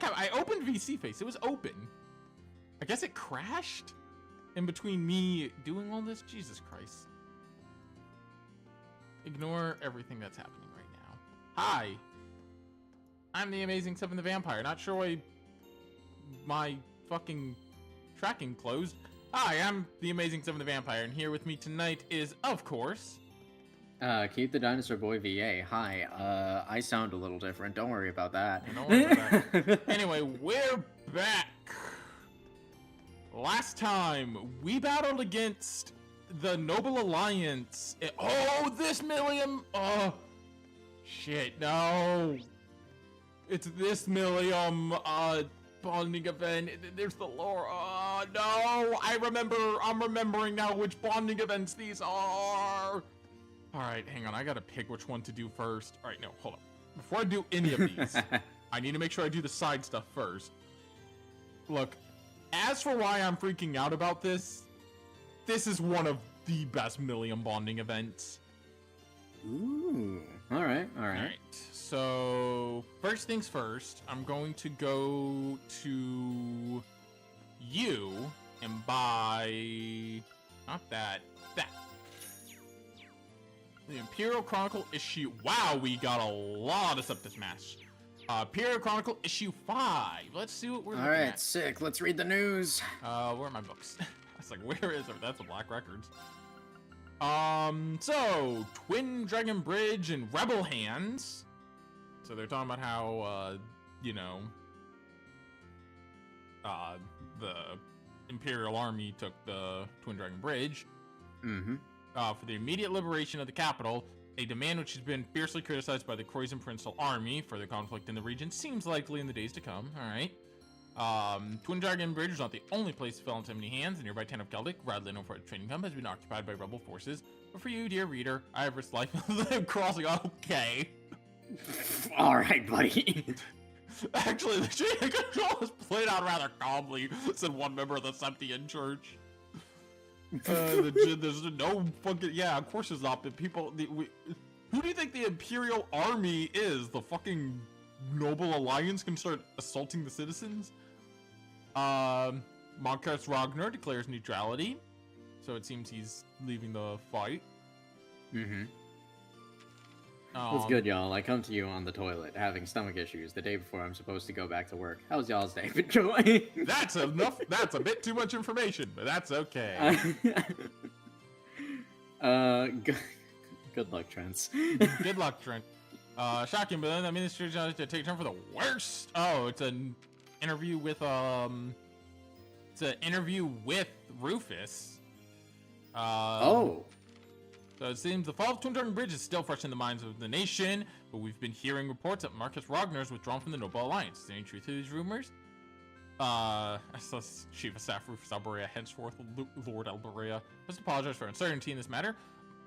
I opened VC face. It was open. I guess it crashed in between me doing all this. Jesus Christ. Ignore everything that's happening right now. Hi. I'm the Amazing Seven the Vampire. Not sure why my fucking tracking closed. Hi, I'm the Amazing Seven the Vampire, and here with me tonight is, of course... Keep the Dinosaur Boy VA. Hi, I sound a little different. Don't worry about that. Don't worry about that. Anyway, we're back. Last time, we battled against the Noble Alliance. Oh, this Millium! Oh, shit, no. It's this Millium, bonding event. There's the lore. Oh, no. I'm remembering now which bonding events these are. Alright, hang on, I gotta pick which one to do first. Alright, no, hold on. Before I do any of these, I need to make sure I do the side stuff first. Look, as for why I'm freaking out about this is one of the best Millium bonding events. Ooh, alright. Alright, so, first things first, I'm going to go to you and buy, not that. The Imperial Chronicle issue. Wow, we got a lot of stuff to smash. Imperial Chronicle issue 5. Let's see what we're looking at. Alright, sick. Let's read the news. Where are my books? I was like, where is it? That's the Black Records. So, Twin Dragon Bridge and Rebel Hands. So they're talking about how, the Imperial Army took the Twin Dragon Bridge. Mm-hmm. For the immediate liberation of the capital, a demand which has been fiercely criticized by the Croatian Provincial Army for the conflict in the region seems likely in the days to come. Alright. Twin Dragon Bridge is not the only place that fell into enemy hands. The nearby town of Celtic, Radlin over at Training Camp, has been occupied by rebel forces. But for you, dear reader, I have risked life them crossing. Okay. Alright, buddy. Actually, the chain of control was played out rather calmly, said one member of the Septian Church. There's no fucking, yeah, of course there's not, but people, who do you think the Imperial Army is? The fucking Noble Alliance can start assaulting the citizens? Marcus Ragnar declares neutrality, so it seems he's leaving the fight. Mm-hmm. What's good, y'all? I come to you on the toilet, having stomach issues the day before I'm supposed to go back to work. How's y'all's day been going? That's enough. That's a bit too much information, but that's okay. Good luck, Trent. Good luck, Trent. Shocking, but then the ministry to take a turn for the worst. Oh, it's an interview with Rufus. Oh. So it seems the fall of Twin Dragon Bridge is still fresh in the minds of the nation, but we've been hearing reports that Marcus Ragnar is withdrawn from the Noble Alliance. Is there any truth to these rumors? Chief of Staff Rufus Alberea, henceforth Lord Alberea, must apologize for uncertainty in this matter.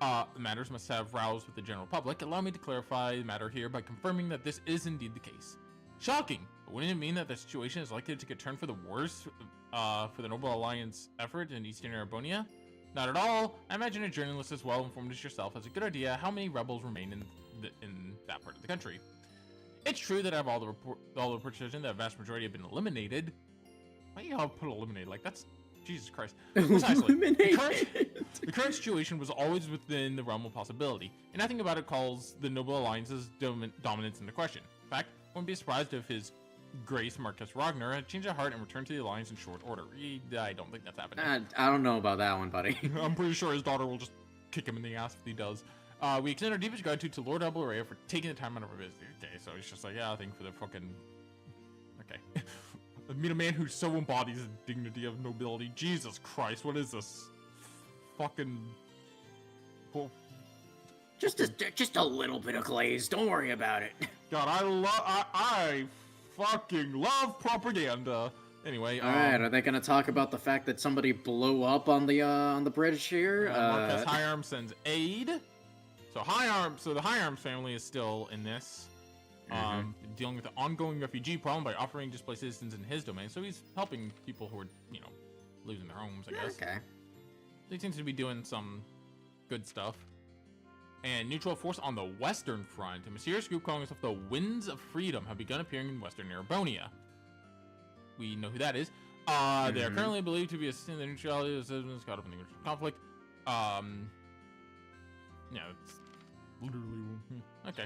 The matters must have roused with the general public. Allow me to clarify the matter here by confirming that this is indeed the case. Shocking, but wouldn't it mean that the situation is likely to take a turn for the worse for the Noble Alliance effort in Eastern Arabonia? Not at all. I imagine a journalist as well informed as yourself has a good idea how many rebels remain in that part of the country. It's true that I have all the reports that the vast majority have been eliminated. Why do you all put eliminated? Like, that's... Jesus Christ. Precisely. The current situation was always within the realm of possibility, and nothing about it calls the Noble Alliance's dominance into question. In fact, I wouldn't be surprised if His Grace Marcus Ragnar had changed his heart and returned to the Alliance in short order. I don't think that's happening. I don't know about that one, buddy. I'm pretty sure his daughter will just kick him in the ass if he does. We extend our deepest gratitude to Lord Alberea for taking the time out of our visit. Okay, so he's just like, yeah, thank you for the fucking... Okay. I mean, a man who so embodies the dignity of nobility. Jesus Christ, what is this? Fucking... Well, just a little bit of glaze. Don't worry about it. God, I fucking love propaganda. Anyway, all right. Are they gonna talk about the fact that somebody blew up on the bridge here? Marcus High Arms sends aid. So the High Arms family is still in this, dealing with the ongoing refugee problem by offering displaced citizens in his domain. So he's helping people who are, losing their homes, I guess. Okay. He seems to be doing some good stuff. And neutral force on the Western Front. A mysterious group calling itself the Winds of Freedom have begun appearing in Western Arabonia. We know who that is. They are currently believed to be assisting the neutrality of citizens caught up in the conflict. Yeah, it's literally okay.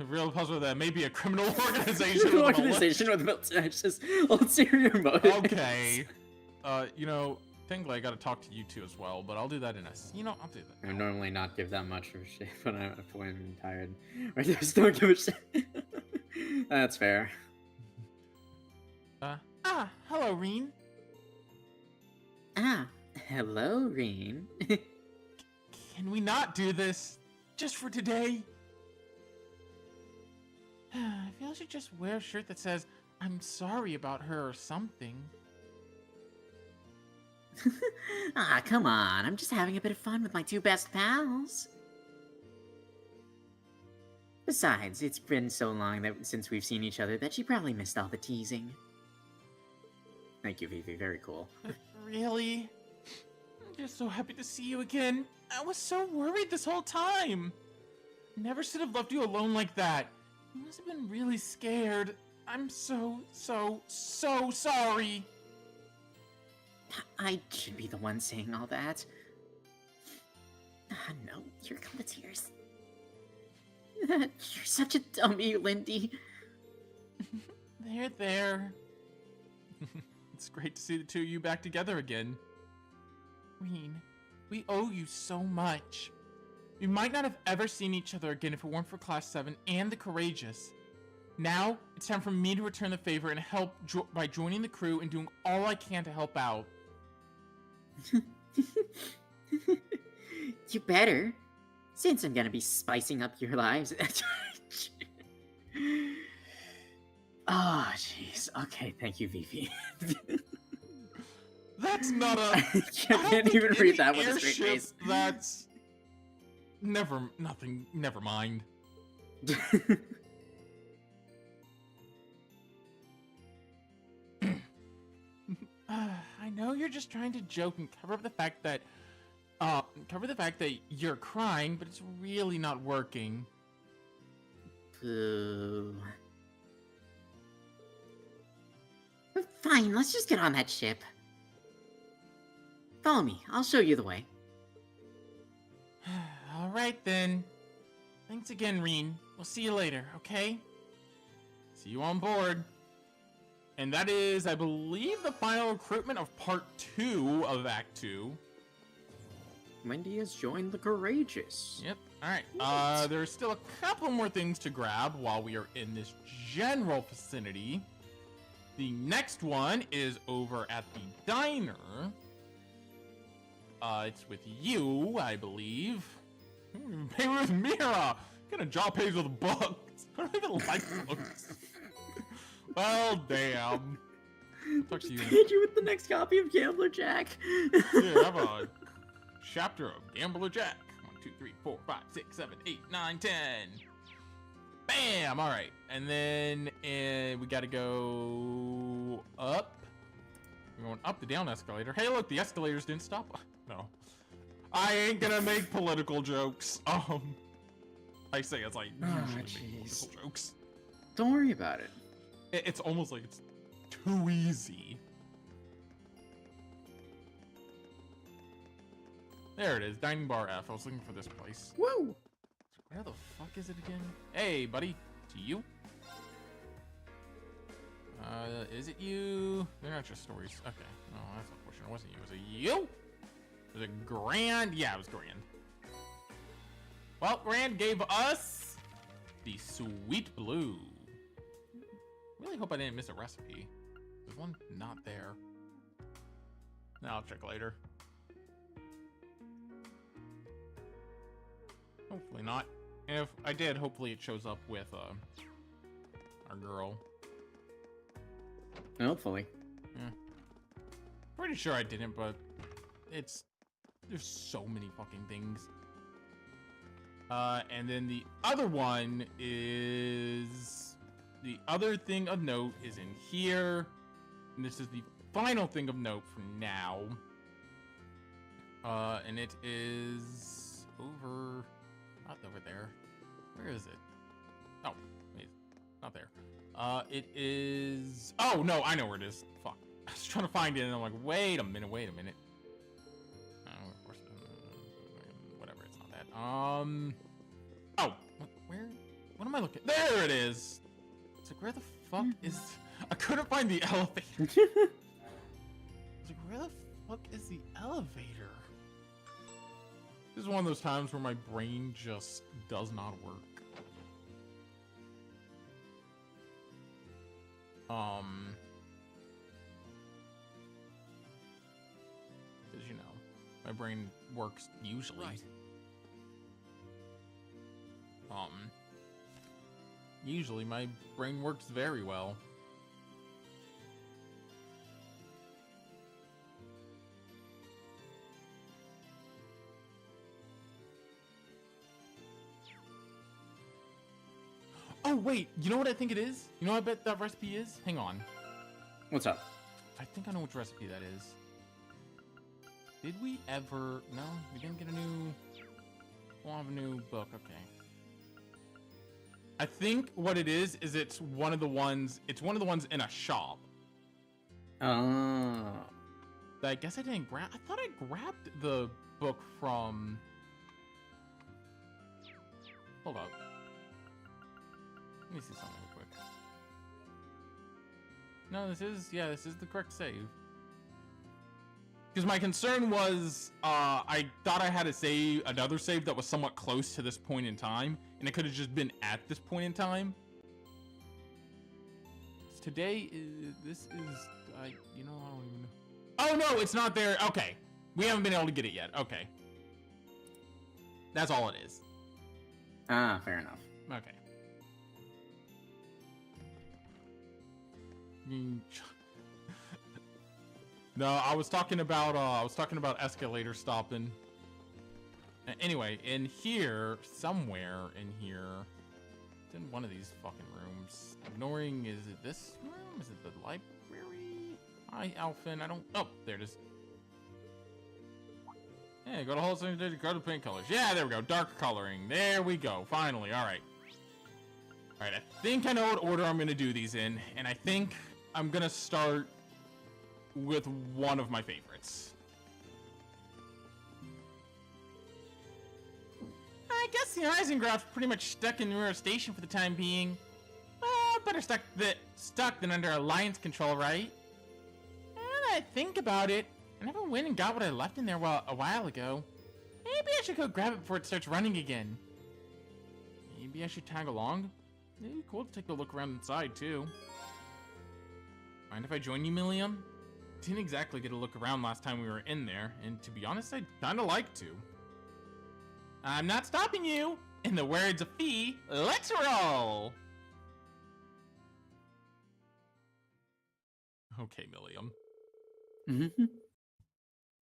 A real puzzle that may be a criminal organization. With just ulterior motives. Okay. You know, technically I gotta talk to you two as well, but I'll do that in a. You know, I'll do that. I normally not give that much of a shit when I'm tired. I just don't give a shit. That's fair. Hello, Reen. Hello, Reen. Can we not do this just for today? I feel I should just wear a shirt that says, I'm sorry about her or something. Come on. I'm just having a bit of fun with my two best pals. Besides, it's been so long since we've seen each other that she probably missed all the teasing. Thank you, Vivi. Very cool. Really? I'm just so happy to see you again. I was so worried this whole time. Never should have left you alone like that. You must have been really scared. I'm so sorry. I should be the one saying all that. No, here come the tears. You're such a dummy, Lindy. There. It's great to see the two of you back together again. Reen, we owe you so much. We might not have ever seen each other again if it weren't for Class 7 and the Courageous. Now, it's time for me to return the favor and help by joining the crew and doing all I can to help out. You better, since I'm gonna be spicing up your lives. Oh, jeez. Okay, thank you, Vivi. That's not a... I can't even read that with a straight face. That's... Never mind. I know you're just trying to joke and cover up the fact that you're crying, but it's really not working. Boo. Fine, let's just get on that ship. Follow me, I'll show you the way. Alright then. Thanks again, Reen. We'll see you later, okay? See you on board. And that is, I believe, the final recruitment of Part 2 of Act 2. Wendy has joined the Courageous. Yep, alright. There's still a couple more things to grab while we are in this general vicinity. The next one is over at the diner. It's with you, I believe. Pay with Mira! What kind of job pays with books? I don't even like books. Well, damn. Talk to you. Paid you with the next copy of Gambler Jack. Yeah, I have a chapter of Gambler Jack. 1, 2, 3, 4, 5, 6, 7, 8, 9, 10. Bam! Alright. And then we gotta go up. We're going up the down escalator. Hey, look, the escalators didn't stop. No. I ain't gonna make political jokes. I say it's like usually make political jokes. Don't worry about it. It's almost like it's too easy. There it is, Dining Bar F. I was looking for this place. Woo! Where the fuck is it again? Hey, buddy. To you? Is it you? They're not just stories. Okay. No, that's unfortunate. It wasn't you. Was it you? Was it Grand? Yeah, it was Grand. Well, Grand gave us the sweet blue. Really hope I didn't miss a recipe. There's one not there. No, I'll check later. Hopefully not. If I did, hopefully it shows up with our girl. Hopefully. Yeah. Pretty sure I didn't, but there's so many fucking things. And then the other one is the other thing of note is in here. And this is the final thing of note for now. And it is over, not over there. Where is it? Oh, wait, not there. It is... Oh, no, I know where it is. Fuck. I was trying to find it, and I'm like, wait a minute. Oh, of course, whatever, it's not that. Oh, where? What am I looking? There it is! It's like, where the fuck is... I couldn't find the elevator. It's like, where the fuck is the elevator? This is one of those times where my brain just does not work. Because, you know, my brain works usually. Right. Usually my brain works very well. Oh, wait, you know what I think it is? You know what I bet that recipe is? Hang on. What's up? I think I know which recipe that is. Did we ever... No, we didn't get a new... We'll have a new book, okay. I think what it is it's one of the ones... It's one of the ones in a shop. Oh. I guess I didn't grab... I thought I grabbed the book from... Hold up. Let me see something real quick. No, this is the correct save. Because my concern was, I thought I had another save that was somewhat close to this point in time, and it could have just been at this point in time. Today is, you know, I don't even know. Oh no, it's not there. Okay, we haven't been able to get it yet. Okay, that's all it is. Ah, fair enough. Okay. No, I was talking about escalator stopping. Anyway, in here, somewhere in here, it's in one of these fucking rooms. Ignoring, is it this room? Is it the library? Hi, Alphin. I don't. Oh, there it is. Yeah, go to whole thing. Go to paint colors. Yeah, there we go. Dark coloring. There we go. Finally. All right. All right. I think I know what order I'm gonna do these in, and I think I'm gonna start with one of my favorites. I guess the Eisengraf's pretty much stuck in Mirror Station for the time being. Well, better stuck than under Alliance control, right? Now that I think about it, I never went and got what I left in there a while ago. Maybe I should go grab it before it starts running again. Maybe I should tag along. It'd be cool to take a look around inside, too. Mind if I join you, Milliam? Didn't exactly get a look around last time we were in there, and to be honest, I'd kinda like to. I'm not stopping you! In the words of Fee, let's roll! Okay, Milliam. Mm-hmm.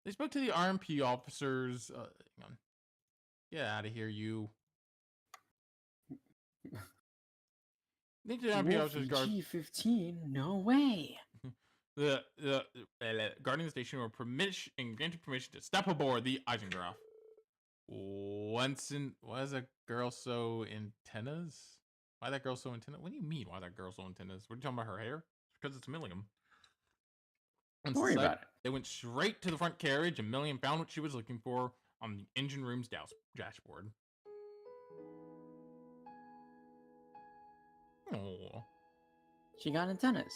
They spoke to the RMP officers. Hang on. Get out of here, you. Think the RMP officers guard G15? No way. the guarding the station were granted permission to step aboard the Eisengraf. Why is that girl so antennas? Why that girl so antennas? What do you mean? Why that girl so antennas? What are you talking about? Her hair? Because it's Milliam. Don't worry about it. They went straight to the front carriage, and Milliam found what she was looking for on the engine room's dashboard. Oh. She got antennas.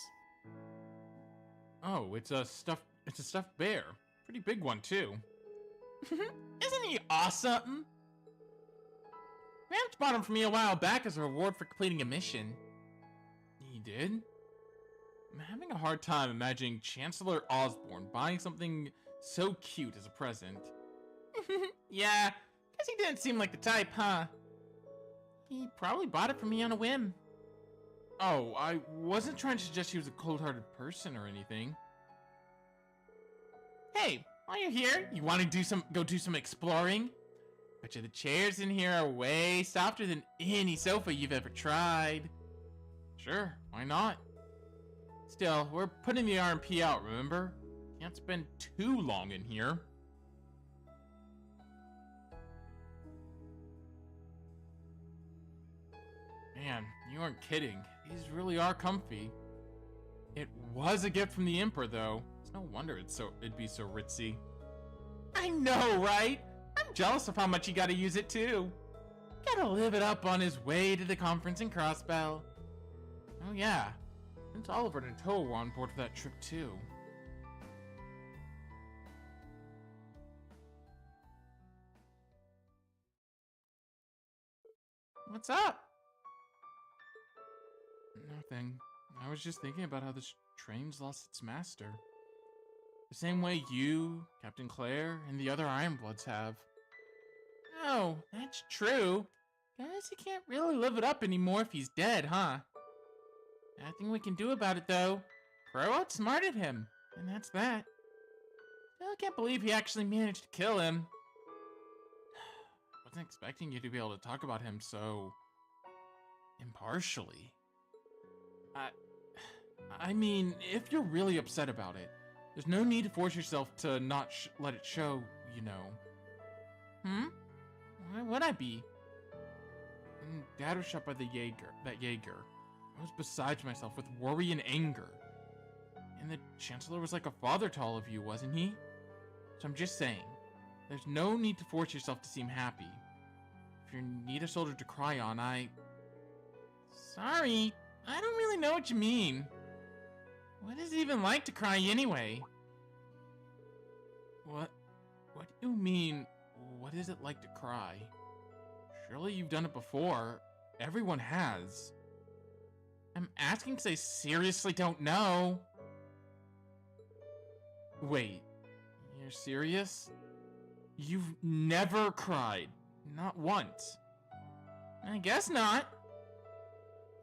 Oh, it's a stuffed bear. Pretty big one, too. Isn't he awesome? Vance bought him for me a while back as a reward for completing a mission. He did? I'm having a hard time imagining Chancellor Osborne buying something so cute as a present. Yeah, guess he didn't seem like the type, huh? He probably bought it for me on a whim. Oh, I wasn't trying to suggest he was a cold-hearted person or anything. Hey, while you're here, you want to go do some exploring? Bet you the chairs in here are way softer than any sofa you've ever tried. Sure, why not? Still, we're putting the RMP out, remember? Can't spend too long in here. Man, you aren't kidding. These really are comfy. It was a gift from the Emperor, though. It's no wonder it'd be so ritzy. I know, right? I'm jealous of how much he got to use it, too. Gotta live it up on his way to the conference in Crossbell. Oh, yeah. Prince Oliver and Toa were on board for that trip, too. What's up? Nothing. I was just thinking about how this train's lost its master. The same way you, Captain Claire, and the other Ironbloods have. Oh, that's true. Guess he can't really live it up anymore if he's dead, huh? Nothing we can do about it, though. Crow outsmarted him, and that's that. Still can't believe he actually managed to kill him. Wasn't expecting you to be able to talk about him so impartially. I mean, if you're really upset about it, there's no need to force yourself to not let it show, you know. Why would I be? When Dad was shot by that Jaeger, I was beside myself with worry and anger. And the Chancellor was like a father to all of you, wasn't he? So I'm just saying, there's no need to force yourself to seem happy. If you need a shoulder to cry on, Sorry, I don't really know what you mean. What is it even like to cry anyway? What do you mean, what is it like to cry? Surely you've done it before. Everyone has. I'm asking because I seriously don't know. Wait, you're serious? You've never cried. Not once. I guess not.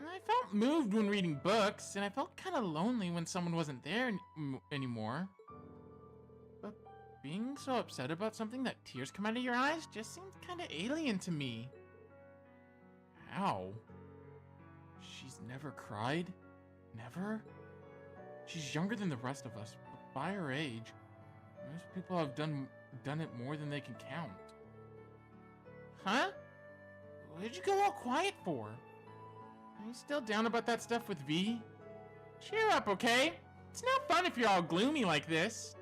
I felt moved when reading books, and I felt kind of lonely when someone wasn't there anymore. But being so upset about something that tears come out of your eyes just seems kind of alien to me. How? She's never cried? Never? She's younger than the rest of us, but by her age, most people have done it more than they can count. Huh? What'd you go all quiet for? Are you still down about that stuff with V? Cheer up, okay? It's no fun if you're all gloomy like this.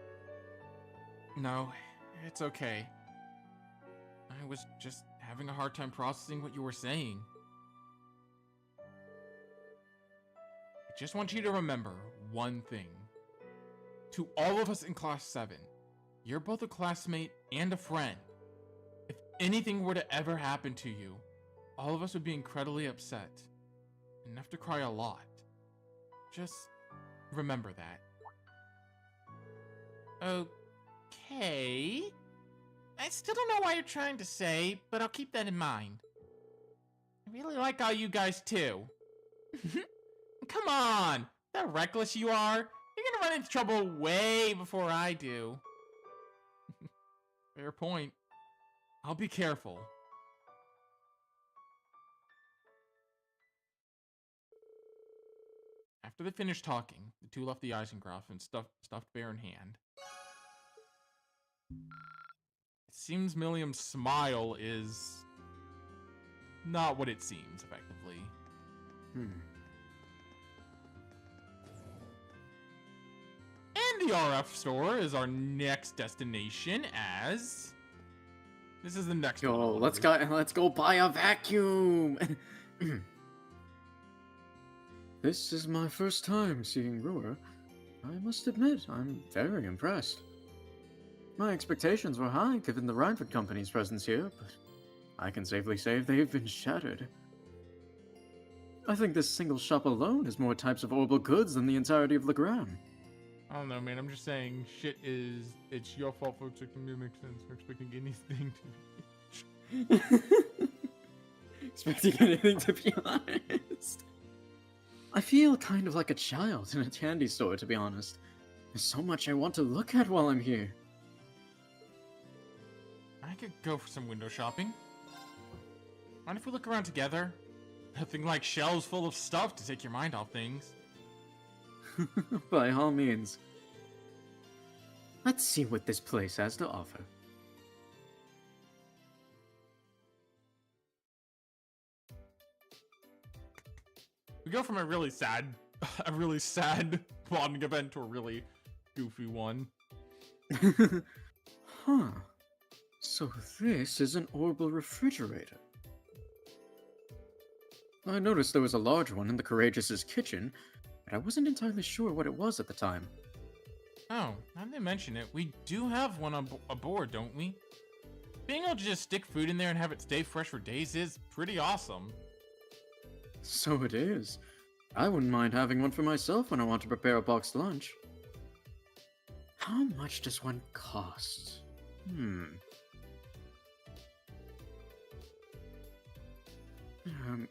No, it's okay. I was just having a hard time processing what you were saying. I just want you to remember one thing. To all of us in Class 7, you're both a classmate and a friend. If anything were to ever happen to you, all of us would be incredibly upset. Enough to cry a lot. Just remember that. Okay. I still don't know what you're trying to say, but I'll keep that in mind. I really like all you guys too. Come on! How reckless you are. You're gonna run into trouble way before I do. Fair point. I'll be careful. After they finished talking, the two left the Eisengraf and stuffed bear in hand. It seems Milliam's smile is not what it seems, effectively. And the RF store is our next destination as... This is the next one. Yo, let's go buy a vacuum! This is my first time seeing Ruhr. I must admit, I'm very impressed. My expectations were high given the Rhineford Company's presence here, but I can safely say they've been shattered. I think this single shop alone has more types of orbital goods than the entirety of Legram. I don't know, man. I'm just saying, it's your fault for expecting me to make sense, for expecting anything to Expecting anything to be honest. I feel kind of like a child in a candy store, to be honest. There's so much I want to look at while I'm here. I could go for some window shopping. Mind if we look around together? Nothing like shelves full of stuff to take your mind off things. By all means. Let's see what this place has to offer. We We go from a really sad bonding event to a really goofy one. Huh. So this is an orbital refrigerator. I noticed there was a large one in the Courageous's kitchen, but I wasn't entirely sure what it was at the time. Oh, now that they mention it, we do have one aboard, don't we? Being able to just stick food in there and have it stay fresh for days is pretty awesome. So it is. I wouldn't mind having one for myself when I want to prepare a boxed lunch. How much does one cost?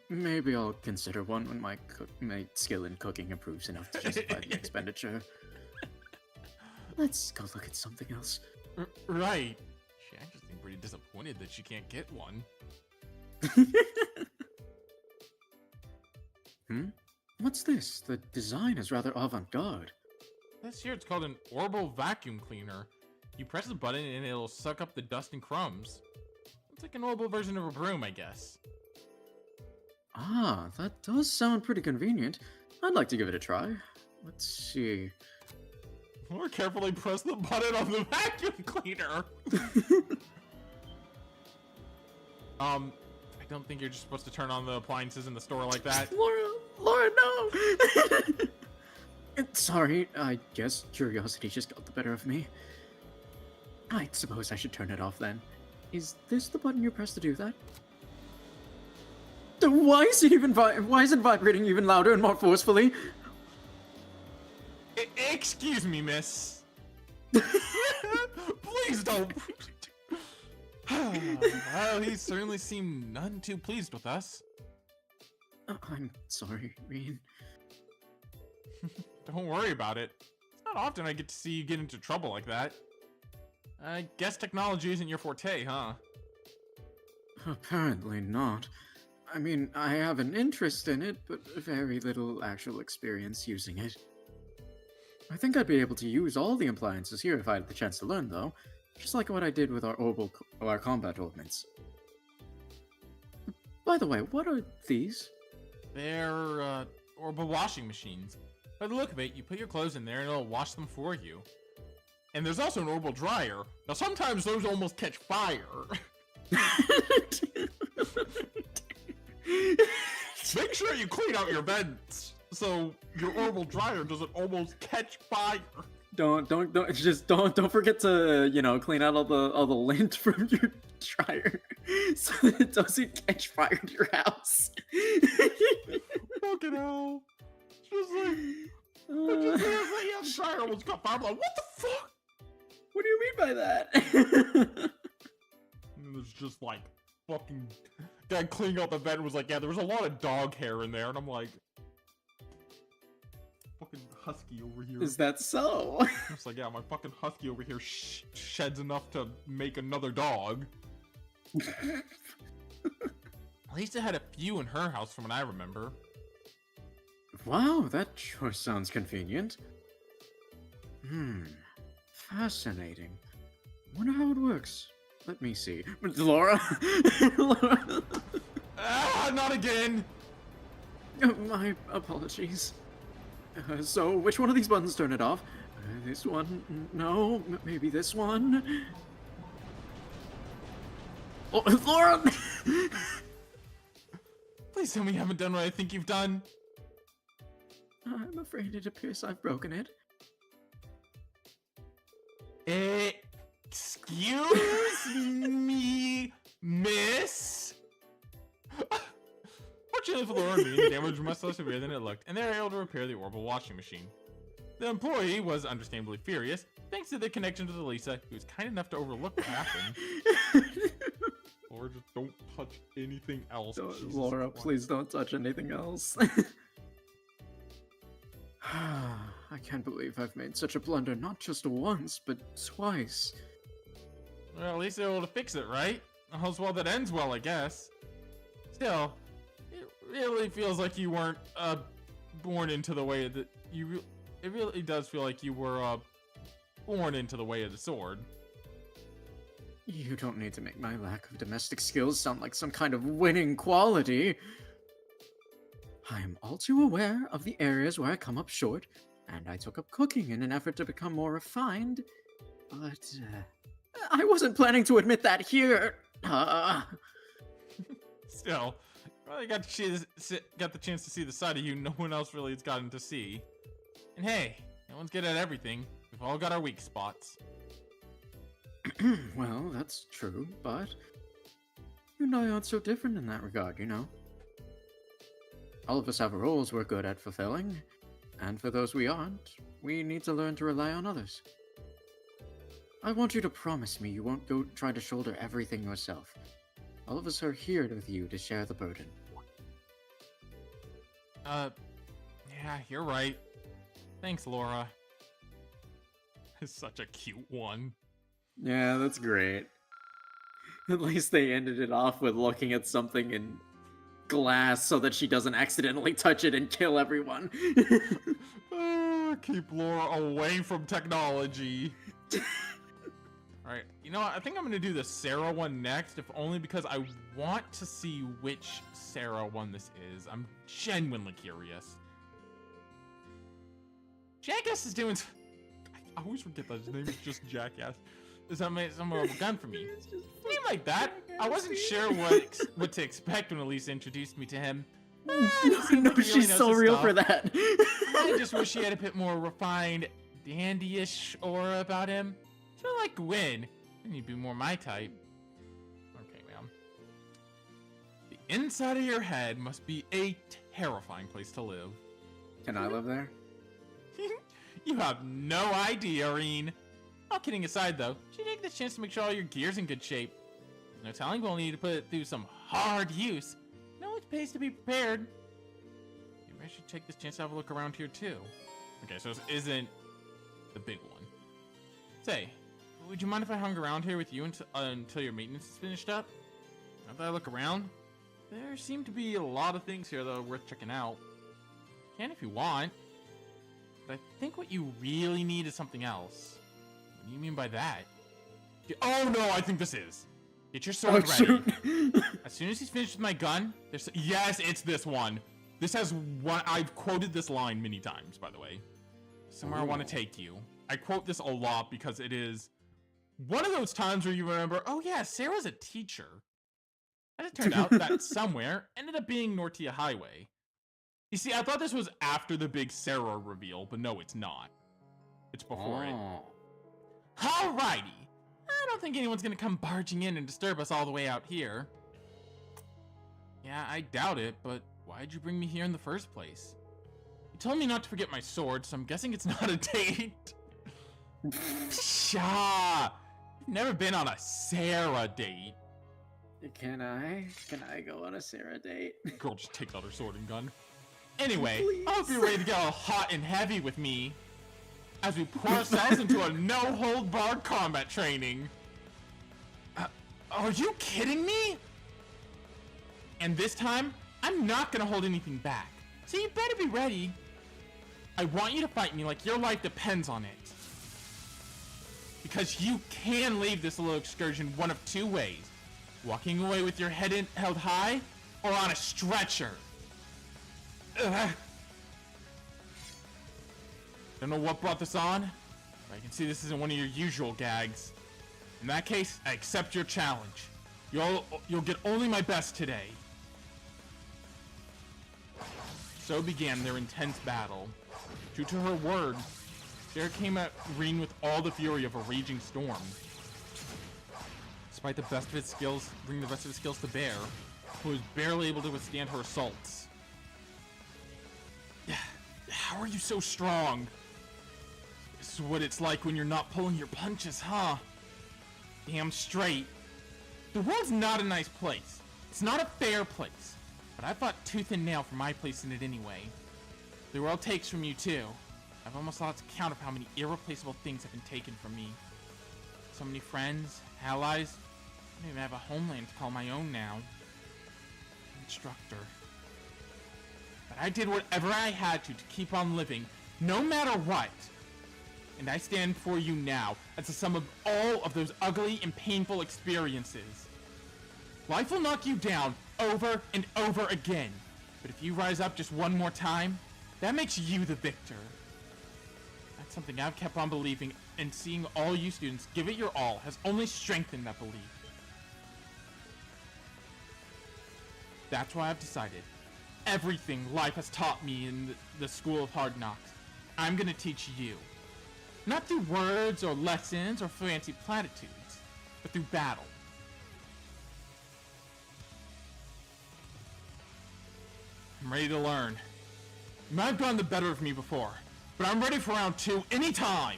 Maybe I'll consider one when my skill in cooking improves enough to justify the expenditure. Let's go look at something else. Right. She actually seemed pretty disappointed that she can't get one. What's this? The design is rather avant-garde. This here, it's called an orbital vacuum cleaner. You press the button and it'll suck up the dust and crumbs. It's like an orbital version of a broom, I guess. Ah, that does sound pretty convenient. I'd like to give it a try. Let's see. More carefully press the button on the vacuum cleaner. I don't think you're just supposed to turn on the appliances in the store like that. Laura, no! Sorry, I guess curiosity just got the better of me. I suppose I should turn it off then. Is this the button you press to do that? Why is it vibrating even louder and more forcefully? Excuse me, miss. Please don't. Well, he certainly seemed none too pleased with us. I'm sorry, Reen. Don't worry about it. It's not often I get to see you get into trouble like that. I guess technology isn't your forte, huh? Apparently not. I mean, I have an interest in it, but very little actual experience using it. I think I'd be able to use all the appliances here if I had the chance to learn, though. Just like what I did with our combat ordnance. By the way, what are these? They're, orbital washing machines. By the look of it, you put your clothes in there and it'll wash them for you. And there's also an orbital dryer. Now, sometimes those almost catch fire. Make sure you clean out your vents so your orbital dryer doesn't almost catch fire. Don't forget to, clean out all the lint from your dryer so that it doesn't catch fire in your house. Fucking hell. Just like, the dryer almost got fire. I'm like, what the fuck? What do you mean by that? And there's just like fucking guy cleaning out the vent and was like, yeah, there was a lot of dog hair in there, and I'm like, fucking husky over here. Is that so? It's like, yeah, my fucking husky over here sheds enough to make another dog. At least it had a few in her house from what I remember. Wow, that sure sounds convenient. Fascinating. Wonder how it works. Let me see. Laura? Laura? Ah, not again! My apologies. So, which one of these buttons turn it off? This one? No, maybe this one? Oh, Laura! Please tell me you haven't done what I think you've done. I'm afraid it appears I've broken it. Excuse me, miss? Fortunately for Laura and me, the damage was much less severe than it looked, and they were able to repair the orbital washing machine. The employee was understandably furious, thanks to the connection to Lisa, who was kind enough to overlook what happened. Laura, just don't touch anything else. Laura, please don't touch anything else. I can't believe I've made such a blunder not just once, but twice. Well, at least they're able to fix it, right? All's well that ends well, I guess. Still, it really feels like you weren't born into the way that you. It really does feel like you were born into the way of the sword. You don't need to make my lack of domestic skills sound like some kind of winning quality. I am all too aware of the areas where I come up short, and I took up cooking in an effort to become more refined, but I wasn't planning to admit that here. Still, well, you got the chance to see the side of you no one else really has gotten to see. And hey, no one's good at everything. We've all got our weak spots. Well, that's true, but you and I aren't so different in that regard, you know. All of us have roles we're good at fulfilling, and for those we aren't, we need to learn to rely on others. I want you to promise me you won't go try to shoulder everything yourself. All of us are here with you to share the burden. Yeah, you're right. Thanks, Laura. It's such a cute one. Yeah, that's great. At least they ended it off with looking at something in glass so that she doesn't accidentally touch it and kill everyone. Keep Laura away from technology. Alright, you know what? I think I'm gonna do the Sarah one next, if only because I want to see which Sarah one this is. I'm genuinely curious. Jackass is doing... I always forget that his name is just Jackass. Is that some of a gun for me? Name like that. I wasn't sure what to expect when Elisa introduced me to him. No, she's so real for that. I just wish he had a bit more refined, dandy-ish aura about him. Sort of like Gwen. And he'd be more my type. Okay, ma'am. The inside of your head must be a terrifying place to live. Can I live there? You have no idea, Irene. All kidding aside, though, you take this chance to make sure all your gear's in good shape. No telling we'll need to put it through some hard use. No, it pays to be prepared. Maybe I should take this chance to have a look around here, too. Okay, so this isn't the big one. Say, would you mind if I hung around here with you until your maintenance is finished up? Now that I look around, there seem to be a lot of things here that are worth checking out. You can if you want. But I think what you really need is something else. What do you mean by that? Oh no, I think this is. Get your sword ready. Shoot. As soon as he's finished with my gun, there's... Yes, it's this one. This has one... I've quoted this line many times, by the way. Somewhere I want to take you. I quote this a lot because it is one of those times where you remember, oh yeah, Sarah's a teacher. And it turned out that somewhere ended up being Nortia Highway. You see, I thought this was after the big Sarah reveal, but no, it's not. It's before it. Alrighty. I don't think anyone's gonna come barging in and disturb us all the way out here. Yeah, I doubt it, but why'd you bring me here in the first place? You told me not to forget my sword, so I'm guessing it's not a date. Pshaw! You've never been on a Sarah date. Can I go on a Sarah date? Girl just takes out her sword and gun. Anyway, Please. I hope you're ready to get all hot and heavy with me as we pour ourselves into a no-hold-barred combat training. Are you kidding me? And this time, I'm not gonna hold anything back. So you better be ready. I want you to fight me like your life depends on it. Because you can leave this little excursion one of two ways. Walking away with your head held high, or on a stretcher. Ugh. Don't know what brought this on, but I can see this isn't one of your usual gags. In that case, I accept your challenge. You'll get only my best today. So began their intense battle. True to her word, Sarah came at Irene with all the fury of a raging storm. Despite the best of his skills, bringing the rest of his skills to bear, he was barely able to withstand her assaults. How are you so strong? This is what it's like when you're not pulling your punches, huh? Damn straight. The world's not a nice place. It's not a fair place. But I fought tooth and nail for my place in it anyway. The world takes from you too. I've almost lost count of how many irreplaceable things have been taken from me. So many friends, allies. I don't even have a homeland to call my own now. Instructor. But I did whatever I had to keep on living, no matter what. And I stand for you now as the sum of all of those ugly and painful experiences. Life will knock you down over and over again. But if you rise up just one more time, that makes you the victor. That's something I've kept on believing, and seeing all you students give it your all has only strengthened that belief. That's why I've decided everything life has taught me in the School of Hard Knocks, I'm gonna teach you. Not through words or lessons or fancy platitudes, but through battle. I'm ready to learn. You might have gotten the better of me before, but I'm ready for round 2 anytime.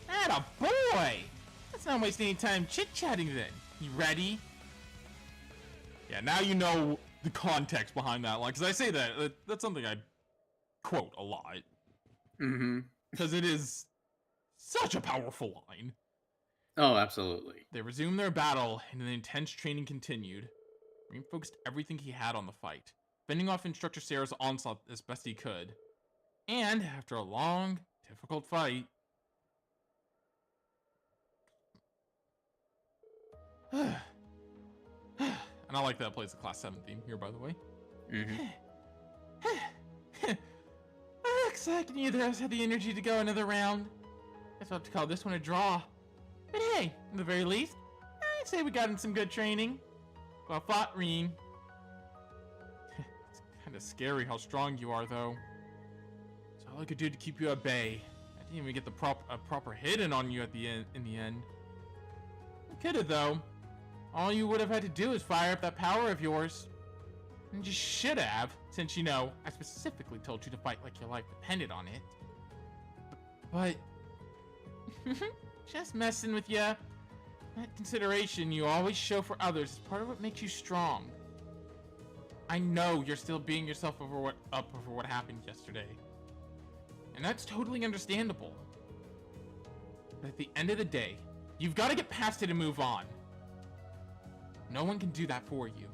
Atta boy! Let's not waste any time chit-chatting then. You ready? Yeah, now you know the context behind that line, because I say that's something I quote a lot. Mm-hmm. Because it is such a powerful line. Oh, absolutely. They resumed their battle, and the intense training continued. Reem focused everything he had on the fight, fending off Instructor Sarah's onslaught as best he could. And, after a long, difficult fight... And I like that it plays the Class 7 theme here, by the way. Mm-hmm. Looks like neither of us had the energy to go another round. Guess I'll have to call this one a draw. But hey, at the very least, I'd say we got in some good training. Well fought, Reem. It's kind of scary how strong you are, though. It's all I could do to keep you at bay. I didn't even get the proper hit in on you at the end. In the end, I could have, though. All you would have had to do is fire up that power of yours. And you should have, since, you know, I specifically told you to fight like your life depended on it. But... just messing with ya. That consideration you always show for others is part of what makes you strong. I know you're still beating yourself over what happened yesterday. And that's totally understandable. But at the end of the day, you've got to get past it and move on. No one can do that for you.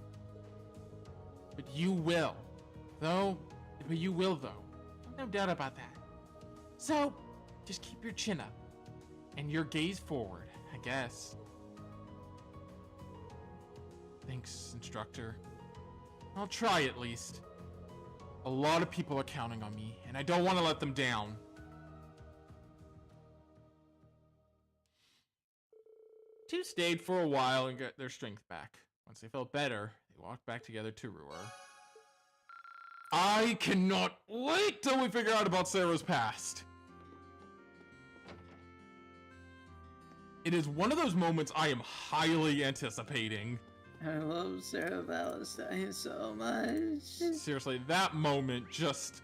But you will. But you will, though. No doubt about that. So, just keep your chin up. And your gaze forward, I guess. Thanks, instructor. I'll try at least. A lot of people are counting on me, and I don't want to let them down. Two stayed for a while and got their strength back. Once they felt better, they walked back together to Ruhr. I cannot wait till we figure out about Sarah's past. It is one of those moments I am highly anticipating. I love Sarah Valentine so much. Seriously, that moment just...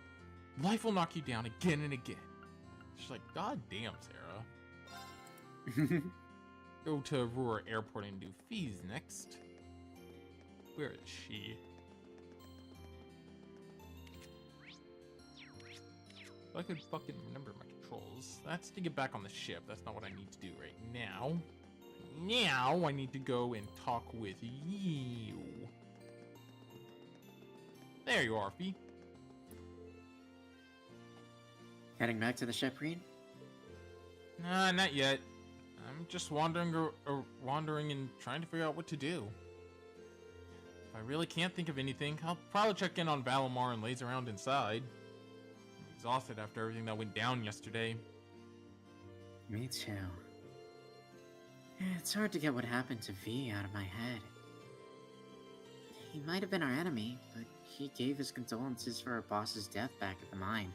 life will knock you down again and again. She's like, God damn, Sarah. Go to Ruhr Airport and do fees next. Where is she? If I could fucking remember my controls. That's to get back on the ship. That's not what I need to do right now. Now I need to go and talk with you. There you are, Fee. Heading back to the ship, Reed? Nah, not yet. I'm just wandering and trying to figure out what to do. If I really can't think of anything, I'll probably check in on Valimar and laze around inside. I'm exhausted after everything that went down yesterday. Me too. It's hard to get what happened to V out of my head. He might have been our enemy, but he gave his condolences for our boss's death back at the mine.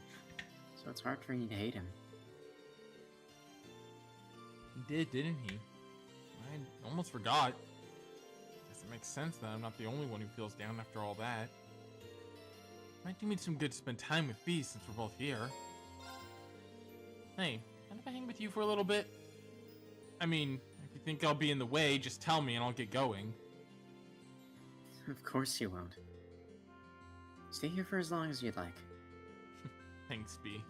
So it's hard for me to hate him. He did, didn't he? I almost forgot. Guess it makes sense that I'm not the only one who feels down after all that. Might do me some good to spend time with V since we're both here. Hey, mind if I hang with you for a little bit? I mean, if you think I'll be in the way, just tell me and I'll get going. Of course you won't. Stay here for as long as you'd like. Thanks, B.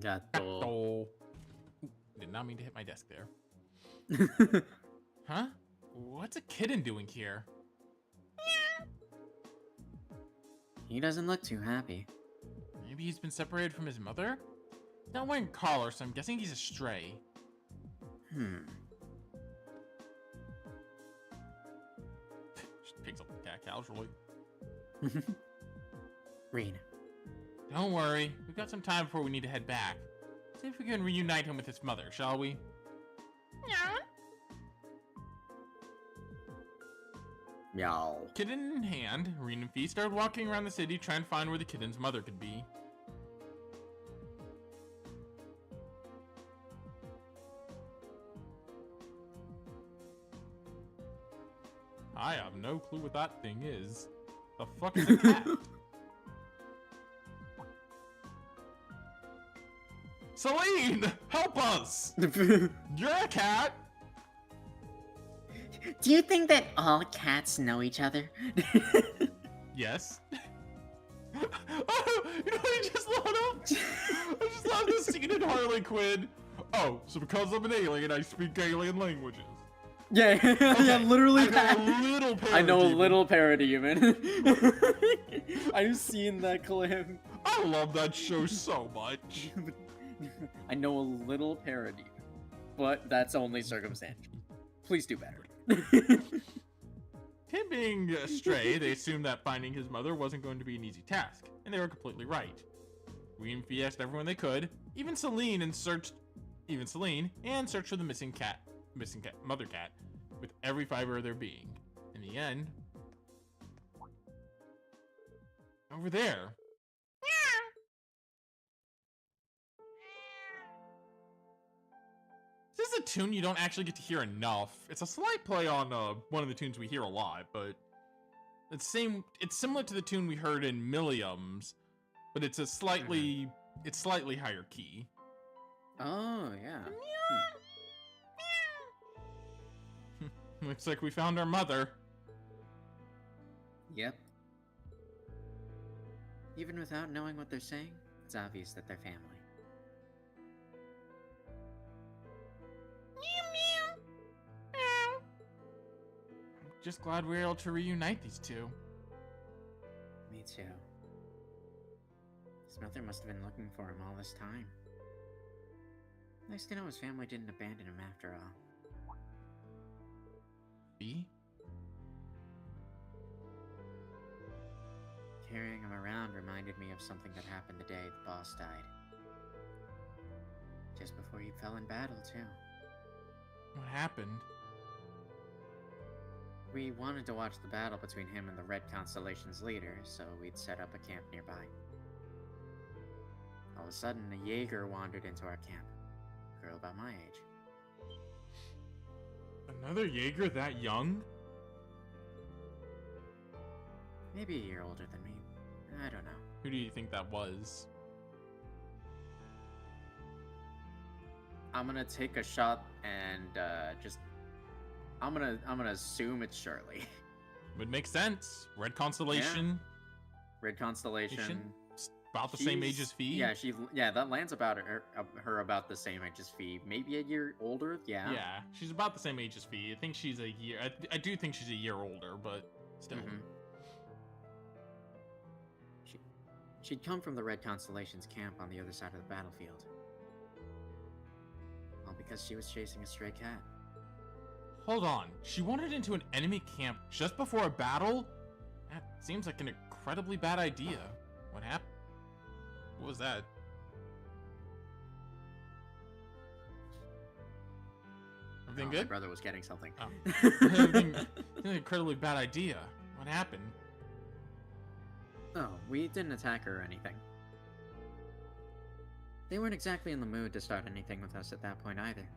Gato. Oh. Did not mean to hit my desk there. Huh? What's a kitten doing here? He doesn't look too happy. Maybe he's been separated from his mother? He's not wearing collar, so I'm guessing he's a stray. Just picks up the cat casually. Reen. Don't worry, we've got some time before we need to head back. See if we can reunite him with his mother, shall we? Meow. Kitten in hand, Reen and Fee started walking around the city trying to find where the kitten's mother could be. I have no clue what that thing is. The fuck is a cat? Celine! Help us! You're a cat! Do you think that all cats know each other? Yes. Oh, you know what I just thought of? I just thought of this scene in Harley Quinn. Oh, so because I'm an alien, I speak alien languages. Yeah, yeah, literally. I know a I know a little parademon. little parademon. I've seen that clip. I love that show so much. I know a little parademon, but that's only circumstantial. Please do better. Him being a stray, they assumed that finding his mother wasn't going to be an easy task, and they were completely right. Reen and Fee asked everyone they could, even Celine, and searched for the missing mother cat, with every fiber of their being. In the end, over there. This is a tune you don't actually get to hear enough. It's a slight play on one of the tunes we hear a lot, but it's similar to the tune we heard in Milliams, but it's a slightly higher key. Oh, yeah. Looks like we found our mother. Yep. Even without knowing what they're saying, it's obvious that they're family. Just glad we were able to reunite these two. Me too. His mother must have been looking for him all this time. Nice to know his family didn't abandon him after all. B? Carrying him around reminded me of something that happened the day the boss died. Just before he fell in battle, too. What happened? We wanted to watch the battle between him and the Red Constellation's leader, so we'd set up a camp nearby. All of a sudden, a Jaeger wandered into our camp. A girl about my age. Another Jaeger that young? Maybe a year older than me. I don't know. Who do you think that was? I'm gonna take a shot and I'm gonna assume it's Shirley. Would make sense. Red Constellation. Red Constellation. About the same age as Fee. Yeah, that lands about her about the same age as Fee. Maybe a year older. Yeah. Yeah, she's about the same age as Fee. I think she's a year. I do think she's a year older, but still. Mm-hmm. She'd come from the Red Constellation's camp on the other side of the battlefield. All because she was chasing a stray cat. Hold on. She wandered into an enemy camp just before a battle? That seems like an incredibly bad idea. What happened? What was that? Everything My good? brother was getting something. Oh. Everything, an incredibly bad idea. What happened? Oh, we didn't attack her or anything. They weren't exactly in the mood to start anything with us at that point either.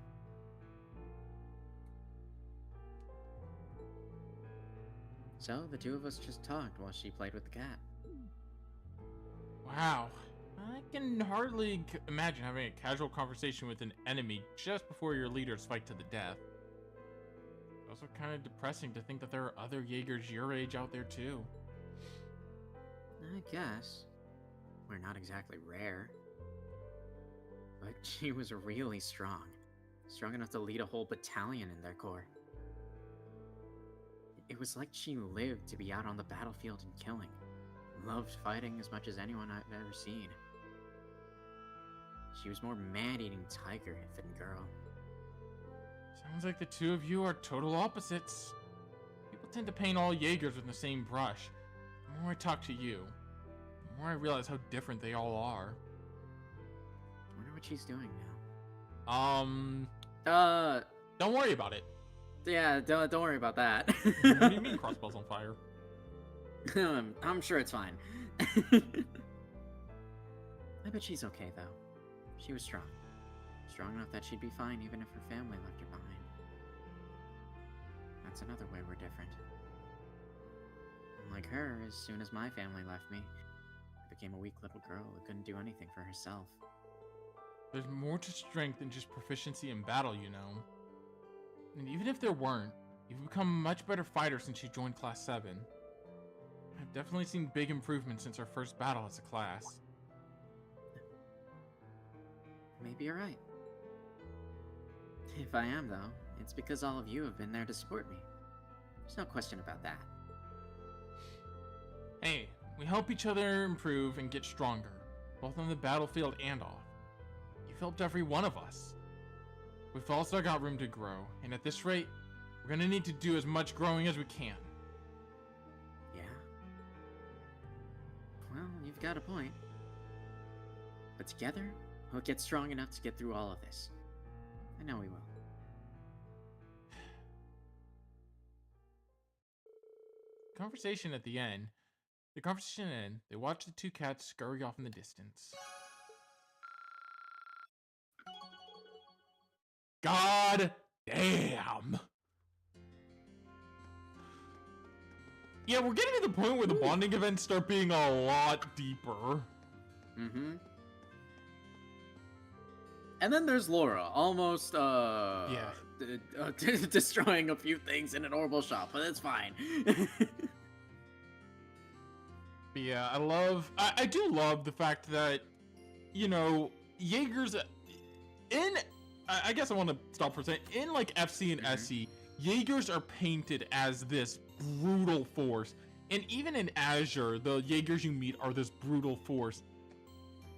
So, the two of us just talked while she played with the cat. Wow. I can hardly imagine having a casual conversation with an enemy just before your leaders fight to the death. It's also kind of depressing to think that there are other Jaegers your age out there too. I guess. We're not exactly rare. But she was really strong. Strong enough to lead a whole battalion in their corps. It was like she lived to be out on the battlefield and killing. Loved fighting as much as anyone I've ever seen. She was more man-eating tiger than girl. Sounds like the two of you are total opposites. People tend to paint all Jaegers with the same brush. The more I talk to you, the more I realize how different they all are. I wonder what she's doing now. Don't worry about it. Yeah, don't worry about that. What do you mean crossbow's on fire? I'm sure it's fine. I bet she's okay, though. She was strong. Strong enough that she'd be fine even if her family left her behind. That's another way we're different. Unlike her, as soon as my family left me, I became a weak little girl who couldn't do anything for herself. There's more to strength than just proficiency in battle, you know. And even if there weren't, you've become a much better fighter since you joined Class 7. I've definitely seen big improvements since our first battle as a class. Maybe you're right. If I am, though, it's because all of you have been there to support me. There's no question about that. Hey, we help each other improve and get stronger, both on the battlefield and off. You've helped every one of us. We've also got room to grow, and at this rate, we're gonna need to do as much growing as we can. Yeah? Well, you've got a point. But together, we'll get strong enough to get through all of this. I know we will. Conversation at the end. The conversation ended. They watched the two cats scurry off in the distance. God damn. Yeah, we're getting to the point where the bonding events start being a lot deeper. Mm-hmm. And then there's Laura, almost, destroying a few things in an orbital shop, but it's fine. But yeah, I do love the fact that, you know, Jaegers, I guess I want to stop for a second, in like FC and SC, Jaegers are painted as this brutal force. And even in Azure, the Jaegers you meet are this brutal force.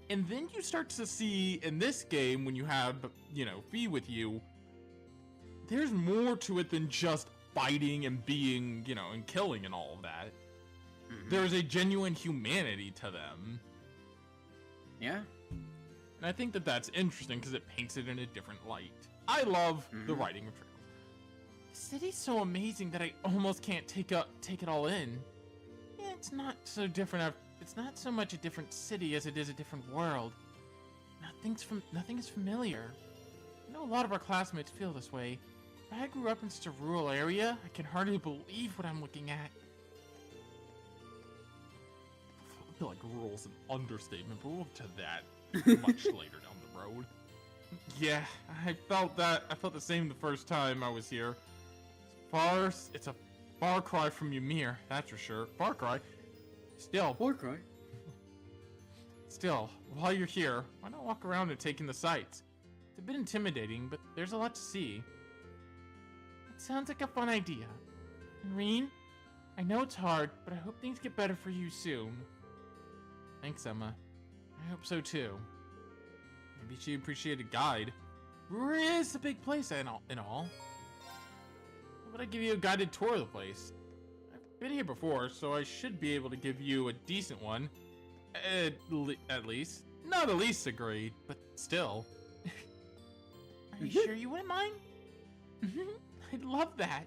And then you start to see in this game, when you have, you know, Fee with you, there's more to it than just fighting and being, you know, and killing and all of that. There's a genuine humanity to them. Yeah. And I think that that's interesting because it paints it in a different light. I love the writing of Trails. The city's so amazing that I almost can't take it all in. Yeah, it's not so different. It's not so much a different city as it is a different world. Nothing is familiar. I know a lot of our classmates feel this way. But I grew up in such a rural area, I can hardly believe what I'm looking at. I feel like rural's an understatement, but we'll get to that much later down the road. Yeah, I felt the same the first time I was here. It's a far cry from Ymir, that's for sure. Far cry. Still. Far cry. Still, while you're here, why not walk around and take in the sights? It's a bit intimidating, but there's a lot to see. It sounds like a fun idea. And Reen, I know it's hard, but I hope things get better for you soon. Thanks, Emma. I hope so too. Maybe she'd appreciate a guide. Brewery is a big place and all. How about I give you a guided tour of the place? I've been here before, so I should be able to give you a decent one. At least. Not at least a grade, but still. Are you sure you wouldn't mind? I'd love that.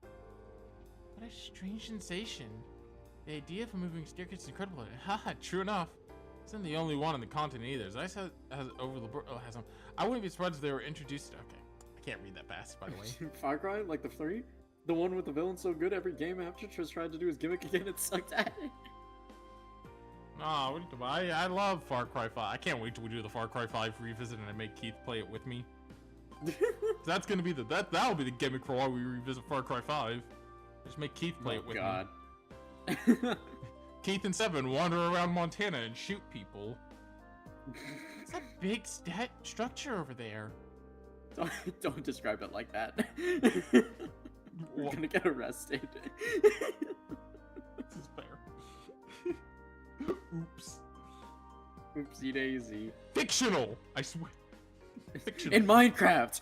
What a strange sensation. The idea of a moving staircase is incredible. Haha, true enough. It's not the only one on the continent either. Zeiss has over the has them. I wouldn't be surprised if they were introduced. Okay, I can't read that fast, by the way. Far Cry, like the 3? The one with the villain so good every game after just tried to do his gimmick again and sucked at it. Oh, I love Far Cry 5. I can't wait till we do the Far Cry 5 revisit and I make Keith play it with me. That's gonna be that'll be the gimmick for why we revisit Far Cry 5. Just make Keith play it with me. Keith and Seven wander around Montana and shoot people. It's that big structure over there. Don't describe it like that. We're gonna get arrested. This is fair. Oops. Oopsie daisy. Fictional! I swear. Fictional. In Minecraft!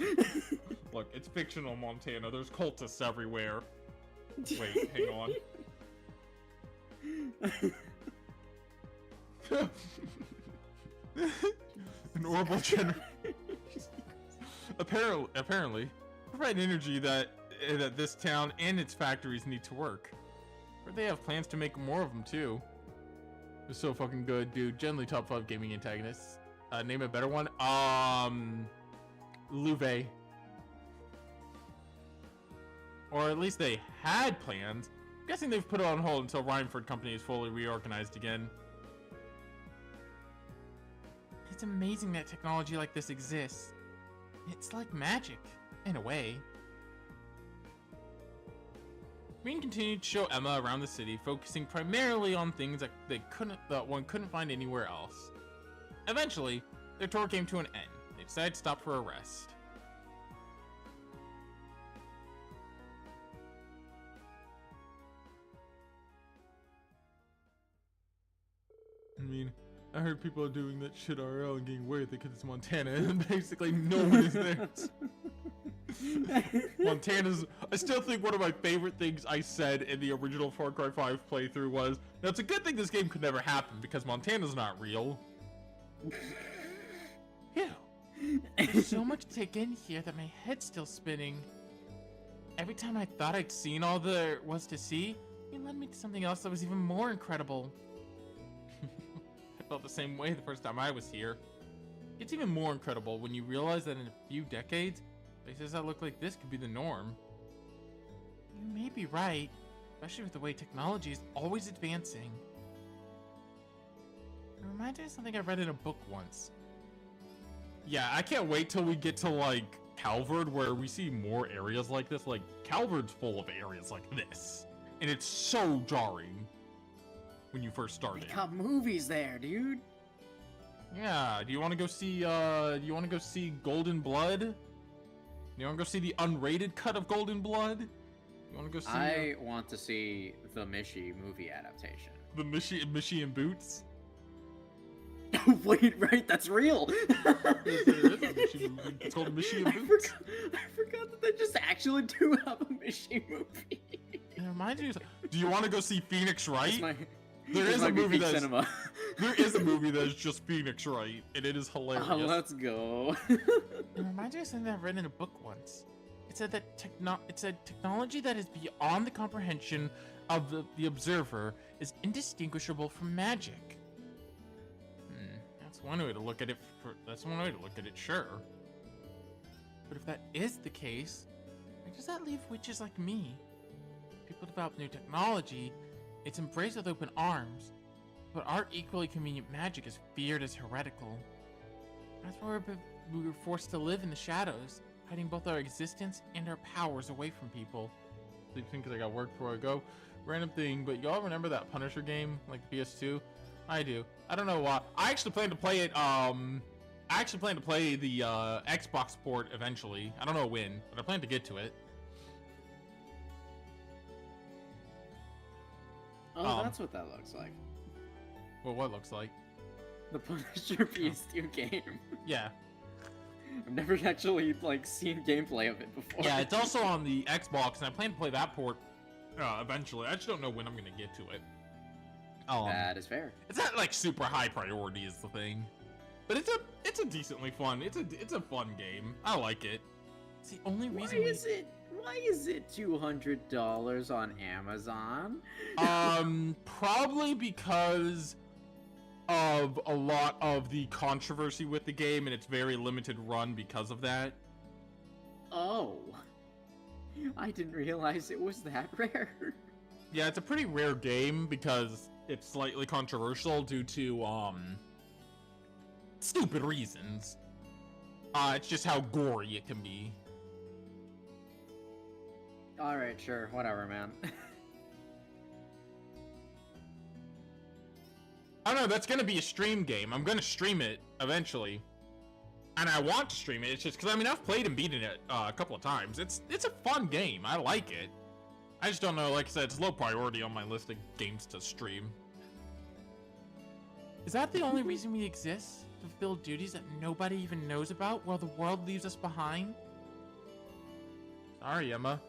Look, it's fictional Montana. There's cultists everywhere. Wait, hang on. An orbital generator. Apparently, provide energy that this town and its factories need to work. Or they have plans to make more of them too. It's so fucking good, dude. Generally top 5 gaming antagonists. Name a better one. Louvet. Or at least they had plans. I'm guessing they've put it on hold until Rhineford Company is fully reorganized again. It's amazing that technology like this exists. It's like magic, in a way. Green continued to show Emma around the city, focusing primarily on things that one couldn't find anywhere else. Eventually, their tour came to an end. They decided to stop for a rest. I mean, I heard people are doing that shit RL and getting away with it because it's Montana, and basically no one is there. Montana's... I still think one of my favorite things I said in the original Far Cry 5 playthrough was, now it's a good thing this game could never happen because Montana's not real. Ew. There's so much to take in here that my head's still spinning. Every time I thought I'd seen all there was to see, it led me to something else that was even more incredible. I felt the same way the first time I was here. It's even more incredible when you realize that in a few decades, places that look like this could be the norm. You may be right, especially with the way technology is always advancing. It reminds me of something I read in a book once. Yeah, I can't wait till we get to, like, Calvard, where we see more areas like this. Like, Calvard's full of areas like this. And it's so jarring when you first start They it. got movies there, dude. Yeah, do you want to go see, Golden Blood? You want to go see the unrated cut of Golden Blood? You want to go see... I want to see the Mishi movie adaptation. The Mishi and Boots? Wait, right, that's real! There is a Mishi movie. It's called Mishi and Boots. I forgot that they just actually do have a Mishi movie. It reminds me of... Do you want to go see Phoenix Wright? There This is a might be movie peak that's... cinema. There is a movie that is just Phoenix Wright, and it is hilarious. Oh, let's go. It reminds me of something I read in a book once. It said that technology that is beyond the comprehension of the observer is indistinguishable from magic. That's one way to look at it. That's one way to look at it, sure. But if that is the case, where does that leave witches like me? People develop new technology, it's embraced with open arms, but our equally convenient magic is feared as heretical. That's why we were forced to live in the shadows, hiding both our existence and our powers away from people. Sleeping because I got work before I go. Random thing, but y'all remember that Punisher game, like the PS2? I do. I don't know why. I actually plan to play it, I actually plan to play the, Xbox port eventually. I don't know when, but I plan to get to it. Oh, that's what that looks like. Well, what it looks like? The Punisher PS2 game. Yeah. I've never actually, like, seen gameplay of it before. Yeah, it's also on the Xbox, and I plan to play that port, eventually. I just don't know when I'm gonna get to it. That is fair. It's not like super high priority is the thing, but it's a decently fun. It's a fun game. I like it. It's the only reason. Why is it $200 on Amazon? Probably because of a lot of the controversy with the game and its very limited run because of that. Oh, I didn't realize it was that rare. Yeah, it's a pretty rare game because it's slightly controversial due to, stupid reasons. It's just how gory it can be. Alright, sure, whatever, man. I don't know, that's gonna be a stream game. I'm gonna stream it eventually. And I want to stream it, it's just because, I mean, I've played and beaten it a couple of times. It's a fun game, I like it. I just don't know, like I said, it's low priority on my list of games to stream. Is that the only reason we exist? To fulfill duties that nobody even knows about while the world leaves us behind? Sorry, Emma.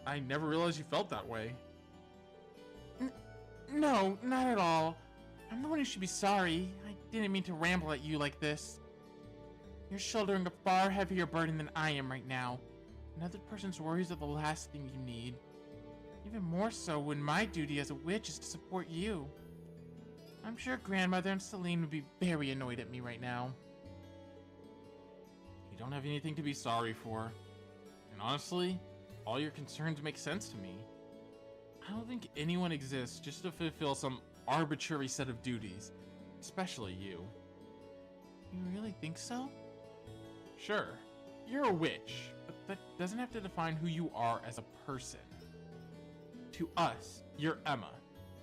I never realized you felt that way. No, not at all. I'm the one who should be sorry. I didn't mean to ramble at you like this. You're shouldering a far heavier burden than I am right now. Another person's worries are the last thing you need. Even more so when my duty as a witch is to support you. I'm sure Grandmother and Celine would be very annoyed at me right now. You don't have anything to be sorry for. And honestly, all your concerns make sense to me. I don't think anyone exists just to fulfill some arbitrary set of duties, especially you. You really think so? Sure, you're a witch, but that doesn't have to define who you are as a person. To us, you're Emma,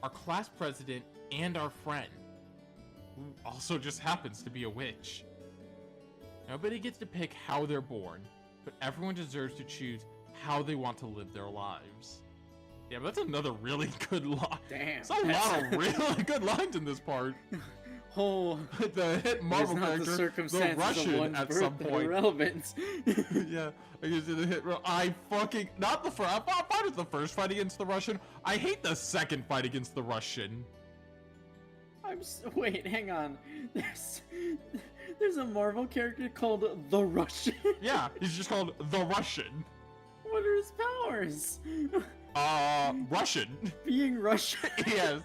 our class president and our friend, who also just happens to be a witch. Nobody gets to pick how they're born, but everyone deserves to choose how they want to live their lives. Yeah, but that's another really good line. Damn. There's a lot of really good lines in this part. Oh, The hit Marvel not character, the the circumstances Russian, of one's at birth some that are point. relevant. Yeah, I guess the hit. I fucking not the first. I thought it was the first fight against the Russian. I hate the second fight against the Russian. Wait, hang on. There's a Marvel character called the Russian. Yeah, he's just called the Russian. What are his powers? Russian. Being Russian. Yes.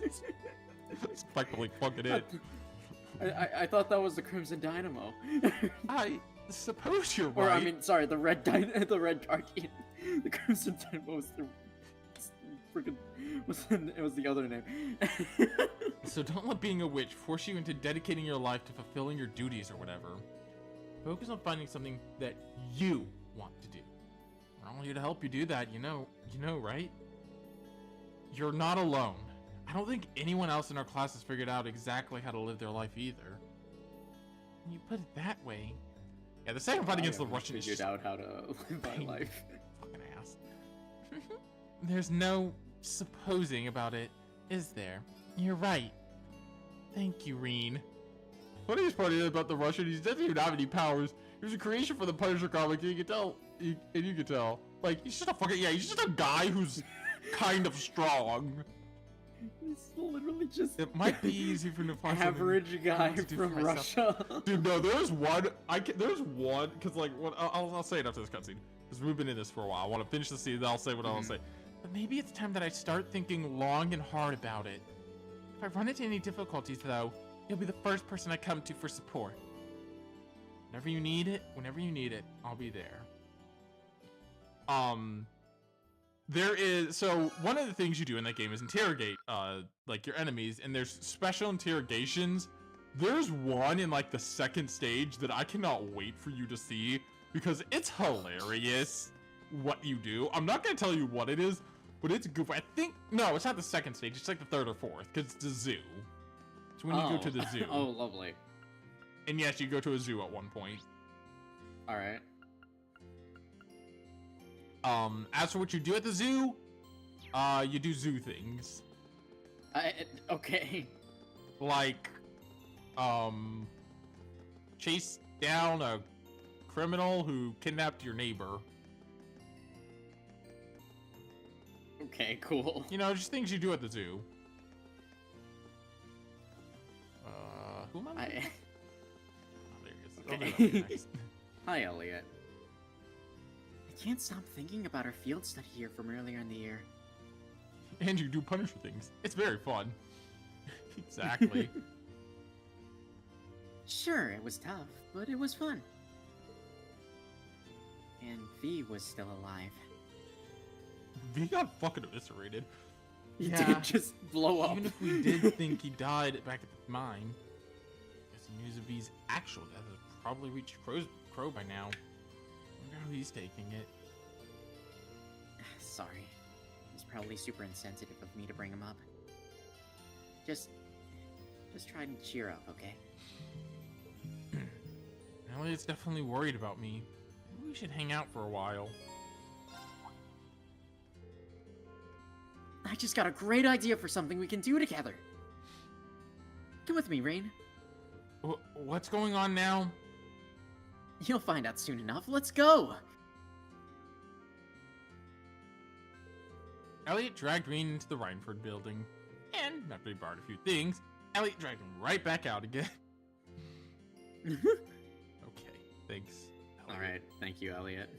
It's effectively fucking it. I thought that was the Crimson Dynamo. I suppose you're right. Or I mean, sorry, the Red the Red Guardian. The Crimson Dynamo was the freaking it was the other name. So don't let being a witch force you into dedicating your life to fulfilling your duties or whatever. Focus on finding something that you want to do. We're all here to help you do that, you know, right? You're not alone. I don't think anyone else in our class has figured out exactly how to live their life either. When you put it that way, yeah, the second fight against the Russian is figured just out how to live my life. fucking ass. There's no supposing about it, is there? You're right. Thank you, Reen. Funniest part is about the Russian, he doesn't even have any powers. He was a creation for the Punisher comic, and you can tell. And you can tell. Like, he's just a fucking, yeah, he's just a guy who's kind of strong. He's literally just It might be easy for him to find average guy to do from for myself. Russia. Dude, no, there's one, because, like, what, I'll say it after this cutscene. Because we've been in this for a while. I want to finish the scene, then I'll say what I want to say. But maybe it's time that I start thinking long and hard about it. If I run into any difficulties, though, you'll be the first person I come to for support. Whenever you need it, I'll be there. So one of the things you do in that game is interrogate, like your enemies, and there's special interrogations. There's one in like the second stage that I cannot wait for you to see because it's hilarious what you do. I'm not gonna tell you what it is, but it's goofy. I think, no, it's not the second stage, it's like the third or fourth, because it's the zoo. So when you go to the zoo. Oh, lovely. And yes, you go to a zoo at one point. Alright. As for what you do at the zoo, you do zoo things. Okay. Like, chase down a criminal who kidnapped your neighbor. Okay, cool. You know, just things you do at the zoo. Who am I? Oh, there he is. Okay. I'll do next. Hi, Elliot. I can't stop thinking about our field study here from earlier in the year. And you do Punisher things. It's very fun. Exactly. Sure, it was tough, but it was fun. And V was still alive. V got fucking eviscerated. He Yeah. did just blow up. Even if we did think he died back at the mine, I guess the news of V's actual death has probably reached Crow by now. I wonder how he's taking it. Sorry. It's probably super insensitive of me to bring him up. Just try and cheer up, okay? Elliot's definitely worried about me. Maybe we should hang out for a while. I just got a great idea for something we can do together. Come with me, Rain. What's going on now? You'll find out soon enough. Let's go! Elliot dragged Rain into the Rhineford building, and after he borrowed a few things, Elliot dragged him right back out again. Okay, thanks, Elliot. Alright, thank you, Elliot.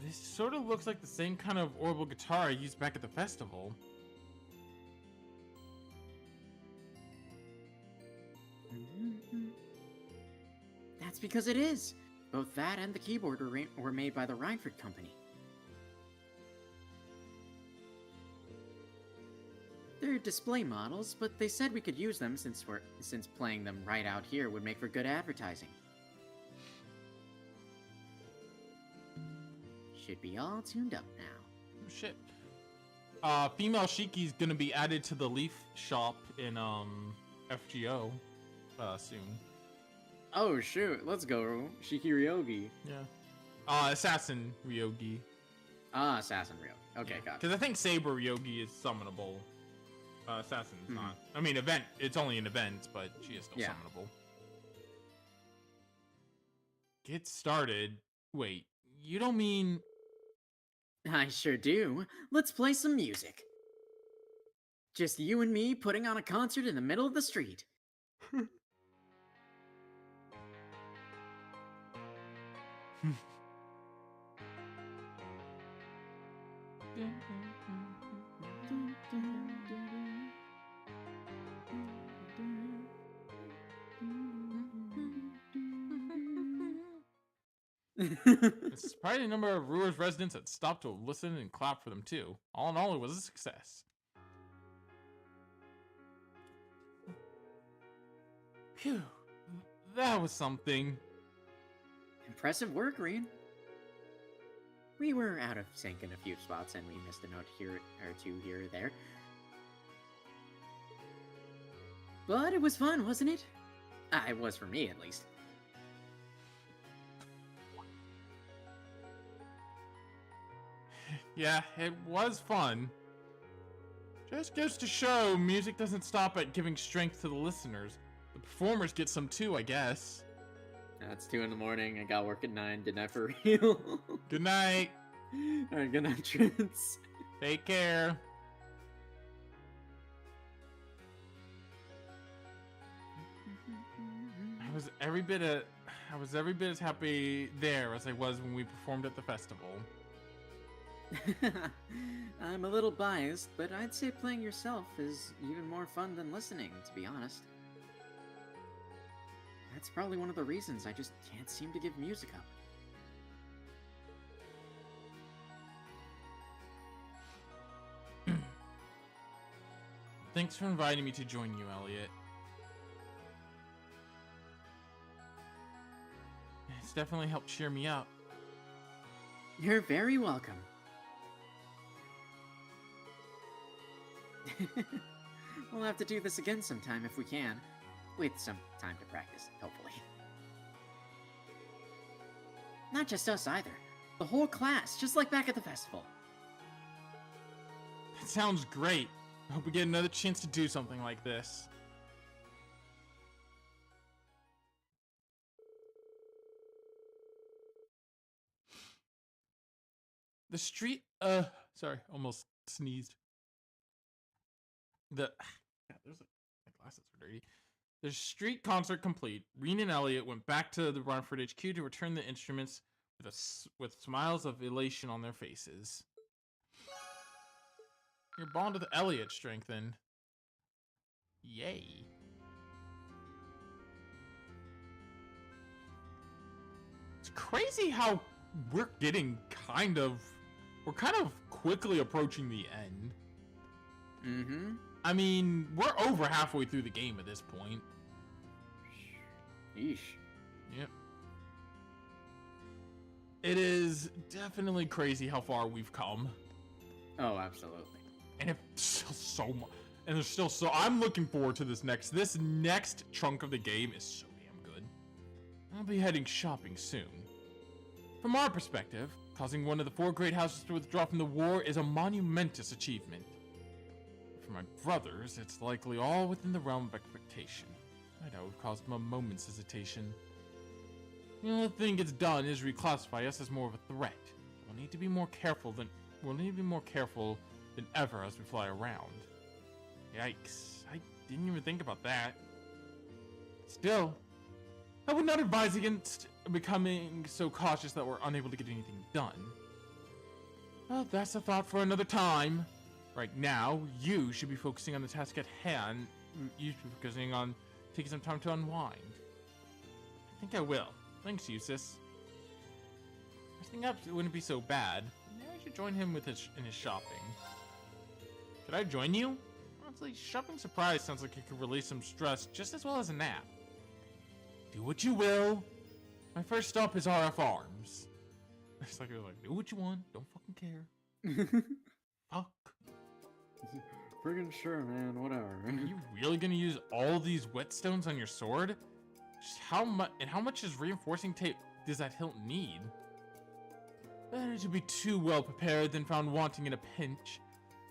This sort of looks like the same kind of orbital guitar I used back at the festival. That's because it is. Both that and the keyboard were made by the Rhineford Company. They're display models, but they said we could use them since playing them right out here would make for good advertising. Should be all tuned up now. Oh, shit. Female Shiki's gonna be added to the Leaf shop in FGO soon. Oh shoot, let's go, Shiki Ryogi. Yeah. Assassin Ryogi. Ah, Assassin Ryogi. Okay, got it. Because I think Saber Ryogi is summonable. Assassin's not. I mean, it's only an event, but she is still summonable. Get started. Wait, you don't mean... I sure do. Let's play some music. Just you and me putting on a concert in the middle of the street. It's surprising the number of Ruhr's residents that stopped to listen and clap for them too. All in all, it was a success. Phew, that was something. Impressive work, Reed. We were out of sync in a few spots and we missed a note here or two here or there. But it was fun, wasn't it? It was for me, at least. Yeah, it was fun. Just goes to show music doesn't stop at giving strength to the listeners. The performers get some too, I guess. It's 2 in the morning. I got work at 9. Good night for real. Good night. Alright, good night, Trents. Take care. I was every bit as happy there as I was when we performed at the festival. I'm a little biased, but I'd say playing yourself is even more fun than listening, to be honest. That's probably one of the reasons I just can't seem to give music up. Thanks for inviting me to join you, Elliot. It's definitely helped cheer me up. You're very welcome. We'll have to do this again sometime if we can. With some time to practice, hopefully. Not just us either. The whole class, just like back at the festival. That sounds great. I hope we get another chance to do something like this. The street, sorry, almost sneezed. God, my glasses are dirty. The street concert complete. Reen and Elliot went back to the Rhineford HQ to return the instruments with smiles of elation on their faces. Your bond with Elliot strengthened. Yay. It's crazy how we're kind of quickly approaching the end. Mm-hmm. I mean, we're over halfway through the game at this point. Yeesh. Yep. It is definitely crazy how far we've come. Oh, absolutely. And it's still so much. And there's still so... I'm looking forward to this next chunk of the game is so damn good. I'll be heading shopping soon. From our perspective, causing one of the 4 great houses to withdraw from the war is a monumentous achievement. For my brothers, it's likely all within the realm of expectation. I know it caused them a moment's hesitation. The only thing it's done is reclassify us as more of a threat. We'll need to be more careful than ever as we fly around. Yikes, I didn't even think about that. Still, I would not advise against becoming so cautious that we're unable to get anything done. Well, that's a thought for another time. Right now, you should be focusing on the task at hand. You should be focusing on taking some time to unwind. I think I will. Thanks, Eustace. Resting up wouldn't be so bad. Maybe I should join him in his shopping. Should I join you? Honestly, shopping surprise sounds like it could release some stress just as well as a nap. Do what you will. My first stop is RF Arms. It's like, do what you want. Don't fucking care. Fuck. Friggin' sure, man. Whatever. Are you really gonna use all these whetstones on your sword? Just how much is reinforcing tape does that hilt need? Better to be too well prepared than found wanting in a pinch,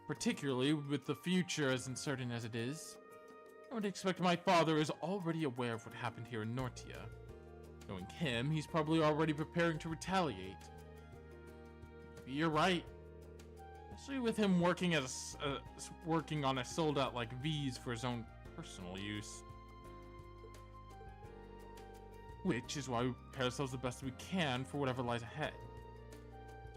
particularly with the future as uncertain as it is. I would expect my father is already aware of what happened here in Nortia. Knowing him, he's probably already preparing to retaliate. Maybe you're right. Especially with him working on a sold-out like V's for his own personal use. Which is why we prepare ourselves the best we can for whatever lies ahead.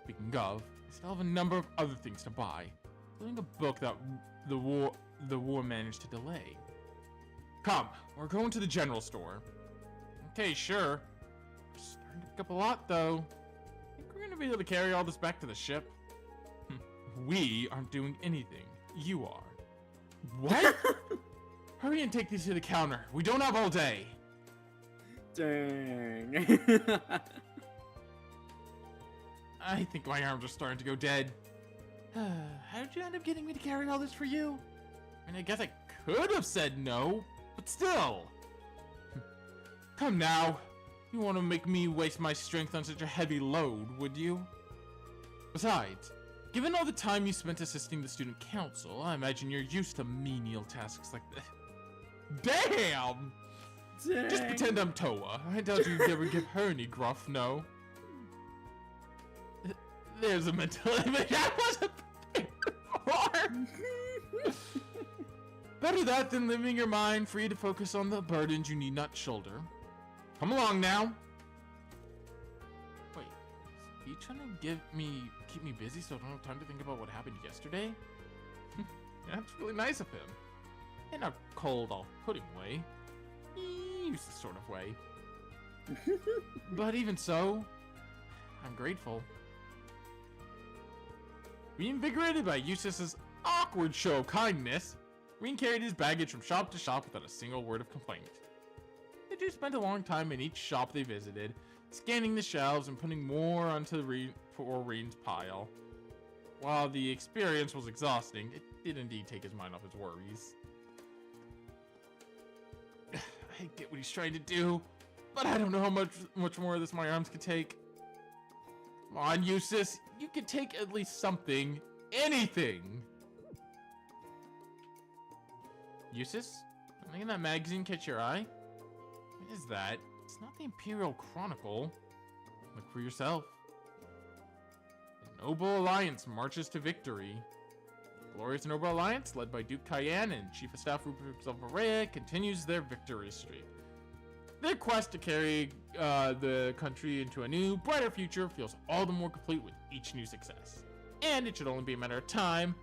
Speaking of, I still have a number of other things to buy, including a book that the war managed to delay. Come, we're going to the general store. Okay, sure. We're starting to pick up a lot, though. Think we're gonna be able to carry all this back to the ship? We aren't doing anything. You are. What? Hurry and take these to the counter. We don't have all day. Dang. I think my arms are starting to go dead. How did you end up getting me to carry all this for you? I mean, I guess I could have said no, but still. Come now. You want to make me waste my strength on such a heavy load, would you? Besides, given all the time you spent assisting the student council, I imagine you're used to menial tasks like that. Damn! Dang. Just pretend I'm Toa. I doubt you'd ever give her any gruff, no. There's a mental image I wasn't prepared for! Better that than leaving your mind free to focus on the burdens you need not shoulder. Come along now. Wait, is he trying to keep me busy so I don't have time to think about what happened yesterday? That's really nice of him. In a cold, off-putting way. Useless sort of way. But even so, I'm grateful. Reinvigorated by Eustace's awkward show of kindness, Green carried his baggage from shop to shop without a single word of complaint. The two spent a long time in each shop they visited, scanning the shelves and putting more onto poor Reen's pile. While the experience was exhausting, it did indeed take his mind off his worries. I get what he's trying to do, but I don't know how much more of this my arms can take. Come on, Eustace, you can take at least something. Anything! Eustace? Something in that magazine catch your eye? What is that? It's not the Imperial Chronicle. Look for yourself. The Noble Alliance marches to victory. The glorious Noble Alliance, led by Duke Cayenne and Chief of Staff Rupert Zalvarea, continues their victory streak. Their quest to carry the country into a new, brighter future feels all the more complete with each new success. And it should only be a matter of time.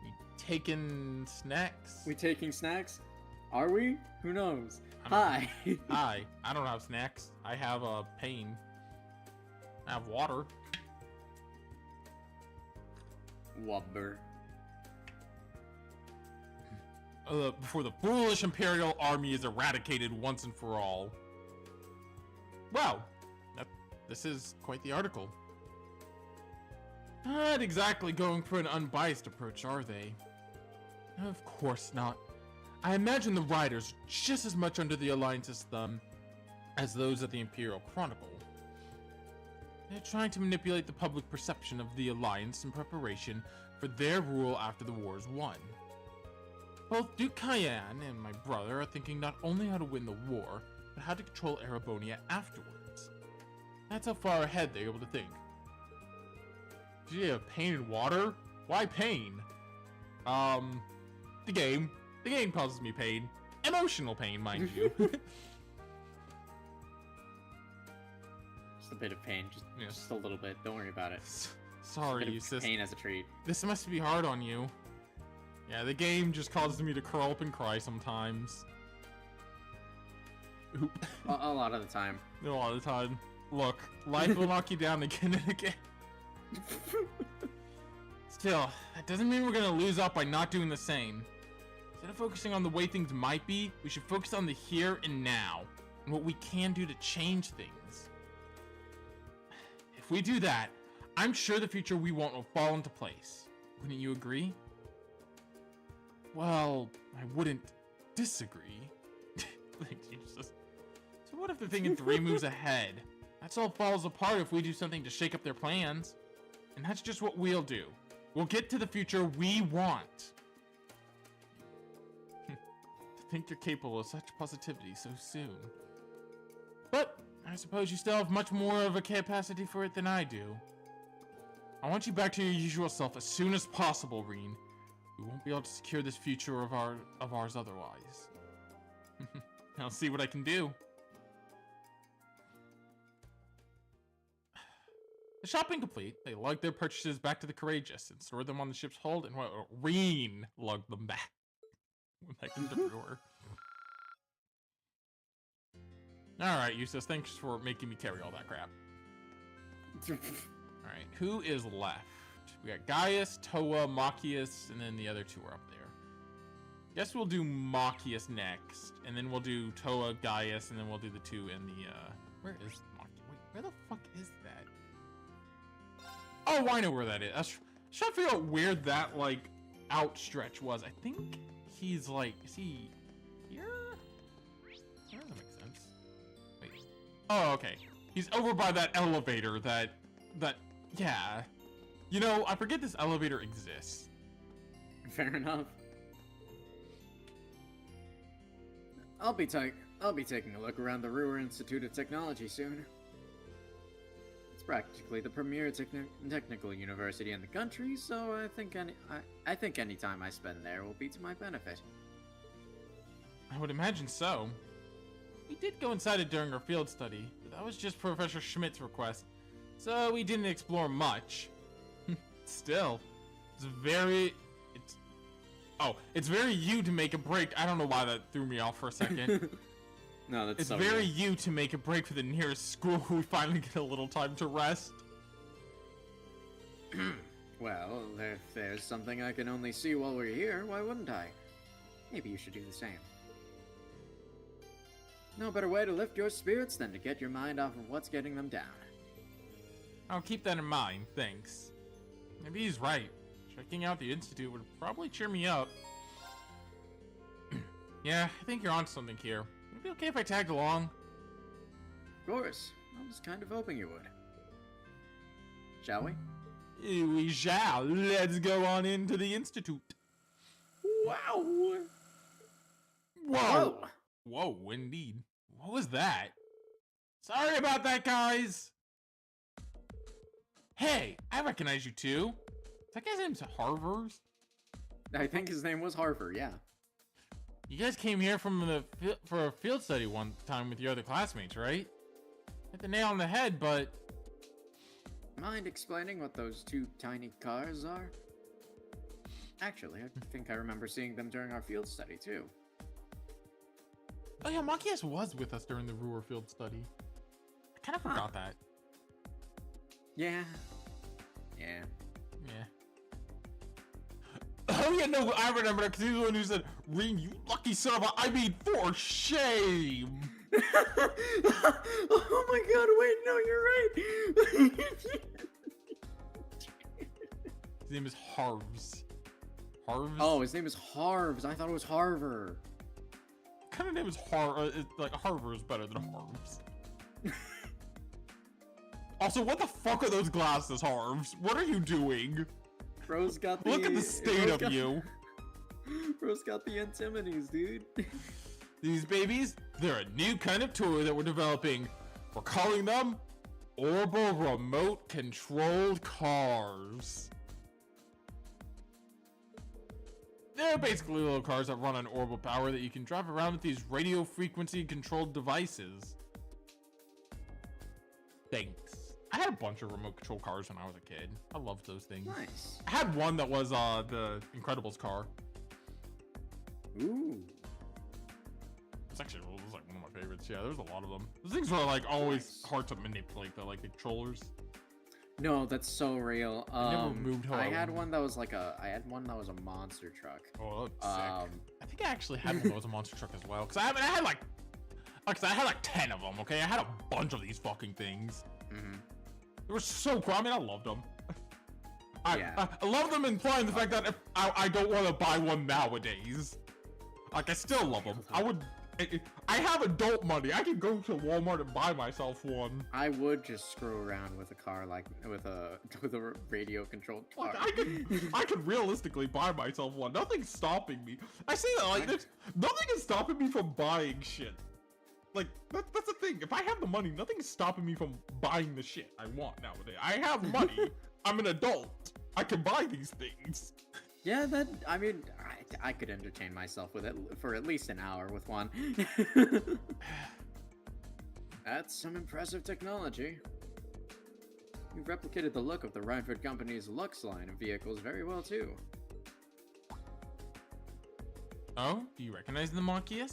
We taking snacks? We taking snacks? Are we? Who knows? Hi. Hi. I don't have snacks. I have a pain. I have water. Wubber. Before the foolish Imperial army is eradicated once and for all. Wow. This is quite the article. Not exactly going for an unbiased approach, are they? Of course not. I imagine the writers are just as much under the Alliance's thumb as those at the Imperial Chronicle. They're trying to manipulate the public perception of the Alliance in preparation for their rule after the war is won. Both Duke Cayenne and my brother are thinking not only how to win the war, but how to control Erebonia afterwards. That's how far ahead they're able to think. Did you have pain and water? Why pain? The game. The game causes me pain. Emotional pain, mind you. Just a bit of pain, just a little bit. Don't worry about it. Sorry, Eustace. Pain as a treat. This must be hard on you. Yeah, the game just causes me to curl up and cry sometimes. Oop. A lot of the time. A lot of the time. Look, life will knock you down again and again. Still, that doesn't mean we're gonna lose out by not doing the same. Instead of focusing on the way things might be, we should focus on the here and now, and what we can do to change things. If we do that, I'm sure the future we want will fall into place. Wouldn't you agree? Well, I wouldn't disagree. Thanks, Jesus. So what if the thing in 3 moves ahead? That's all falls apart if we do something to shake up their plans. And that's just what we'll do. We'll get to the future we want. To think you're capable of such positivity so soon. But I suppose you still have much more of a capacity for it than I do. I want you back to your usual self as soon as possible, Reen. We won't be able to secure this future of ours otherwise. I'll see what I can do. The shopping complete, they lugged their purchases back to the Courageous and stored them on the ship's hold, and Reen lugged them back. Went back into the brewer. Alright, Eustace, thanks for making me carry all that crap. Alright, who is left? We got Gaius, Toa, Machias, and then the other 2 are up there. Guess we'll do Machias next, and then we'll do Toa, Gaius, and then we'll do the 2 in the, where is Machias? Wait, where the fuck is that? Oh, I know where that is. I was trying to figure out where that, like, outstretch was. I think he's, like, is he here? That doesn't make sense. Wait. Oh, okay. He's over by that elevator that, yeah. You know, I forget this elevator exists. Fair enough. I'll be taking a look around the Ruhr Institute of Technology soon. It's practically the premier technical university in the country, so I think any time I spend there will be to my benefit. I would imagine so. We did go inside it during our field study, but that was just Professor Schmidt's request, so we didn't explore much. Still, it's very you to make a break. I don't know why that threw me off for a second. No, that's it's so very good. you to make a break for the nearest school who we finally get a little time to rest. Well, if there's something I can only see while we're here, why wouldn't I? Maybe you should do the same. No better way to lift your spirits than to get your mind off of what's getting them down. I'll keep that in mind, thanks. Maybe he's right. Checking out the Institute would probably cheer me up. Yeah, I think you're on something here. Would it be okay if I tagged along? Of course. I was kind of hoping you would. Shall we? We shall. Let's go on into the Institute. Wow! Whoa! Whoa, indeed. What was that? Sorry about that, guys! Hey, I recognize you too. That guy's name's Harvers? I think his name was Harper, yeah. You guys came here for a field study one time with your other classmates, right? Hit the nail on the head, but... Mind explaining what those 2 tiny cars are? Actually, I think I remember seeing them during our field study, too. Oh yeah, Machias was with us during the Ruhr field study. I kind of forgot that. Yeah. Oh yeah, no, I remember that because he was the one who said, Reen, you lucky son of a... I mean, for shame! Oh my god, wait, no, you're right! His name is Harvs. Harvs? Oh, his name is Harvs. I thought it was Harver. What kind of name is like, Harver is better than Harvs. Also, what the fuck are those glasses, Harvs? What are you doing? Bro's got the. Look at the state bro's of got- you. Bro's got the antimomies, dude. These babies, they're a new kind of toy that we're developing. We're calling them Orbital Remote Controlled Cars. They're basically little cars that run on orbital power that you can drive around with these radio frequency controlled devices. Thanks. I had a bunch of remote control cars when I was a kid. I loved those things. Nice. I had one that was the Incredibles car. Ooh. It's actually it was like one of my favorites. Yeah, there's a lot of them. Those things were like always hard to manipulate though, like the controllers. No, that's so real. never moved how I I had wanted. one that was like a. I had one that was a monster truck. Oh, that's sick. Um, I think I actually had one that was a monster truck as well. Cause I had like 10 of them. Okay, I had a bunch of these fucking things. mhm. They were so cool. I mean, I loved them. Yeah. I love them, implying the fact that if I don't want to buy one nowadays. Like, I still love them. I have adult money. I can go to Walmart and buy myself one. I would just screw around with a car like with a radio controlled car. Like, I could realistically buy myself one. Nothing's stopping me. I say that like nothing is stopping me from buying shit. Like that's the thing. If I have the money, nothing's stopping me from buying the shit I want nowadays. I have money. I'm an adult. I can buy these things. Yeah, I mean, I could entertain myself with it for at least an hour with one. That's some impressive technology. You've replicated the look of the Rhineford Company's Lux line of vehicles very well, too. Oh, do you recognize the Marquis?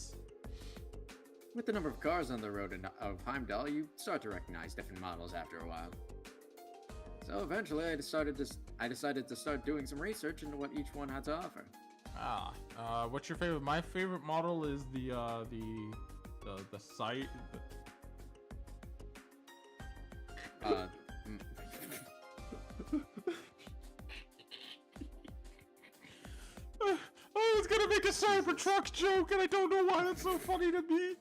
With the number of cars on the road of Heimdall, you start to recognize different models after a while. So eventually, I decided to start doing some research into what each one had to offer. What's your favorite? My favorite model is the site. Mm. I was gonna make a Cybertruck joke, and I don't know why that's so funny to me.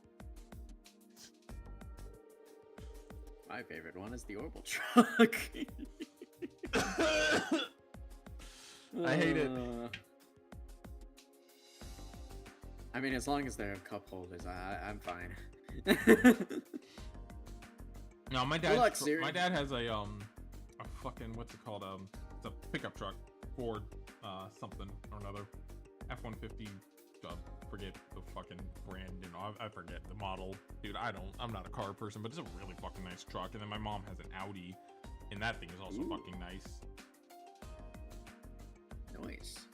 My favorite one is the Orbital truck. I hate it. I mean, as long as they're cup holders, I'm fine. No, my Look, dad. Siri. My dad has a fucking what's it called? It's a pickup truck, Ford, something or another, F-150. Forget the fucking brand. You know, I forget the model, dude. I'm not a car person, but it's a really fucking nice truck. And then my mom has an Audi, and that thing is also Ooh. fucking nice. Nice.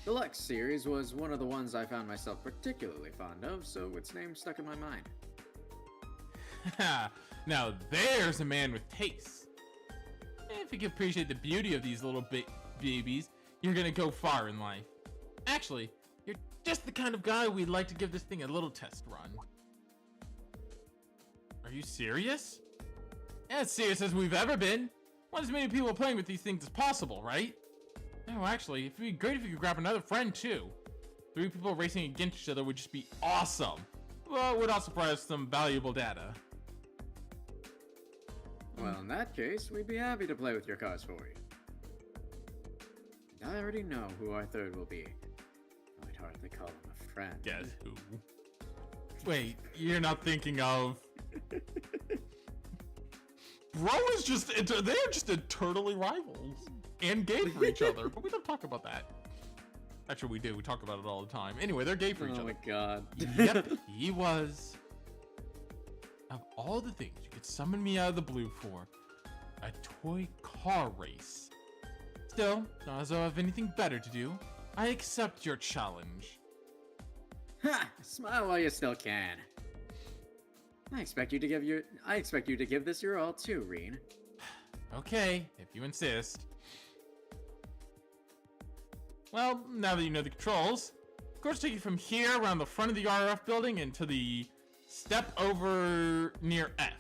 The Lux series was one of the ones I found myself particularly fond of, so its name stuck in my mind. Now there's a man with taste. If you can appreciate the beauty of these little babies, you're gonna go far in life. Actually, you're just the kind of guy we'd like to give this thing a little test run. Are you serious? Yeah, as serious as we've ever been. Want as many people playing with these things as possible, right? No, actually, it'd be great if you could grab another friend too. 3 people racing against each other would just be awesome. Well, it would also provide us some valuable data. Well, in that case, we'd be happy to play with your cars for you. And I already know who our third will be. I'd hardly call him a friend. Guess who? Wait, you're not thinking of... Bro is just... They're just eternally rivals. And gay for each other. But we don't talk about that. Actually, we do. We talk about it all the time. Anyway, they're gay for each Oh other. my god. Yep, he was. Of all the things you could summon me out of the blue for, a toy car race. Still, not as though I have anything better to do. I accept your challenge. Ha! Smile while you still can. I expect you to give this your all too, Reen. Okay, if you insist. Well, now that you know the controls, of course, take you from here around the front of the RF building into the step over near F.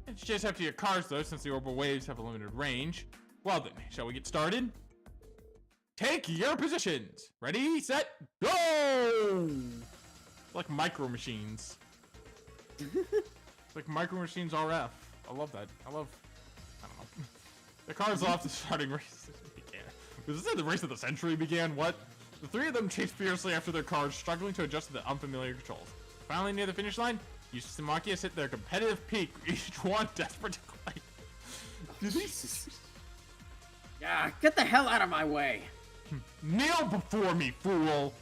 It's just after your cars, though, since the orbital waves have a limited range. Well then, shall we get started? Take your positions. Ready, set, go! Like Micro Machines. It's like Micro Machines RF. I love that. I don't know. The cars off, the starting race began. Was this the race of the century began? What? The three of them chased fiercely after their cars, struggling to adjust to the unfamiliar controls. Finally, near the finish line, Eustace and Machias hit their competitive peak, each one desperate to claim. Jesus. Yeah, get the hell out of my way. Kneel before me, fool!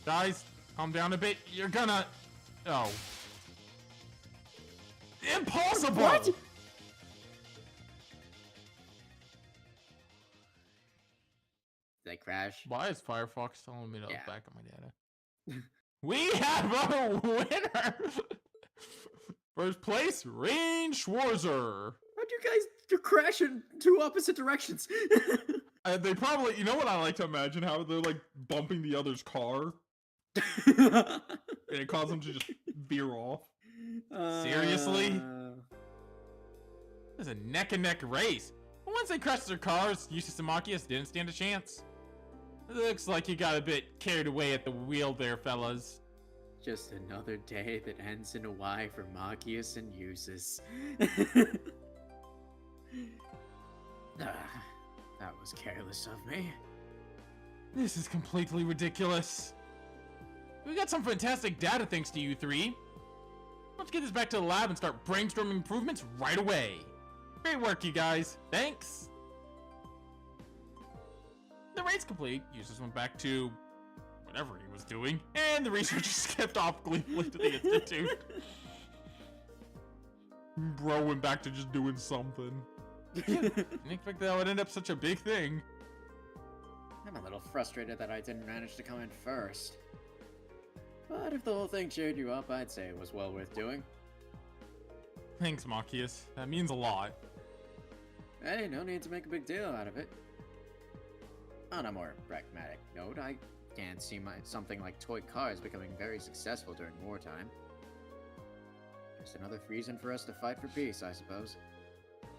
Guys, calm down a bit. You're gonna... Oh. Impossible! What? They crash. Why is Firefox telling me to Yeah. look back at my data? We have a winner! First place, Rain Schwarzer. How'd you guys crash in two opposite directions? They probably, you know what I like to imagine? How they're like bumping the other's car, and it caused them to just veer off. Seriously? It was a neck and neck race. But once they crashed their cars, Eustace and Machias didn't stand a chance. It looks like you got a bit carried away at the wheel there, fellas. Just another day that ends in a Y for Machias and Eustace. That was careless of me. This is completely ridiculous. We got some fantastic data thanks to you three. Let's get this back to the lab and start brainstorming improvements right away. Great work, you guys. Thanks. The race complete, Eustace went back to whatever he was doing, and the researcher skipped off gleefully to the institute. Bro went back to just doing something. Didn't expect that would end up such a big thing. I'm a little frustrated that I didn't manage to come in first. But if the whole thing cheered you up, I'd say it was well worth doing. Thanks, Machias. That means a lot. Hey, no need to make a big deal out of it. On a more pragmatic note, I can't see something like toy cars becoming very successful during wartime. Just another reason for us to fight for peace, I suppose.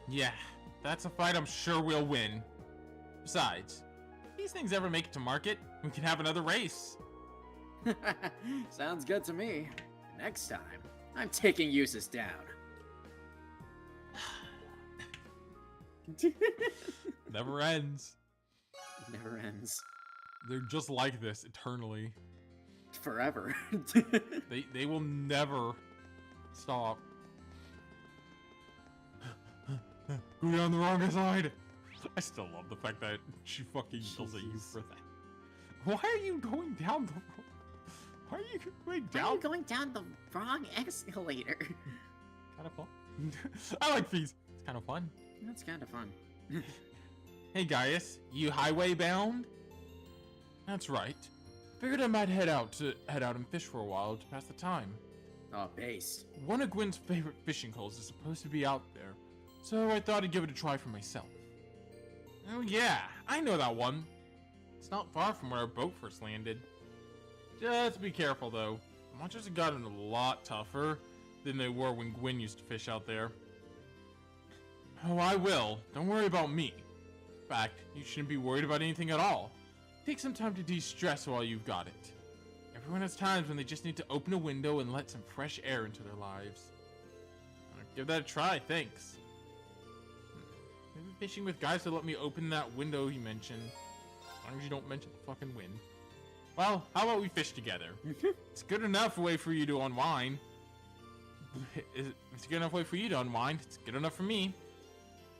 Yeah, that's a fight I'm sure we'll win. Besides, if these things ever make it to market, we can have another race. Sounds good to me. Next time, I'm taking Eustace down. Never ends. Never ends. They're just like this eternally. Forever. They will never stop. Go down the wrong side. I still love the fact that she fucking yells at you for that. Why are you going down the? Why are you going down? Why are you going down the wrong escalator? Kind of fun. I like these. It's kind of fun. That's kind of fun. Hey Gaius, you highway bound? That's right. Figured I might head out and fish for a while to pass the time. Oh, base. One of Gwen's favorite fishing holes is supposed to be out there, so I thought I'd give it a try for myself. Oh yeah, I know that one. It's not far from where our boat first landed. Just be careful though. Monsters have gotten a lot tougher than they were when Gwen used to fish out there. Oh, I will. Don't worry about me. In fact, you shouldn't be worried about anything at all. Take some time to de-stress while you've got it. Everyone has times when they just need to open a window and let some fresh air into their lives. Give that a try, thanks. Maybe fishing with guys to let me open that window he mentioned. As long as you don't mention the fucking wind. Well, how about we fish together? It's good enough way for you to unwind. It's a good enough way for you to unwind. It's good enough for me.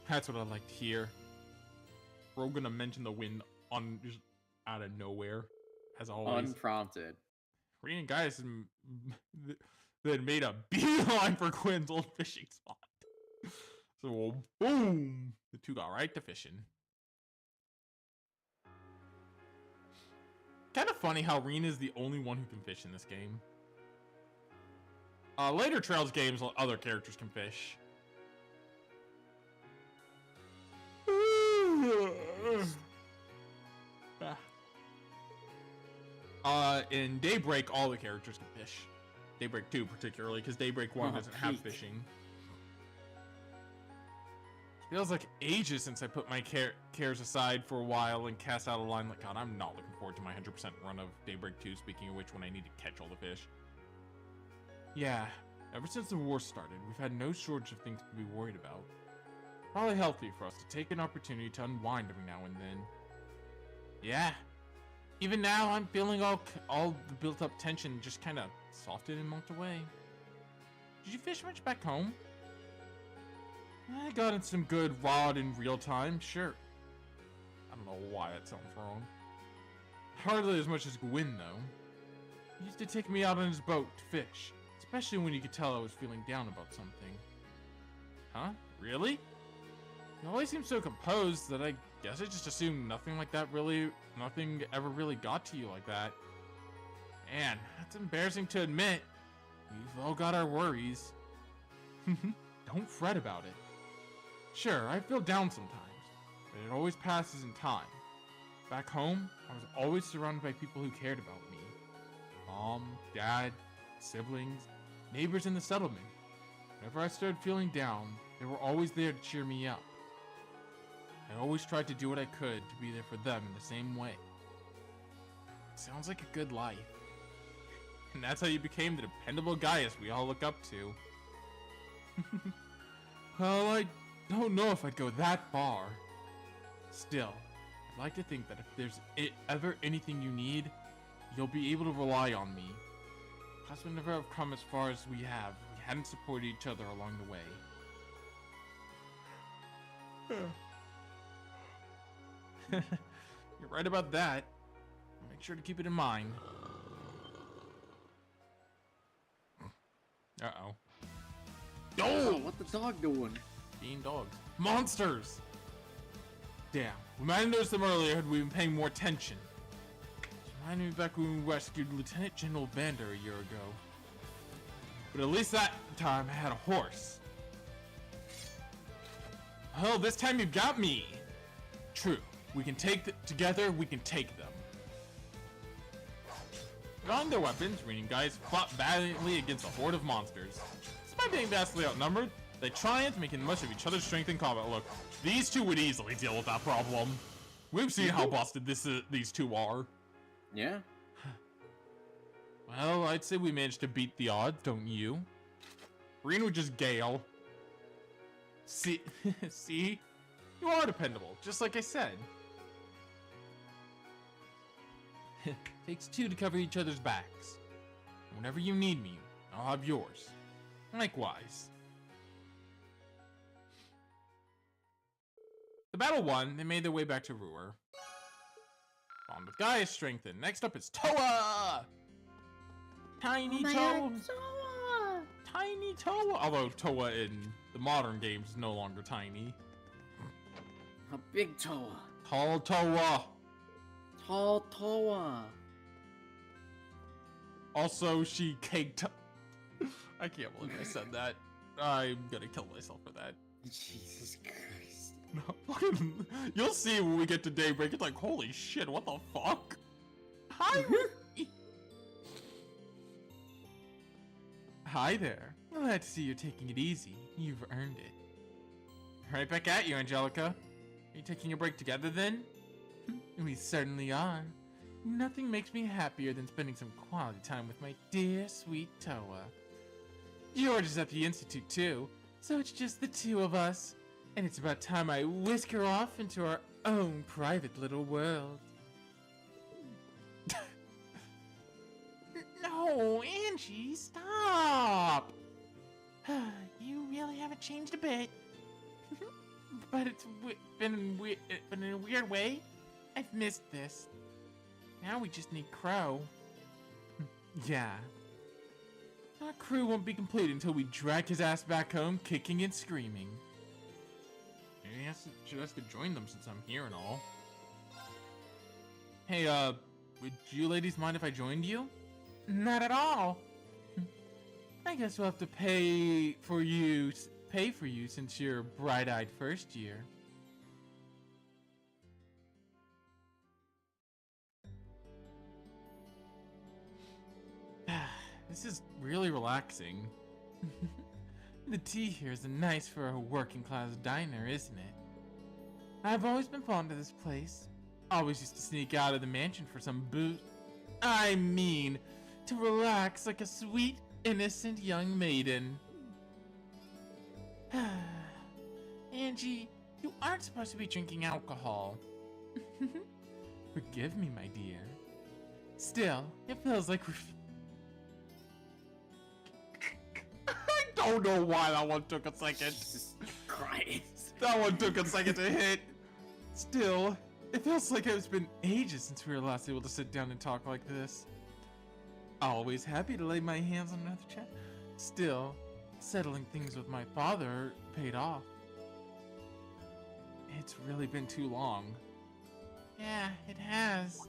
That's what I'd like to hear. We're gonna mention the wind on just out of nowhere, as always. Unprompted. Reen and Gaius then made a beeline for Quinn's old fishing spot. So boom, the two got right to fishing. Kind of funny how Reen is the only one who can fish in this game. Later Trails games, other characters can fish. In Daybreak, all the characters can fish. Daybreak 2 particularly, because Daybreak 1 doesn't have fishing. Feels like ages since I put my cares aside for a while and cast out a line. Like, God, I'm not looking forward to my 100% run of Daybreak 2, speaking of which, when I need to catch all the fish. Yeah, ever since the war started, we've had no shortage of things to be worried about. Probably healthy for us to take an opportunity to unwind every now and then. Yeah. Even now, I'm feeling all the built-up tension just kind of softened and melted away. Did you fish much back home? I got in some good rod in real time, sure. I don't know why that sounds wrong. Hardly as much as Gwyn, though. He used to take me out on his boat to fish, especially when you could tell I was feeling down about something. Huh? Really? You always seem so composed that I guess I just assumed nothing ever really got to you like that. Man, that's embarrassing to admit. We've all got our worries. Don't fret about it. Sure, I feel down sometimes, but it always passes in time. Back home, I was always surrounded by people who cared about me. Mom, dad, siblings, neighbors in the settlement. Whenever I started feeling down, they were always there to cheer me up. I always tried to do what I could to be there for them in the same way. Sounds like a good life. And that's how you became the dependable Gaius we all look up to. Well, I don't know if I'd go that far. Still, I'd like to think that if there's ever anything you need, you'll be able to rely on me. Plus, we never have come as far as we have. We hadn't supported each other along the way. You're right about that. I'll make sure to keep it in mind. Uh-oh. Oh, what the dog doing? Being dogs. Monsters! Damn, we might have noticed them earlier had we been paying more attention. Reminded me back when we rescued Lieutenant General Vander a year ago. But at least that time I had a horse. Well, this time you've got me! True, we can together we can take them. Drawing their weapons, Reading guys fought valiantly against a horde of monsters. Despite being vastly outnumbered, they triumphed, making the most of each other's strength in combat. Look, these two would easily deal with that problem. We've seen how busted these two are. Yeah? Well, I'd say we managed to beat the odds, don't you? Reen was just Gale. See? See? You are dependable, just like I said. Takes two to cover each other's backs. Whenever you need me, I'll have yours. Likewise. The battle won, they made their way back to Ruhr. Bond with Gaius strengthened. Next up is Toa! Tiny Toa! Tiny Toa! Although Toa in the modern games is no longer tiny. A big Toa. Tall Toa! Tall Toa. Also, she caked. I can't believe I said that. I'm gonna kill myself for that. Jesus Christ. No, you'll see when we get to Daybreak. It's like, holy shit, what the fuck? Hi. Hi there. Glad to see you're taking it easy. You've earned it. Right back at you, Angelica. Are you taking a break together then? We certainly are. Nothing makes me happier than spending some quality time with my dear, sweet Toa. George is at the Institute too, so it's just the two of us. And it's about time I whisk her off into our own private little world. No, Angie, stop! You really haven't changed a bit. But it's been in a weird way. I've missed this. Now we just need Crow. Yeah. Our crew won't be complete until we drag his ass back home, kicking and screaming. Maybe I should ask to join them since I'm here and all. Hey, would you ladies mind if I joined you? Not at all. I guess we'll have to pay for you since you're bright-eyed first year. This is really relaxing. The tea here is nice for a working-class diner, isn't it? I've always been fond of this place. Always used to sneak out of the mansion for some booze. I mean, to relax like a sweet, innocent young maiden. Angie, you aren't supposed to be drinking alcohol. Forgive me, my dear. Still, it feels like we're... I don't know why that one took a second. Jesus Christ. That one took a second to hit. Still, it feels like it's been ages since we were last able to sit down and talk like this. Always happy to lay my hands on another chat. Still, settling things with my father paid off. It's really been too long. Yeah, it has.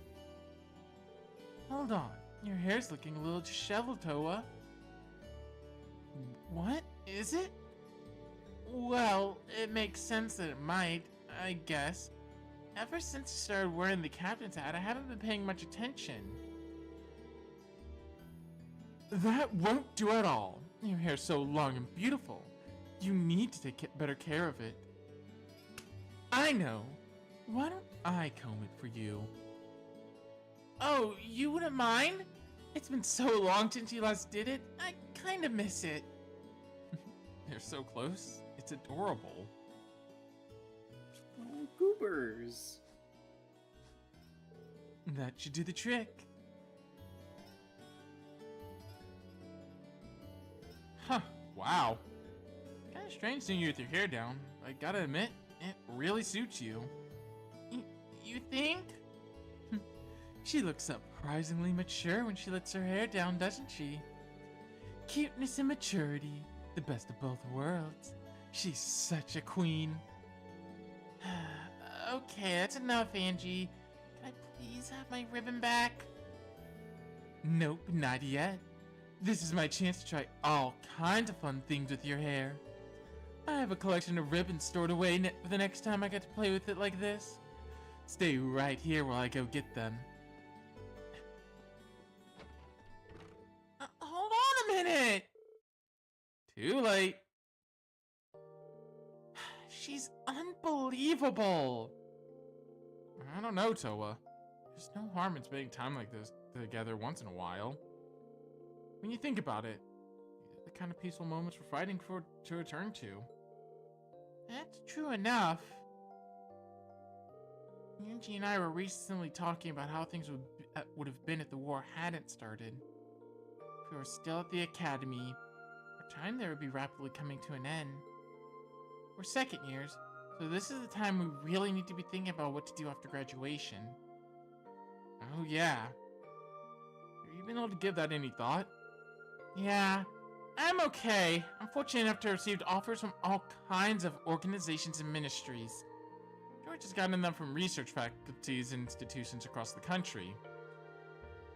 Hold on, your hair's looking a little disheveled, Toa. What? Is it? Well, it makes sense that it might, I guess. Ever since I started wearing the captain's hat, I haven't been paying much attention. That won't do at all. Your hair's so long and beautiful. You need to take better care of it. I know. Why don't I comb it for you? Oh, you wouldn't mind? It's been so long since you last did it. I kind of miss it. They're so close. It's adorable. Oh, goobers. That should do the trick. Huh, wow. Kinda strange seeing you with your hair down. I gotta admit, it really suits you. You think? She looks surprisingly mature when she lets her hair down, doesn't she? Cuteness and maturity, the best of both worlds. She's such a queen. Okay, that's enough, Angie. Can I please have my ribbon back? Nope, not yet. This is my chance to try all kinds of fun things with your hair. I have a collection of ribbons stored away for the next time I get to play with it like this. Stay right here while I go get them. Hold on a minute! Too late. She's unbelievable. I don't know, Toa. There's no harm in spending time like this together once in a while. When you think about it, the kind of peaceful moments we're fighting for to return to. That's true enough. Angie and I were recently talking about how things would have been if the war hadn't started. If we were still at the academy, our time there would be rapidly coming to an end. We're second years, so this is the time we really need to be thinking about what to do after graduation. Oh yeah. Have you been able to give that any thought? Yeah, I'm okay. I'm fortunate enough to have received offers from all kinds of organizations and ministries. George has gotten them from research faculties and institutions across the country.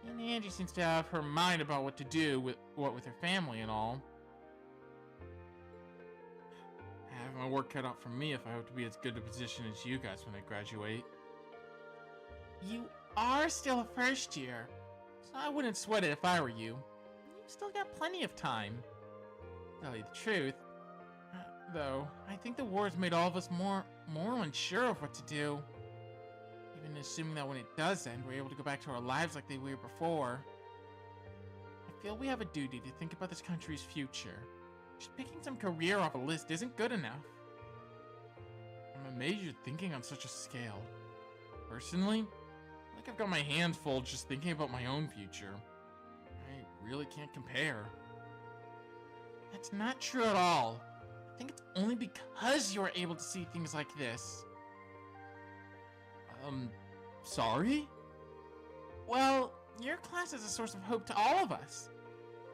And Angie seems to have her mind about what to do with her family and all. I have my work cut out for me if I hope to be as good a position as you guys when I graduate. You are still a first year, so I wouldn't sweat it if I were you. You've still got plenty of time. To tell you the truth, though, I think the war has made all of us more unsure of what to do. Even assuming that when it does end, we're able to go back to our lives like they were before. I feel we have a duty to think about this country's future. Just picking some career off a list isn't good enough. I'm amazed you're thinking on such a scale. Personally, I feel like I've got my hands full just thinking about my own future. I really can't compare. That's not true at all. I think it's only because you're able to see things like this. Sorry? Well, your class is a source of hope to all of us.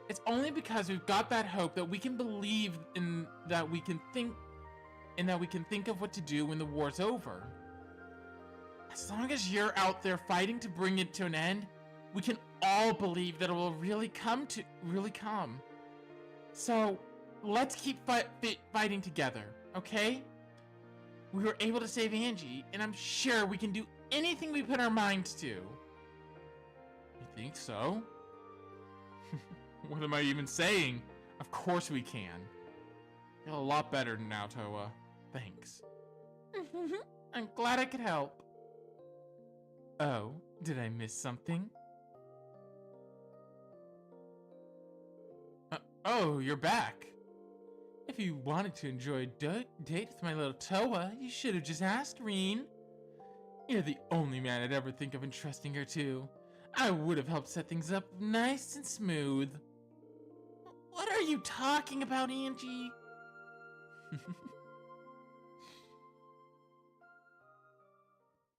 It's only because we've got that hope that we can believe in that we can think of what to do when the war's over. As long as you're out there fighting to bring it to an end, we can all believe that it will really come. So, let's keep fighting together, okay? We were able to save Angie, and I'm sure we can do anything we put our minds to. You think so? What am I even saying? Of course we can. I feel a lot better now, Toa. Thanks. I'm glad I could help. Oh, did I miss something? Oh, you're back. If you wanted to enjoy a date with my little Toa, you should have just asked, Reen. You're the only man I'd ever think of entrusting her to. I would have helped set things up nice and smooth. What are you talking about, Angie?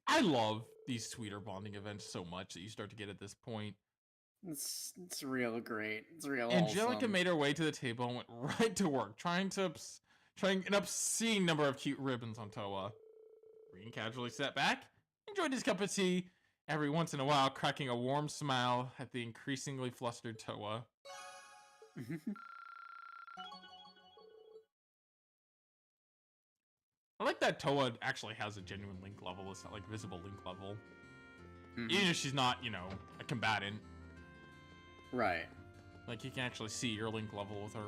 I love these sweeter bonding events so much that you start to get at this point. It's real great. It's real Angelica wholesome. made her way to the table and went right to work, trying an obscene number of cute ribbons on Toa. Reen casually sat back, enjoyed his cup of tea, every once in a while cracking a warm smile at the increasingly flustered Toa. I like that Toa actually has a genuine link level. It's not like visible link level. Even if she's not, a combatant. Right. Like, you can actually see your link level with her.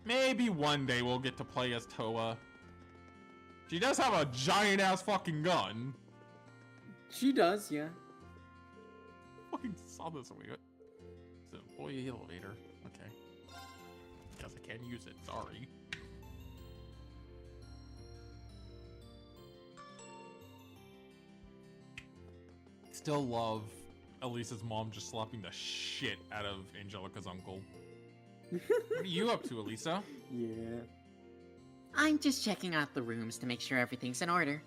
Maybe one day we'll get to play as Toa. She does have a giant-ass fucking gun. She does, yeah. Fucking saw this weird. It's an employee elevator. Okay. Guess I can't use it. Sorry. Still love Elisa's mom just slapping the shit out of Angelica's uncle. What are you up to, Elisa? Yeah. I'm just checking out the rooms to make sure everything's in order.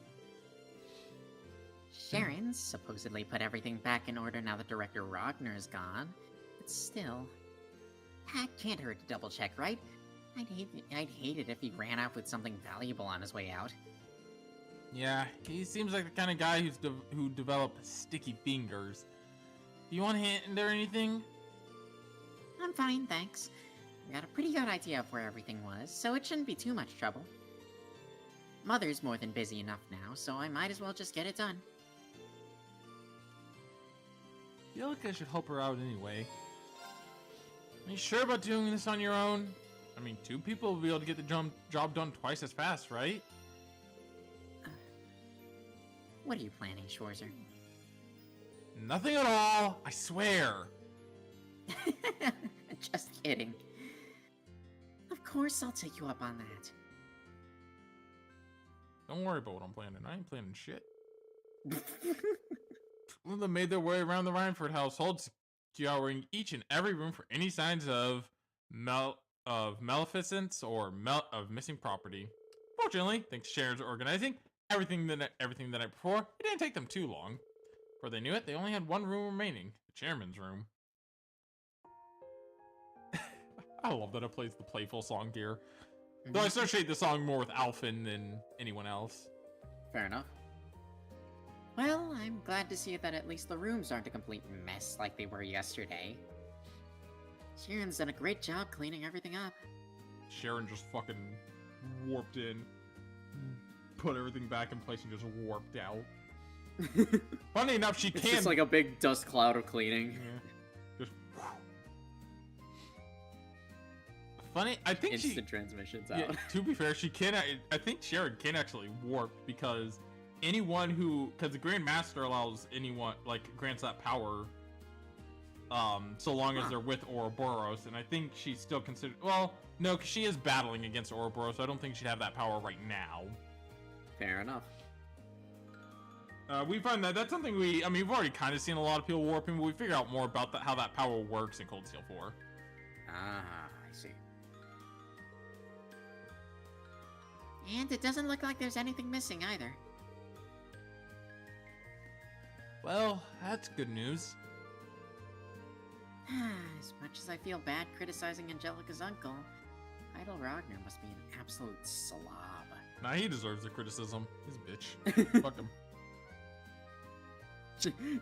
Sharon's supposedly put everything back in order now that Director Ragnar is gone. But still, that can't hurt to double check, right? I'd hate it if he ran off with something valuable on his way out. Yeah, he seems like the kind of guy who developed sticky fingers. Do you want a hint or anything? I'm fine, thanks. I got a pretty good idea of where everything was, so it shouldn't be too much trouble. Mother's more than busy enough now, so I might as well just get it done. I feel like I should help her out anyway. Are you sure about doing this on your own? I mean, 2 people will be able to get the job done twice as fast, right? What are you planning, Schwarzer? Nothing at all, I swear. Just kidding. Of course I'll take you up on that. Don't worry about what I'm planning. I ain't planning shit. Well, they made their way around the Reinford household, scouring each and every room for any signs of maleficence or of missing property. Fortunately, thanks to Sharon's organizing everything the night before, it didn't take them too long. Before they knew it, they only had one room remaining, the chairman's room. I love that it plays the playful song here. Though I associate the song more with Alphen than anyone else. Fair enough. Well, I'm glad to see that at least the rooms aren't a complete mess like they were yesterday. Sharon's done a great job cleaning everything up. Sharon just fucking warped in, put everything back in place, and just warped out. Funny enough, she It's can. just like a big dust cloud of cleaning. Yeah. Just. Funny, I think Instant transmissions out. Yeah, to be fair, she can. I think Sharon can actually warp because anyone because the Grand Master allows anyone, grants that power. So long as they're with Ouroboros, and I think she's still considered. Well, no, because she is battling against Ouroboros, so I don't think she'd have that power right now. Fair enough. We find that's something we've already kind of seen a lot of people warping, but we figure out more about how that power works in Cold Steel 4. Ah, I see. And it doesn't look like there's anything missing either. Well, that's good news. As much as I feel bad criticizing Angelica's uncle, Idol Ragnar must be an absolute slob. Nah, he deserves the criticism. He's a bitch. Fuck him.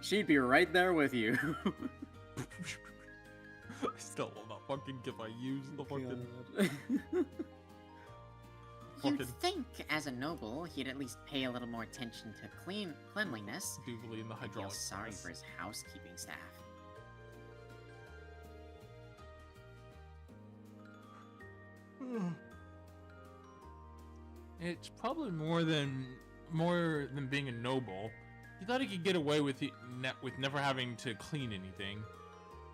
She'd be right there with you. I still love that fucking gif I used. The fucking... You'd think, as a noble, he'd at least pay a little more attention to cleanliness. I do believe in the I feel hydraulic sorry press. for his housekeeping staff. It's probably more than being a noble. He thought he could get away with never having to clean anything.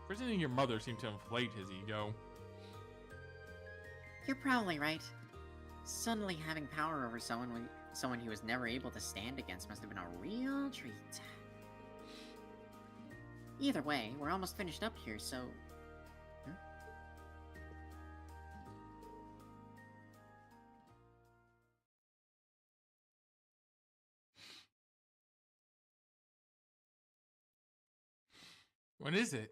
Presenting your mother seemed to inflate his ego. You're probably right. Suddenly having power over someone he was never able to stand against must have been a real treat. Either way, we're almost finished up here, so... What is it?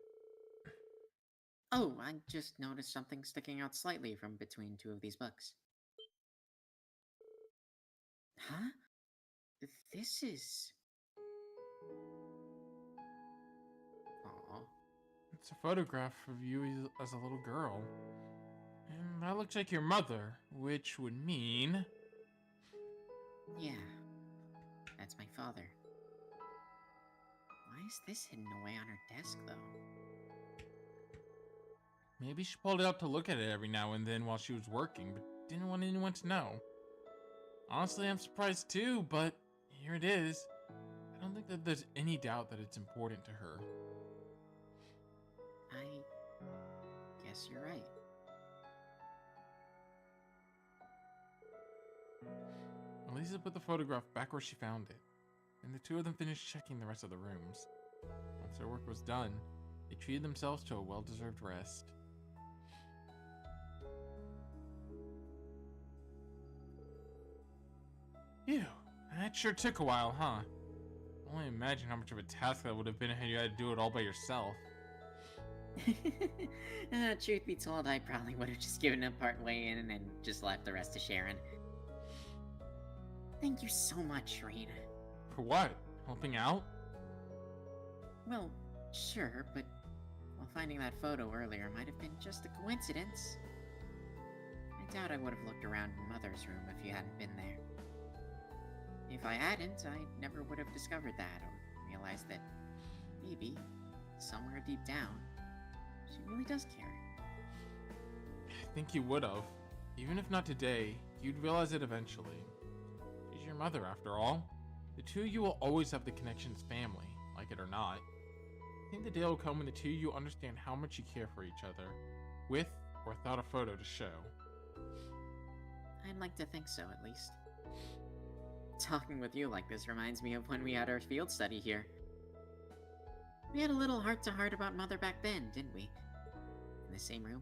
Oh, I just noticed something sticking out slightly from between two of these books. Huh? This is... Aw. It's a photograph of you as a little girl. And that looks like your mother, which would mean... Yeah. That's my father. Why is this hidden away on her desk, though? Maybe she pulled it out to look at it every now and then while she was working, but didn't want anyone to know. Honestly, I'm surprised too, but here it is. I don't think that there's any doubt that it's important to her. I guess you're right. Elisa put the photograph back where she found it, and the two of them finished checking the rest of the rooms. Once their work was done, they treated themselves to a well-deserved rest. Phew, that sure took a while, huh? Only imagine how much of a task that would have been had you had to do it all by yourself. Truth be told, I probably would have just given up part way in and just left the rest to Sharon. Thank you so much, Reina. For what? Helping out? Well, sure, but finding that photo earlier might have been just a coincidence. I doubt I would have looked around in Mother's room if you hadn't been there. If I hadn't, I never would have discovered that or realized that maybe, somewhere deep down, she really does care. I think you would have. Even if not today, you'd realize it eventually. She's your mother, after all. The two of you will always have the connection as family, like it or not. I think the day will come when the two of you understand how much you care for each other, with or without a photo to show. I'd like to think so, at least. Talking with you like this reminds me of when we had our field study here. We had a little heart-to-heart about Mother back then, didn't we? In the same room?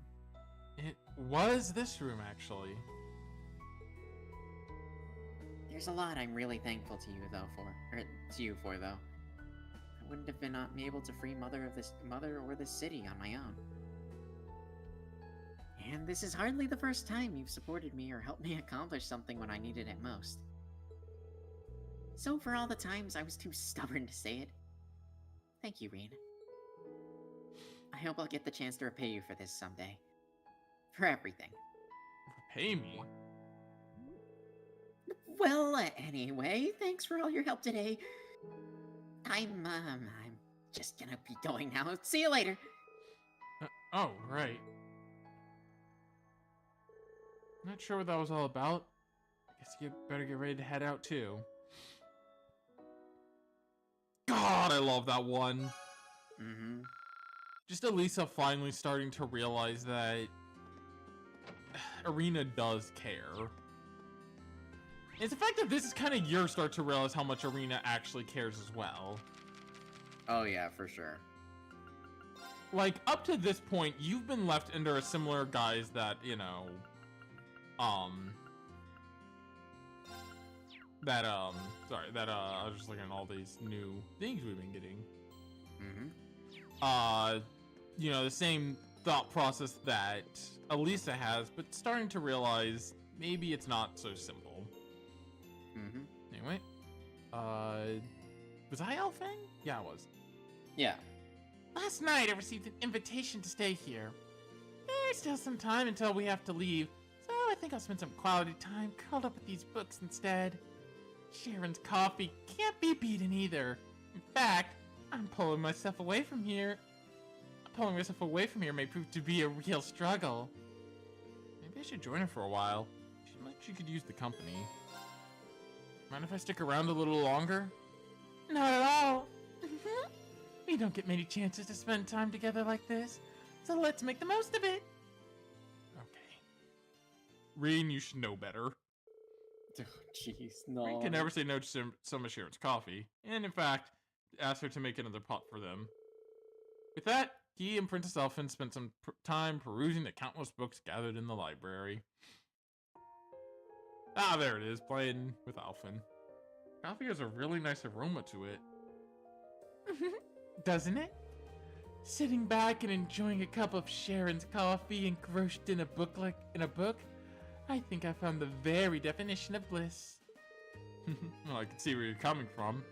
It was this room, actually. There's a lot I'm really thankful to you for, though. I wouldn't have been able to free Mother or this city on my own. And this is hardly the first time you've supported me or helped me accomplish something when I needed it most. So for all the times I was too stubborn to say it, thank you, Reina. I hope I'll get the chance to repay you for this someday. For everything. Repay me? Well, anyway, thanks for all your help today. I'm just gonna be going now. See you later. Oh, right. Not sure what that was all about. I guess you better get ready to head out too. God, I love that one. Mm-hmm. Just Elisa finally starting to realize that Irina does care. It's the fact that this is kind of your start to realize how much Irina actually cares as well. Oh yeah, for sure. Like, up to this point, you've been left under a similar guise that, you know, I was just looking at all these new things we've been getting. Mm-hmm. You know, the same thought process that Elisa has, but starting to realize maybe it's not so simple. Mm-hmm. Anyway, was I elfing? Yeah, I was. Yeah. Last night I received an invitation to stay here. There's still some time until we have to leave, so I think I'll spend some quality time curled up with these books instead. Sharon's coffee can't be beaten either. In fact, I'm pulling myself away from here. Pulling myself away from here may prove to be a real struggle. Maybe I should join her for a while. She could use the company. Mind if I stick around a little longer? Not at all. We don't get many chances to spend time together like this, so let's make the most of it. Okay. Reen, you should know better. Oh, jeez, no. Reen can never say no to some of Sharon's coffee, and in fact, asked her to make another pot for them. With that, he and Princess Elfin spent some time perusing the countless books gathered in the library. Ah, there it is, playing with Elfin. Coffee has a really nice aroma to it. Doesn't it? Sitting back and enjoying a cup of Sharon's coffee engrossed in a book, I think I found the very definition of bliss. Well, I can see where you're coming from.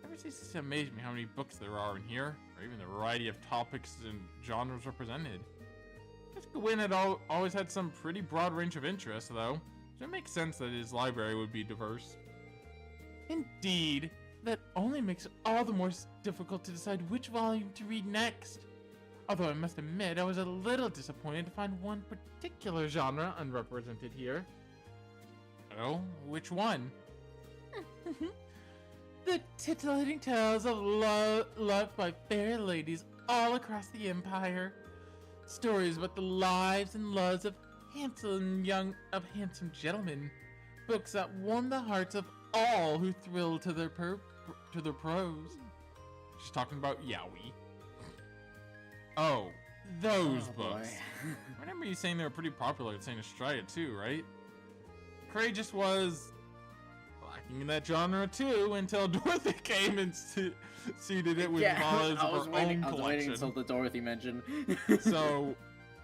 Ever since it's amazed me how many books there are in here, or even the variety of topics and genres represented. I guess Gwyn had always had some pretty broad range of interests, though, so it makes sense that his library would be diverse. Indeed, that only makes it all the more difficult to decide which volume to read next. Although I must admit, I was a little disappointed to find one particular genre unrepresented here. Oh, which one? The titillating tales of love by fair ladies all across the Empire. Stories about the lives and loves of handsome gentlemen. Books that won the hearts of all who thrilled to their prose. She's talking about Yowie. Oh, those books. I remember you saying they were pretty popular at St. Estrella too, right? Cray just was lacking in that genre too until Dorothy came and seeded it with knowledge of her own collection. I was waiting until the Dorothy mention. So,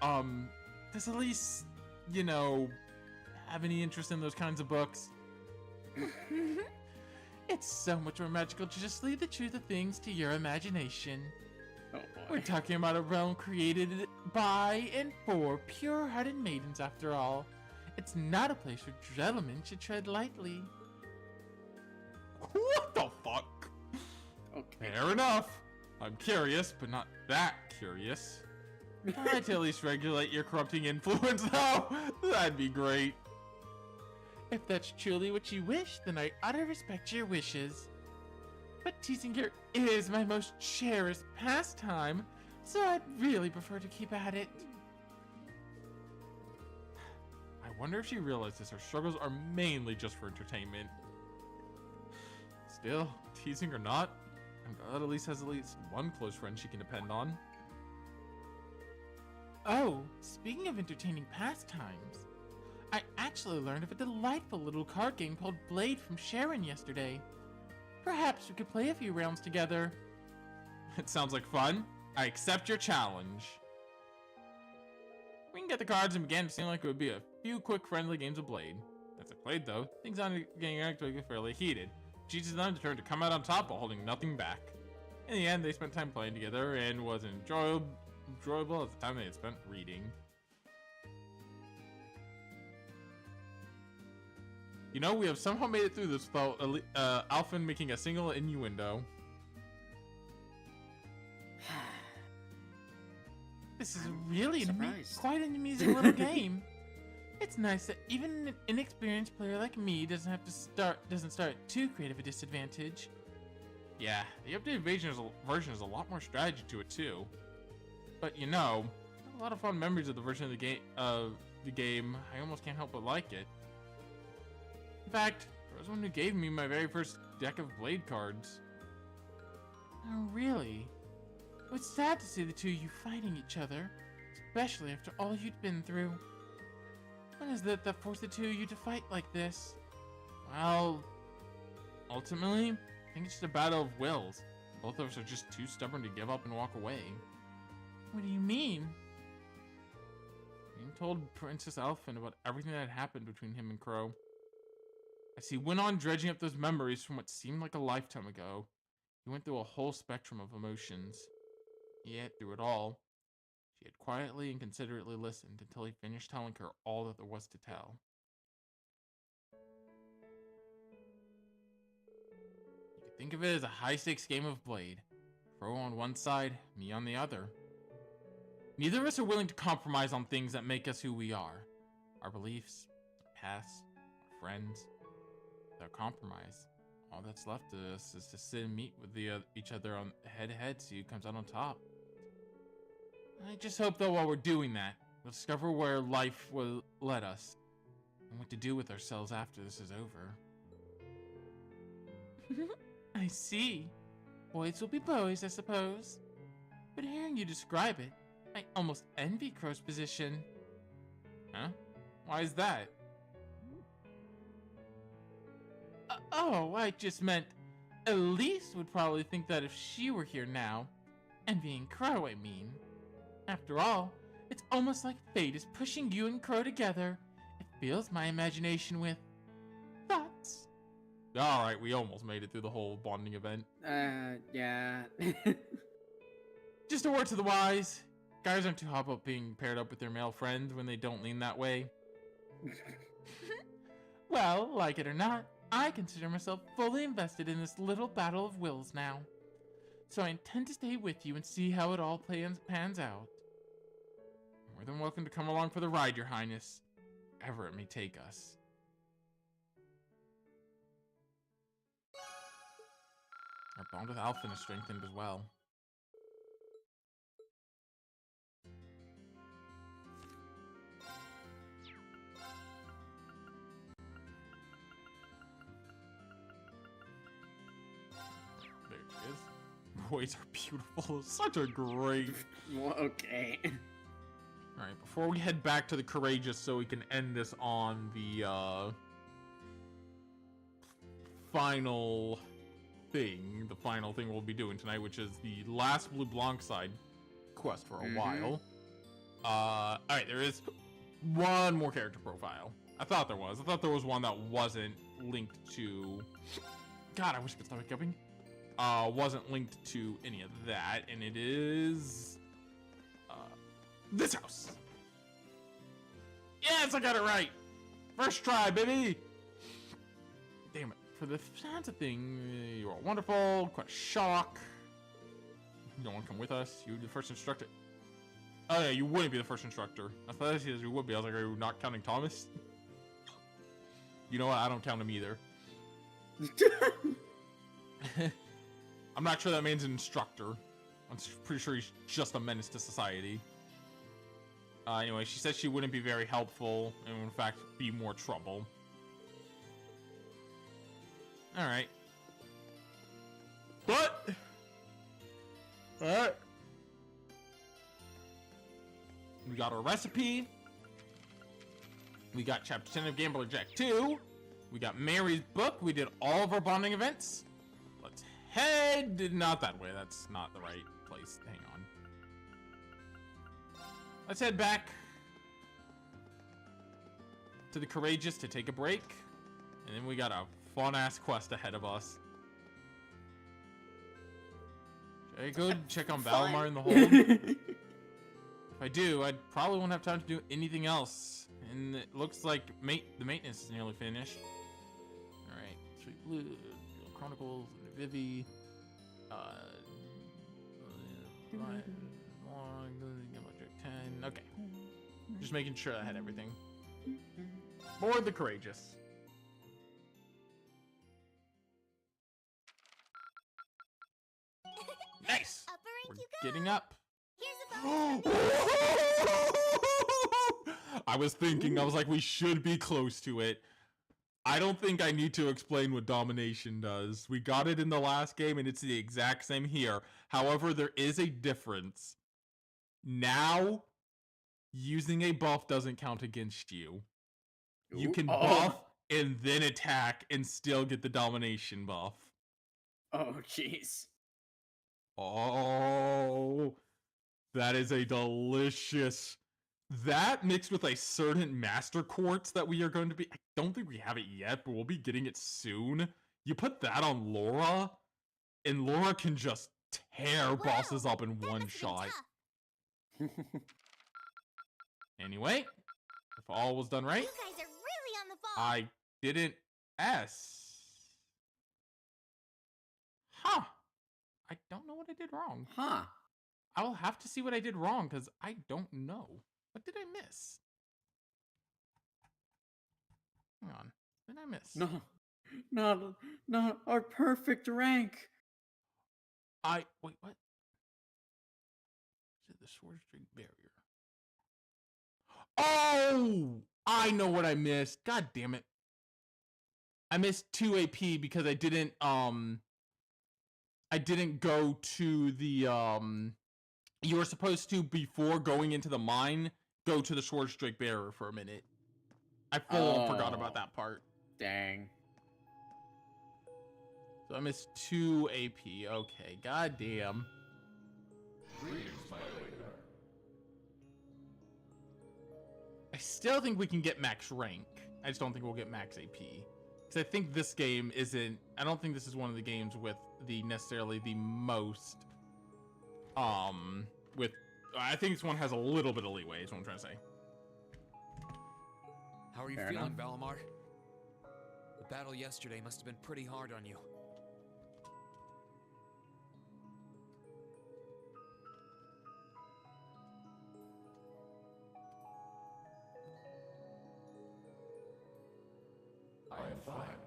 does at least, have any interest in those kinds of books? It's so much more magical to just leave the truth of things to your imagination. Oh boy. We're talking about a realm created by and for pure-hearted maidens, after all. It's not a place where gentlemen should tread lightly. What the fuck? Okay. Fair enough. I'm curious, but not that curious. I'd at least regulate your corrupting influence, though. That'd be great. If that's truly what you wish, then I ought to respect your wishes. But teasing here is my most cherished pastime, so I'd really prefer to keep at it. I wonder if she realizes her struggles are mainly just for entertainment. Still, teasing or not, I'm glad Elise has at least one close friend she can depend on. Oh, speaking of entertaining pastimes, I actually learned of a delightful little card game called Blade from Sharon yesterday. Perhaps we could play a few rounds together. It sounds like fun. I accept your challenge. We can get the cards and began to seem like it would be a few quick friendly games of Blade. As I played though, things ended getting actually fairly heated. Each of them determined to come out on top while holding nothing back. In the end, they spent time playing together and was enjoyable at the time they had spent reading. We have somehow made it through this without Alphen making a single innuendo. This is really quite an amusing little game. It's nice that even an inexperienced player like me doesn't start at too creative a disadvantage. Yeah, the updated version has a lot more strategy to it too. But I have a lot of fond memories of the version of the game. I almost can't help but like it. In fact, there was one who gave me my very first deck of Blade cards. Oh, really? It was sad to see the two of you fighting each other, especially after all you'd been through. What is it that forced the two of you to fight like this? Well, ultimately, I think it's just a battle of wills. Both of us are just too stubborn to give up and walk away. What do you mean? He told Princess Elfin about everything that had happened between him and Crow. As he went on dredging up those memories from what seemed like a lifetime ago, he went through a whole spectrum of emotions. Yet, through it all, she had quietly and considerately listened until he finished telling her all that there was to tell. You could think of it as a high-stakes game of Blade. Crow on one side, me on the other. Neither of us are willing to compromise on things that make us who we are. Our beliefs, our past, our friends. Without compromise, all that's left to us is to sit and meet with each other on head-to-head, see who comes out on top. I just hope, though, while we're doing that, we'll discover where life will lead us, and what to do with ourselves after this is over. I see. Boys will be boys, I suppose. But hearing you describe it, I almost envy Crow's position. Huh? Why is that? Oh, I just meant Elise would probably think that if she were here now. Envying Crow, I mean. After all, it's almost like fate is pushing you and Crow together. It fills my imagination with thoughts. Alright, we almost made it through the whole bonding event. Yeah. Just a word to the wise. Guys aren't too hot about being paired up with their male friends when they don't lean that way. Well, like it or not, I consider myself fully invested in this little battle of wills now. So I intend to stay with you and see how it all pans out. You're more than welcome to come along for the ride, Your Highness. Wherever it may take us. Our bond with Alphen is strengthened as well. There she is. Boys are beautiful. Such a great... Well, okay. Alright, before we head back to the Courageous so we can end this on the, final thing we'll be doing tonight, which is the last Blue Blanc side quest for a while. Alright, there is one more character profile. I thought there was. I thought there was one that wasn't linked to... God, I wish I could stop hiccuping. Wasn't linked to any of that, and it is... this house. Yes, I got it right. First try, baby. Damn it. For the sounds of thing, you are wonderful. Quite a shock. You don't want to come with us. You're the first instructor. Oh yeah, you wouldn't be the first instructor. I thought you would be. I was like, are you not counting Thomas? You know what? I don't count him either. I'm not sure that means an instructor. I'm pretty sure he's just a menace to society. Anyway, she said she wouldn't be very helpful, and would in fact be more trouble. Alright. But... Alright. We got our recipe. We got Chapter 10 of Gambler Jack 2. We got Mary's book. We did all of our bonding events. Let's head... Not that way. That's not the right place. Hang on. Let's head back to the Courageous to take a break. And then we got a fun-ass quest ahead of us. Should I go check on Valimar in the hold? If I do, I probably won't have time to do anything else. And it looks like the maintenance is nearly finished. Alright, Sweet Blue, Chronicles, Vivi, okay. Just making sure I had everything. Board the Courageous. Nice! We're getting up. I was thinking, I was like, we should be close to it. I don't think I need to explain what domination does. We got it in the last game, and it's the exact same here. However, there is a difference. Now, using a buff doesn't count against you. You can buff and then attack and still get the domination buff. Oh, jeez. Oh, that is a delicious... That mixed with a certain Master Quartz that we are going to be... I don't think we have it yet, but we'll be getting it soon. You put that on Laura, and Laura can just tear bosses up in one shot. Anyway, if all was done right... You guys are really on the ball. I didn't S. Huh. I don't know what I did wrong. Huh. I will have to see what I did wrong, because I don't know. What did I miss? Hang on. What did I miss? No. Not our perfect rank. Wait, what? Is it the Sword Streak Barrier? Oh! I know what I missed. God damn it. I missed 2 AP because I didn't go to the you were supposed to, before going into the mine, go to the Swords Drake Bearer for a minute. I full forgot about that part. Dang. So I missed 2 AP. Okay, goddamn. I still think we can get max rank. I just don't think we'll get max AP. Because I think this game isn't... I don't think this is one of the games with necessarily the most... with... I think this one has a little bit of leeway, is what I'm trying to say. How are you feeling, Valimar? The battle yesterday must have been pretty hard on you. I am fine.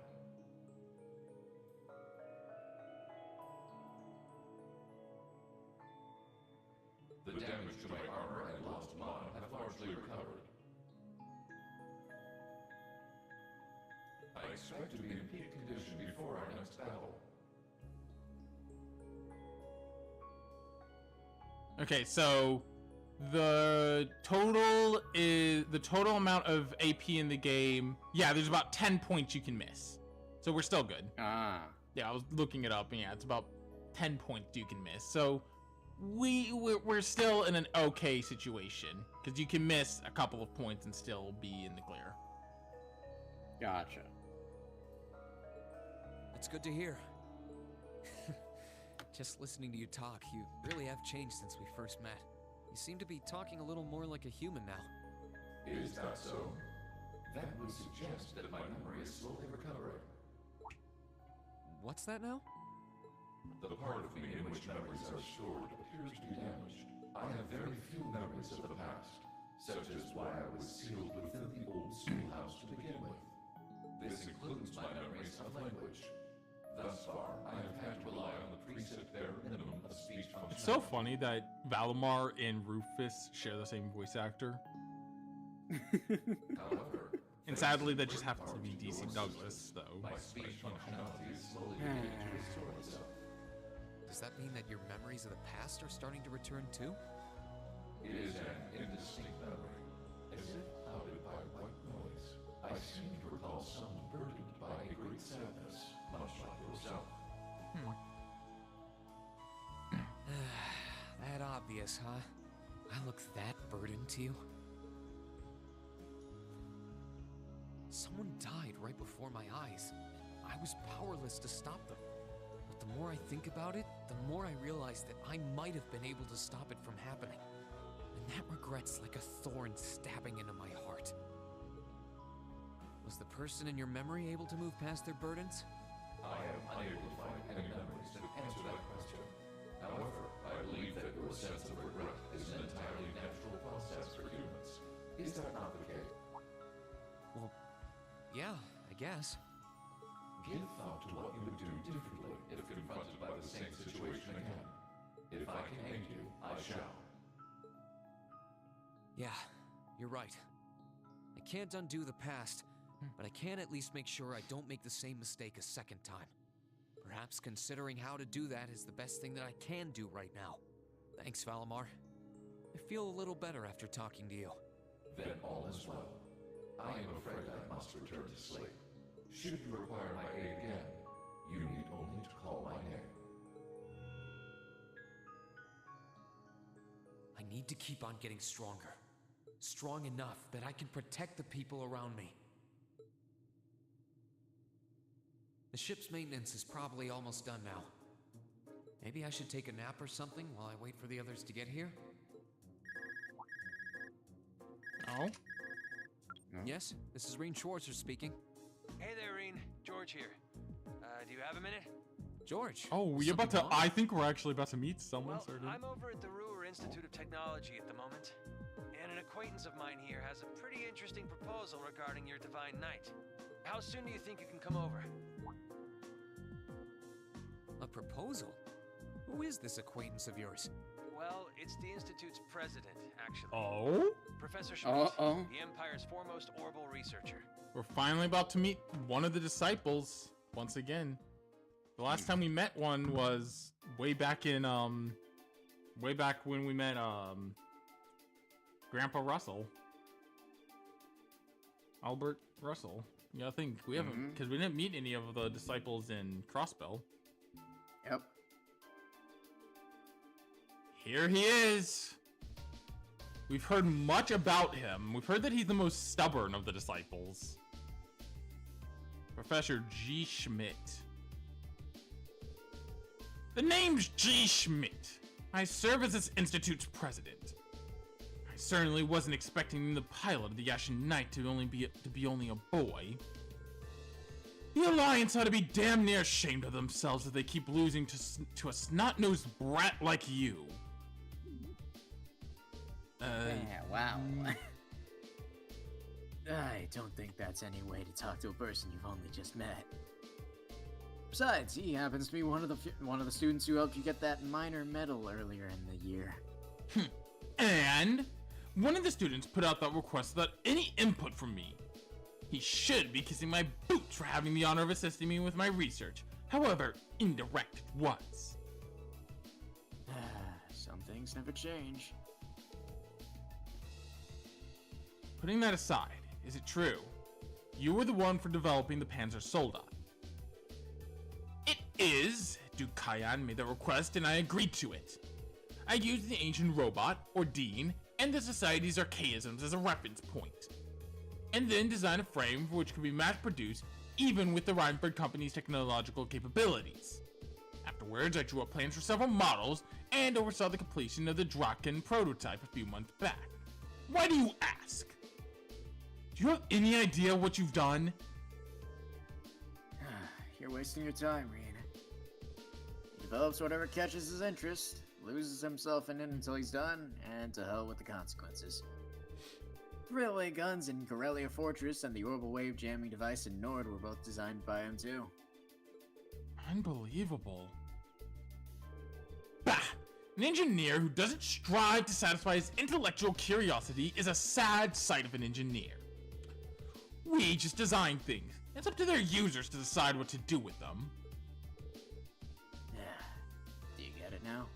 The damage to my armor and lost mana have largely recovered. I expect to be in peak condition before our next battle. Okay, so the total amount of AP in the game. Yeah, there's about 10 points you can miss. So we're still good. Ah. Yeah, I was looking it up, and yeah, it's about 10 points you can miss. So we're still in an okay situation, because you can miss a couple of points and still be in the clear. Gotcha. It's good to hear. Just listening to you talk, you really have changed since we first met. You seem to be talking a little more like a human now. Is that so? That would suggest that my memory is slowly recovering. What's that now? The part of me in which memories are stored appears to be damaged. I have very few memories of the past, such as why I was sealed within the old schoolhouse to begin with. This includes my memories of language. Thus far, I have had to rely on the preset bare minimum of speech functionality. It's so funny that Valimar and Rufus share the same voice actor. However, And sadly, that just happens to be DC Douglas, though. my speech functionality is slowly beginning to restore itself. Does that mean that your memories of the past are starting to return too? It is an indistinct memory, as if clouded by white noise. I seem to recall someone burdened by a great sadness, much like yourself. That obvious, huh? I look that burdened to you? Someone died right before my eyes. I was powerless to stop them. But the more I think about it, the more I realize that I might have been able to stop it from happening. And that regret's like a thorn stabbing into my heart. Was the person in your memory able to move past their burdens? I am unable to find any memories that answer that question. However, I believe that your sense of regret is an entirely natural process for humans. Is that not the case? Well, yeah, I guess. Give thought to what you would do differently if confronted by the same situation again. If I can aid you, I shall. Yeah, you're right. I can't undo the past, but I can at least make sure I don't make the same mistake a second time. Perhaps considering how to do that is the best thing that I can do right now. Thanks, Valimar. I feel a little better after talking to you. Then all is well. I am afraid I must return to sleep. Should you require my aid again, you need only to call my name. I need to keep on getting stronger. Strong enough that I can protect the people around me. The ship's maintenance is probably almost done now. Maybe I should take a nap or something while I wait for the others to get here? Oh? Yes, this is Reen Schwarzer speaking. Hey there, Reen. George here. Do you have a minute? George. Oh, we about to... I think we're actually about to meet someone, Well, sort of. I'm over at the Ruhr Institute of Technology at the moment, and an acquaintance of mine here has a pretty interesting proposal regarding your Divine Knight. How soon do you think you can come over? A proposal? Who is this acquaintance of yours? Well, Well, it's the Institute's president, actually. Oh? Professor Schmidt, Uh-oh. the Empire's foremost orbital researcher. We're finally about to meet one of the disciples once again. The last time we met one was way back when we met Grandpa Russell. Albert Russell. Yeah, I think we haven't, because we didn't meet any of the disciples in Crossbell. Yep. Here he is. We've heard much about him. We've heard that he's the most stubborn of the disciples. Professor G. Schmidt. The name's G. Schmidt. I serve as this institute's president. I certainly wasn't expecting the pilot of the Ashen Knight to be only a boy. The Alliance ought to be damn near ashamed of themselves if they keep losing to a snot-nosed brat like you. Yeah, wow. I don't think that's any way to talk to a person you've only just met. Besides, he happens to be one of the students who helped you get that minor medal earlier in the year. And one of the students put out that request without any input from me. He should be kissing my boots for having the honor of assisting me with my research, however indirect it was. Some things never change. Putting that aside, is it true? You were the one for developing the Panzer Soldat. It is. Duke Kyan made the request and I agreed to it. I used the ancient robot, or Dean, and the Society's archaisms as a reference point. And then designed a frame for which could be mass-produced even with the Reinford Company's technological capabilities. Afterwards, I drew up plans for several models and oversaw the completion of the Draken prototype a few months back. Why do you ask? Do you have any idea what you've done? You're wasting your time, Reen. He develops whatever catches his interest, loses himself in it until he's done, and to hell with the consequences. Railway guns in Corellia Fortress and the orbital wave jamming device in Nord were both designed by him too. Unbelievable. Bah! An engineer who doesn't strive to satisfy his intellectual curiosity is a sad sight of an engineer. We just design things. It's up to their users to decide what to do with them. Do you get it now?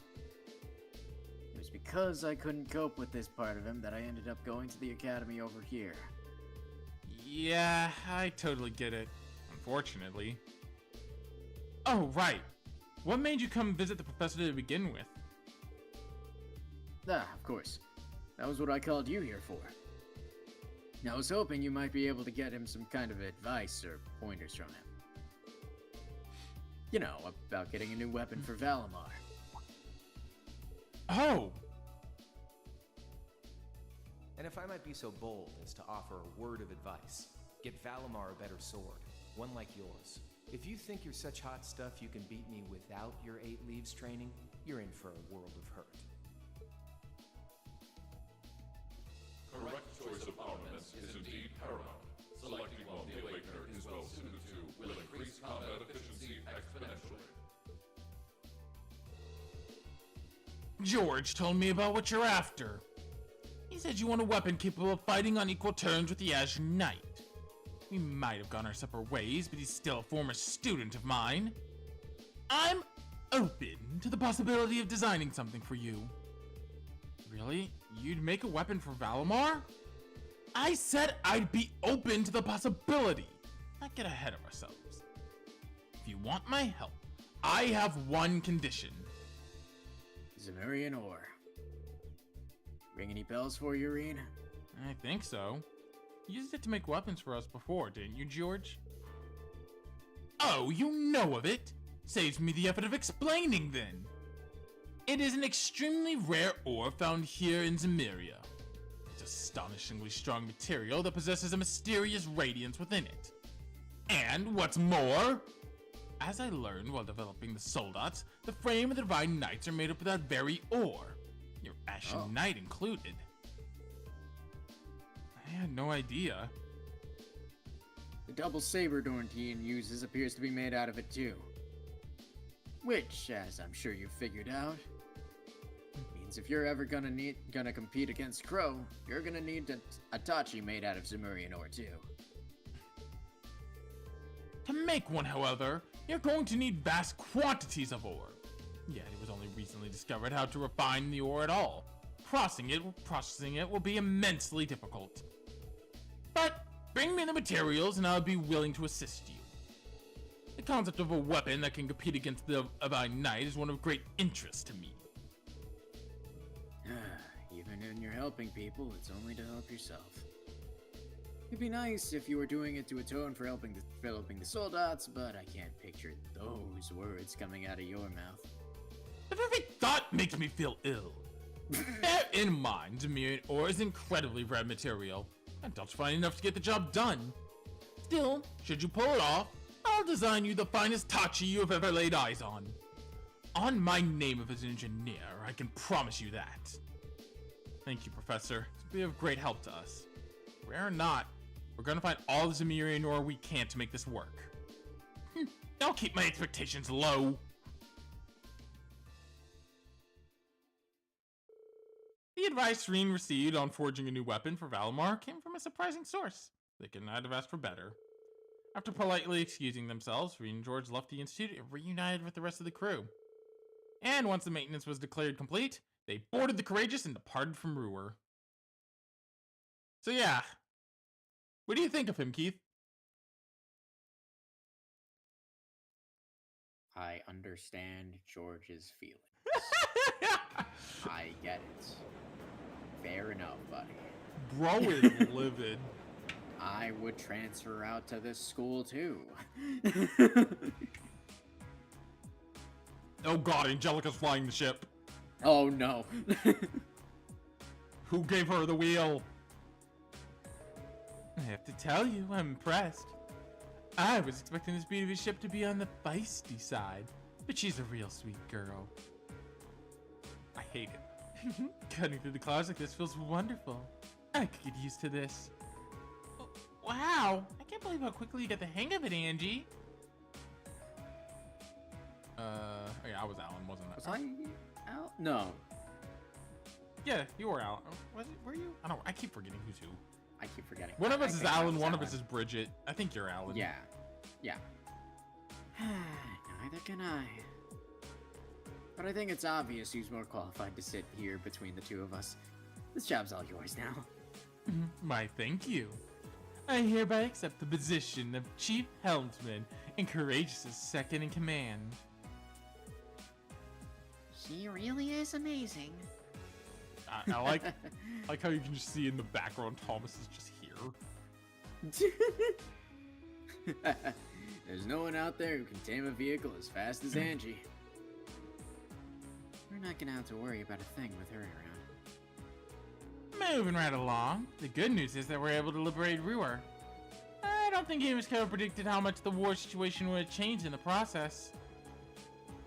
It was because I couldn't cope with this part of him that I ended up going to the academy over here. Yeah, I totally get it. Unfortunately. Oh, right. What made you come visit the professor to begin with? Of course. That was what I called you here for. I was hoping you might be able to get him some kind of advice or pointers from him. You know, about getting a new weapon for Valimar. Oh! And if I might be so bold as to offer a word of advice, get Valimar a better sword, one like yours. If you think you're such hot stuff you can beat me without your 8 leaves training, you're in for a world of hurt. Correct choice of armaments is indeed paramount. Selecting one the Awakener is well suited to will increase combat efficiency exponentially. George told me about what you're after. He said you want a weapon capable of fighting on equal terms with the Ashen Knight. We might have gone our separate ways, but he's still a former student of mine. I'm open to the possibility of designing something for you. Really? You'd make a weapon for Valimar? I said I'd be open to the possibility. Not get ahead of ourselves. If you want my help, I have one condition. Zemurian ore. Ring any bells for you, Reen? I think so. You used it to make weapons for us before, didn't you, George? Oh, you know of it? Saves me the effort of explaining, then. It is an extremely rare ore found here in Zemuria. It's astonishingly strong material that possesses a mysterious radiance within it. And what's more, as I learned while developing the Soldats, the frame of the Divine Knights are made up of that very ore, your Ashen Knight included. I had no idea. The double saber Dorntian uses appears to be made out of it too. Which, as I'm sure you've figured out, means means if you're ever gonna compete against Crow, you're gonna need a Tachi made out of Zemurian ore too. To make one, however, you're going to need vast quantities of ore. Yet it was only recently discovered how to refine the ore at all. Processing it will be immensely difficult. But bring me the materials and I'll be willing to assist you. The concept of a weapon that can compete against the Divine Knight is one of great interest to me. Even when you're helping people, it's only to help yourself. It'd be nice if you were doing it to atone for helping developing the soldats, but I can't picture those words coming out of your mouth. The very thought makes me feel ill. Bear in mind, Zemurian ore is incredibly rare material, and don't find enough to get the job done. Still, should you pull it off, I'll design you the finest Tachi you have ever laid eyes on. On my name as an engineer, I can promise you that. Thank you, Professor. It's been of great help to us. Rare or not, we're gonna find all the Zemurian ore we can to make this work. I'll keep my expectations low. The advice Serene received on forging a new weapon for Valimar came from a surprising source. They could not have asked for better. After politely excusing themselves, Serene and George left the Institute and reunited with the rest of the crew. And once the maintenance was declared complete, they boarded the Courageous and departed from Ruhr. So yeah, what do you think of him, Keith? I understand George's feelings. I get it. Fair enough, buddy. Bro is livid. I would transfer out to this school too. Oh god, Angelica's flying the ship. Oh no. Who gave her the wheel? I have to tell you, I'm impressed. I was expecting this beautiful ship to be on the feisty side, but she's a real sweet girl. I hate it. Cutting through the clouds like this feels wonderful. I could get used to this. Wow, I can't believe how quickly you got the hang of it, Angie. Oh yeah, I was Alan, wasn't I? Was I Al? No. Yeah, you were Alan. Was it? Were you? I don't. I keep forgetting who's who. I keep forgetting. One of us I is think I Alan, was one of Alan. us is Bridget. I think you're Alan. Yeah. Yeah. Neither can I. But I think it's obvious who's more qualified to sit here between the two of us. This job's all yours now. My thank you. I hereby accept the position of Chief Helmsman and Courageous' second in command. She really is amazing. I like how you can just see in the background Thomas is just here. There's no one out there who can tame a vehicle as fast as Angie. We're not gonna have to worry about a thing with her around. Moving right along, the good news is that we're able to liberate Ruhr. I don't think gamers could have predicted how much the war situation would have changed in the process.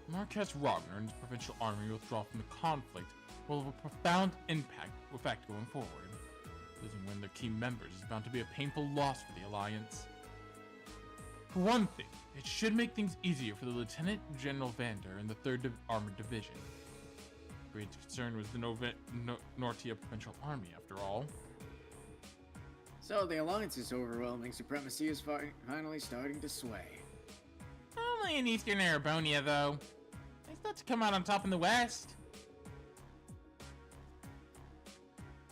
Marquess Ragnar and his provincial army withdraw from the conflict will have a profound effect going forward. Losing one of their key members is bound to be a painful loss for the Alliance. For one thing, it should make things easier for the Lieutenant General Vander and the 3rd Armored Division. Great concern was the Nortia Provincial Army, after all. So the Alliance's overwhelming supremacy is finally starting to sway. Only in Eastern Arabonia, though. They still have to come out on top in the West.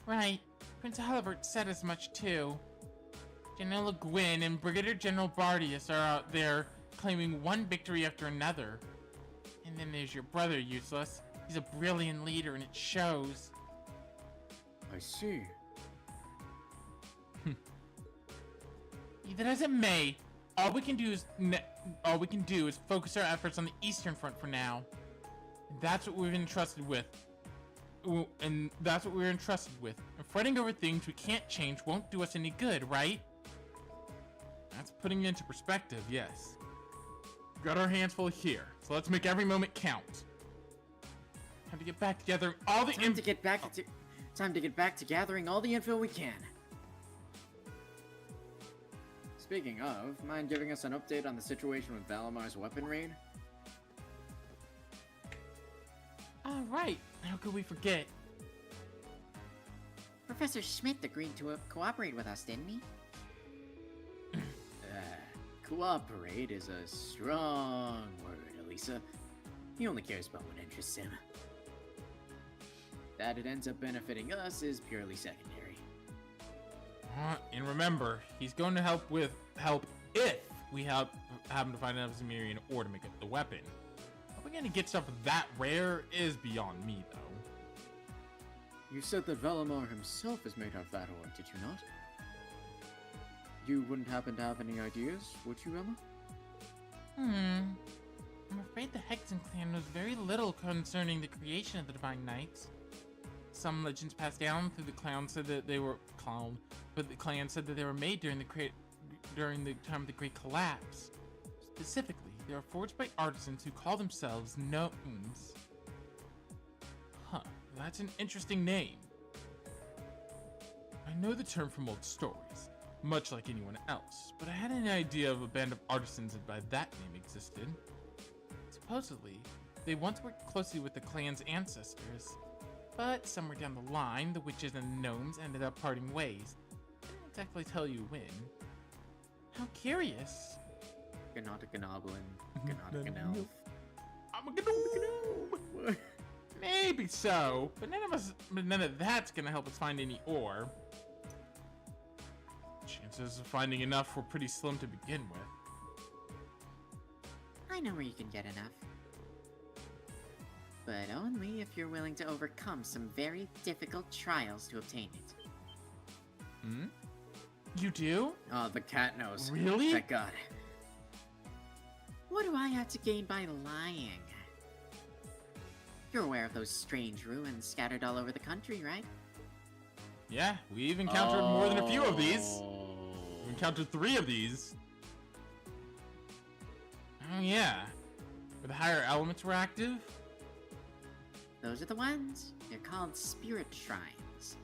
Right. Prince Halibert said as much, too. General Le Guin and Brigadier General Bardius are out there claiming one victory after another. And then there's your brother, Useless. He's a brilliant leader, and it shows. I see. Be that as it may, all we can do is focus our efforts on the Eastern Front for now. And that's what we've been entrusted with. And fretting over things we can't change won't do us any good, right? That's putting it into perspective, yes. We've got our hands full here, so let's make every moment count. Time to get back together all the Time to get back to gathering all the info we can. Speaking of, mind giving us an update on the situation with Valimar's weapon raid? All right, how could we forget? Professor Schmidt agreed to cooperate with us, didn't he? Cooperate is a strong word, Elisa. He only cares about what interests him. That it ends up benefiting us is purely secondary. And remember, he's going to help if we happen to find enough Zemirian ore to make up the weapon. How we gonna get stuff that rare is beyond me, though. You said that Valamar himself is made of that ore, did you not? You wouldn't happen to have any ideas, would you, Emma? I'm afraid the Hexen clan knows very little concerning the creation of the Divine Knights. Some legends passed down through the clan said that they were but the clan said that they were made during the time of the Great Collapse. Specifically, they are forged by artisans who call themselves gnomes. Huh, that's an interesting name. I know the term from old stories, much like anyone else, but I had an idea of a band of artisans by that name existed. Supposedly, they once worked closely with the clan's ancestors, but somewhere down the line, the witches and the gnomes ended up parting ways. I didn't exactly tell you when. How curious. Gnogoblin, Gnogognelf. I'm a gnome! Maybe so, but none of that's gonna help us find any ore. Chances of finding enough were pretty slim to begin with. I know where you can get enough. But only if you're willing to overcome some very difficult trials to obtain it. You do? Oh, the cat knows. Really? Thank God. What do I have to gain by lying? You're aware of those strange ruins scattered all over the country, right? Yeah, we've encountered more than a few of these. We've encountered 3 of these. Oh yeah. Where the higher elements were active? Those are the ones. They're called spirit shrines.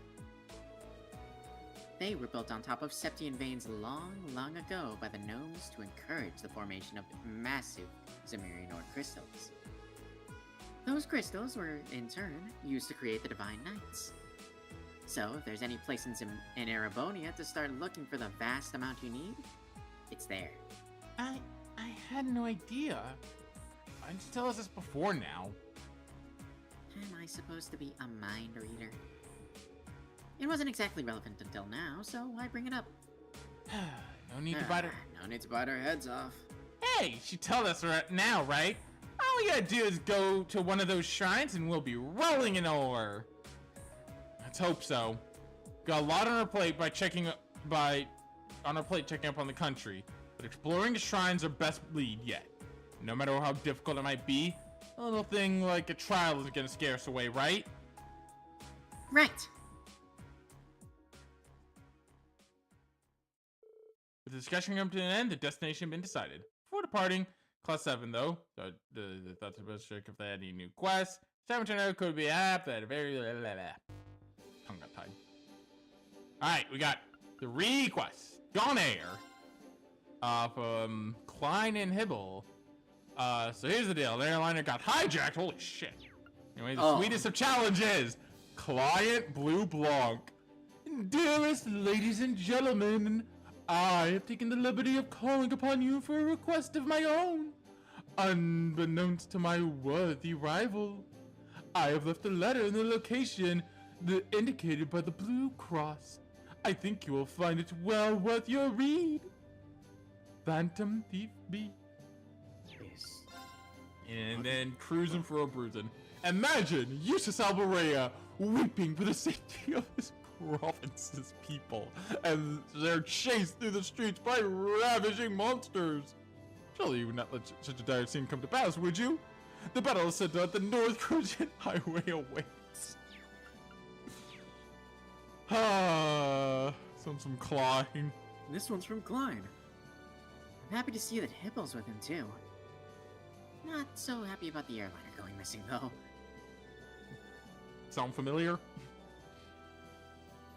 They were built on top of Septian veins long, long ago by the gnomes to encourage the formation of massive Zemirian ore crystals. Those crystals were, in turn, used to create the Divine Knights. So, if there's any place in Erebonia to start looking for the vast amount you need, it's there. I had no idea. Why didn't you tell us this before now? Am I supposed to be a mind reader? It wasn't exactly relevant until now, so why bring it up? No need to bite her. No need to bite our heads off. Hey, she told us right now, right? All we gotta do is go to one of those shrines and we'll be rolling in ore. Let's hope so. Got a lot on our plate checking up on the country, but exploring the shrines are best lead yet. No matter how difficult it might be, a little thing like a trial isn't gonna scare us away, right? Right! With the discussion come to an end, the destination had been decided. Before departing, Class 7 though, the thoughts about check if they had any new quests. 7 could be app that very tongue got tied. Alright, we got 3 quests. Gone Air. From Klein and Hibble. So here's the deal. The airliner got hijacked. Holy shit. Anyway, the sweetest of challenges. Client Blue Blanc. Dearest ladies and gentlemen, I have taken the liberty of calling upon you for a request of my own. Unbeknownst to my worthy rival, I have left a letter in the location indicated by the Blue Cross. I think you will find it well worth your read. Phantom Thief B. Yes. And then cruising for a bruising. Imagine Eustace Alberea weeping for the safety of his province's people as they're chased through the streets by ravaging monsters. Surely you would not let such a dire scene come to pass, would you? The battle is set at the North Crucian Highway awaits. Some Klein. This one's from Klein. I'm happy to see that Hibble's with him too. Not so happy about the airliner going missing though. Sound familiar?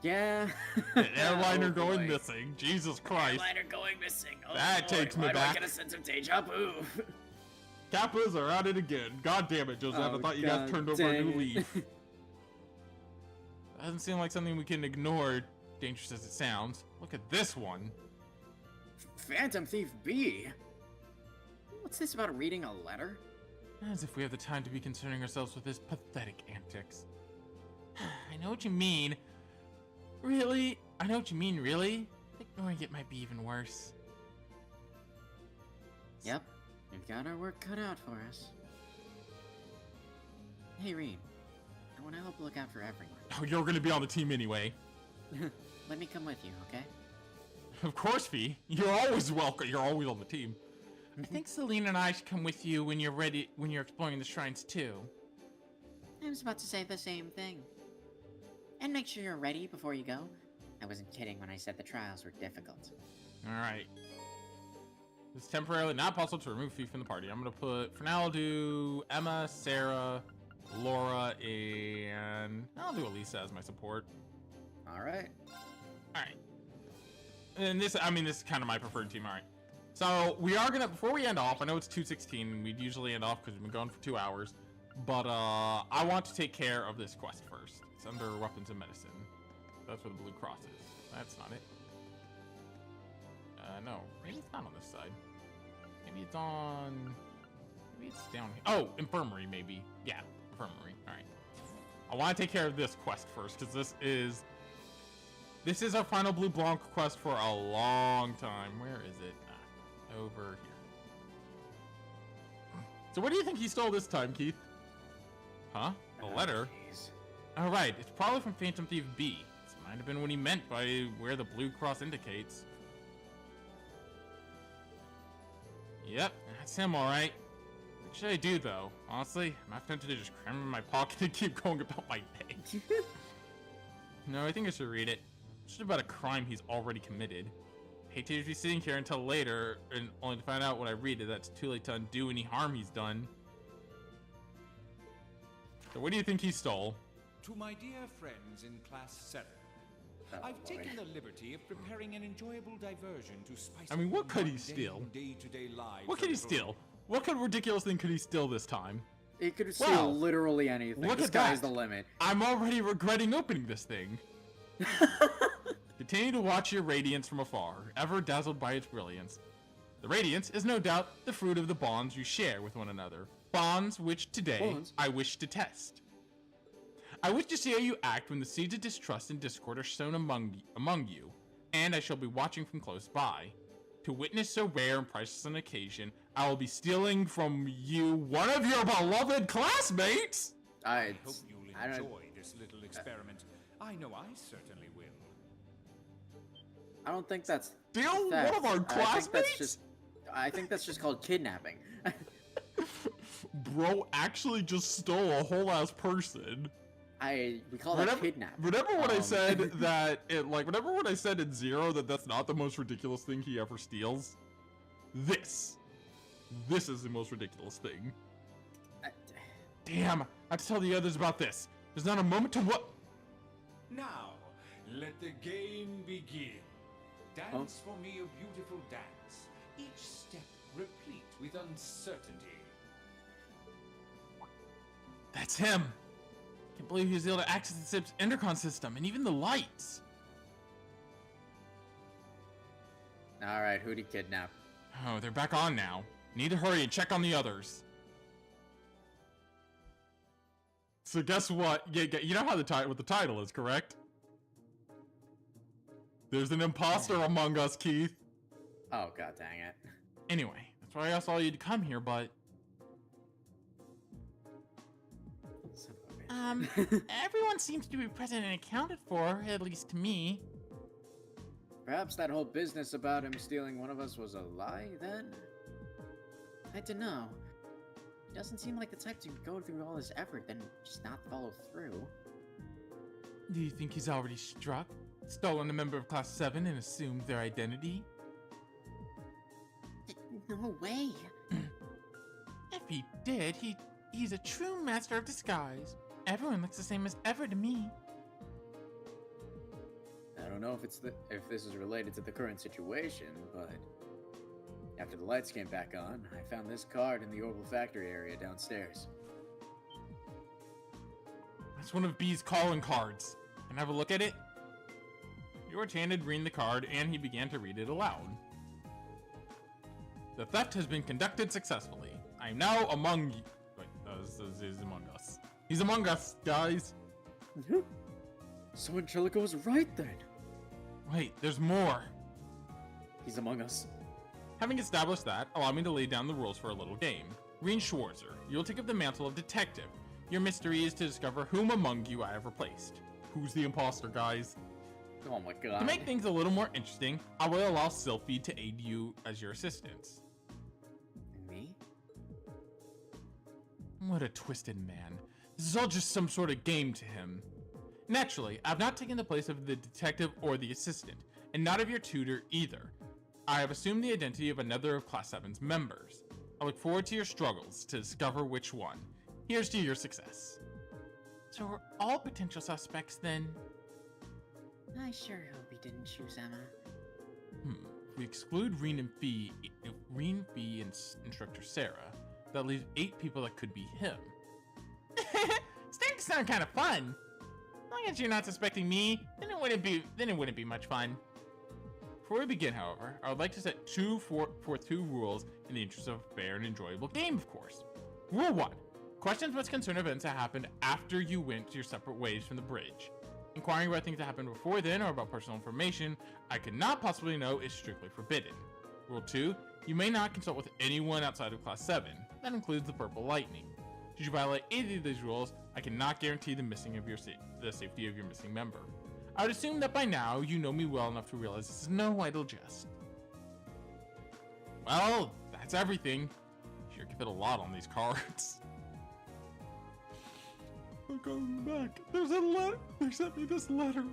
Yeah. An airliner Oh, going boy. missing. Jesus Christ. Airliner going missing. Oh, That boy, takes me why do back. I get a sense of deja vu? Kappas are at it again. God damn it, Joseph. I thought you guys turned over a new leaf. Doesn't seem like something we can ignore, dangerous as it sounds. Look at this one. Phantom Thief B? What's this about reading a letter? As if we have the time to be concerning ourselves with his pathetic antics. I know what you mean. Really? I know what you mean, really? Ignoring it might be even worse. Yep, we've got our work cut out for us. Hey, Reed. I want to help look out for everyone. Oh, you're gonna be on the team anyway. Let me come with you, okay? Of course, Fee. You're always welcome. You're always on the team. I think Celine and I should come with you when you're ready, when you're exploring the shrines too. I was about to say the same thing. And make sure you're ready before you go. I wasn't kidding when I said the trials were difficult. Alright. It's temporarily not possible to remove Fee from the party. I'm gonna put, for now I'll do Emma, Sarah, Laura, and I'll do Elisa as my support. Alright. Alright. And this, I mean, this is kind of my preferred team, alright. So, we are gonna, before we end off, I know it's 2:16, we'd usually end off because we've been going for 2 hours, but I want to take care of this quest first. It's under Weapons and Medicine. That's where the blue cross is. That's not it. No, maybe it's not on this side. Maybe it's on, maybe it's down here. Oh, Infirmary, maybe. Yeah, Infirmary, alright. I want to take care of this quest first, because this is our final Blue Blanc quest for a long time. Where is it? Over here. So what do you think he stole this time, Keith? Huh? A letter? Oh, right. It's probably from Phantom Thief B. This might have been what he meant by where the blue cross indicates. Yep, that's him, alright. What should I do, though? Honestly, I'm half tempted to just cram it in my pocket and keep going about my day. No, I think I should read it. It's just about a crime he's already committed. I hate to just be sitting here until later, and only to find out when I read it that it's too late to undo any harm he's done. So what do you think he stole? To my dear friends in Class 7, I've taken the liberty of preparing an enjoyable diversion to spice I mean, what up could he mundane steal? day-to-day lives What could a he little. steal? What kind of ridiculous thing could he steal this time? It could steal Wow. literally anything. Look The at sky's that. the limit. I'm already regretting opening this thing. Continue to watch your radiance from afar, ever dazzled by its brilliance. The radiance is no doubt the fruit of the bonds you share with one another. Bonds which today I wish to test. I wish to see how you act when the seeds of distrust and discord are sown among you, and I shall be watching from close by. To witness so rare and priceless an occasion, I will be stealing from you one of your beloved classmates! I hope you'll I don't- enjoy this little experiment. I know I certainly will. I don't think that's Steal one theft. of our I think classmates? I think that's just called kidnapping. Bro actually just stole a whole ass person. We call that kidnapping. Remember when I said that remember when I said in Zero that that's not the most ridiculous thing he ever steals? This is the most ridiculous thing. Damn, I have to tell the others about this. There's not a moment to what? Now, let the game begin. Dance for me a beautiful dance, each step replete with uncertainty. That's him. Can't believe he was able to access the ship's intercom system and even the lights. Alright, who'd he kidnap? Oh, they're back on now. Need to hurry and check on the others. So guess what? Yeah, you know how what the title is, correct? There's an imposter among us, Keith. Oh, god dang it. Anyway, that's why I asked all you to come here, but... Son of a bitch. everyone seems to be present and accounted for, at least to me. Perhaps that whole business about him stealing one of us was a lie, then? I don't know. He doesn't seem like the type to go through all this effort, then just not follow through. Do you think he's already struck? Stolen a member of Class 7 and assumed their identity? No way. If he did, he's a true master of disguise. Everyone looks the same as ever to me. I don't know if this is related to the current situation, but After the lights came back on, I found this card in the Orbital Factory area downstairs. That's one of B's calling cards. Can I have a look at it? George handed Reen the card, and he began to read it aloud. The theft has been conducted successfully. I am now among you. Wait, this is Among Us. He's among us, guys. So Angelica was right then. Wait, there's more. He's among us. Having established that, allow me to lay down the rules for a little game. Reen Schwarzer, you'll take up the mantle of detective. Your mystery is to discover whom among you I have replaced. Who's the imposter, guys? Oh my god. To make things a little more interesting, I will allow Sylphie to aid you as your assistant. Me? What a twisted man. This is all just some sort of game to him. Naturally, I've not taken the place of the detective or the assistant, and not of your tutor either. I have assumed the identity of another of Class 7's members. I look forward to your struggles to discover which one. Here's to your success. So are all potential suspects then? I sure hope he didn't choose Emma. If we exclude Reen, Fee, and Instructor Sarah, that leaves 8 people that could be him. Starting to sound kind of fun. As long as you're not suspecting me, then it wouldn't be much fun. Before we begin, however, I would like to set 2 rules in the interest of a fair and enjoyable game, of course. Rule 1. Questions must concern events that happened after you went your separate ways from the bridge. Inquiring about things that happened before then or about personal information I could not possibly know is strictly forbidden. Rule 2. You may not consult with anyone outside of Class 7. That includes the Purple Lightning. Should you violate any of these rules, I cannot guarantee the safety of your missing member. I would assume that by now you know me well enough to realize this is no idle jest. Well, that's everything. Sure can fit a lot on these cards. Look on the back. There's a letter. They sent me this letter.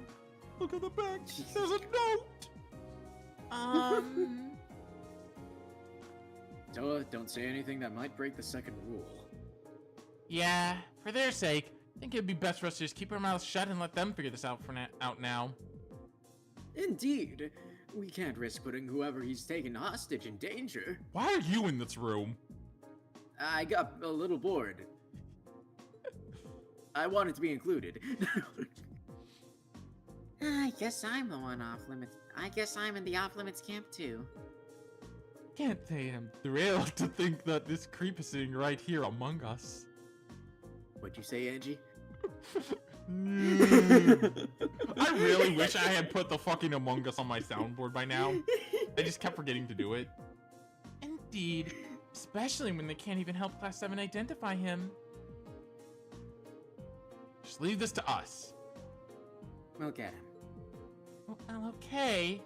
Look at the back. There's a note. Don't say anything that might break the second rule. Yeah, for their sake, I think it'd be best for us to just keep our mouths shut and let them figure this out out now. Indeed. We can't risk putting whoever he's taken hostage in danger. Why are you in this room? I got a little bored. I wanted to be included. I guess I'm the one off limits. I guess I'm in the off limits camp too. Can't say I'm thrilled to think that this creep is sitting right here among us. What'd you say, Angie? I really wish I had put the fucking Among Us on my soundboard by now. I just kept forgetting to do it. Indeed, especially when they can't even help Class 7 identify him. Just leave this to us. We'll get him. Well, okay.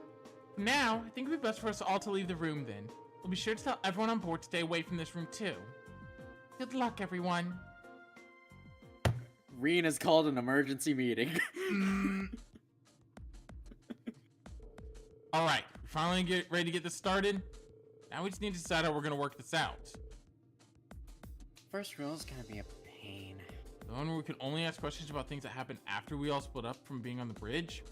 For now, I think it would be best for us all to leave the room then. We'll be sure to tell everyone on board to stay away from this room too. Good luck, everyone. Reen has called an emergency meeting. Alright, finally ready to get this started. Now we just need to decide how we're gonna work this out. First rule's gonna be a pain. The one where we can only ask questions about things that happened after we all split up from being on the bridge?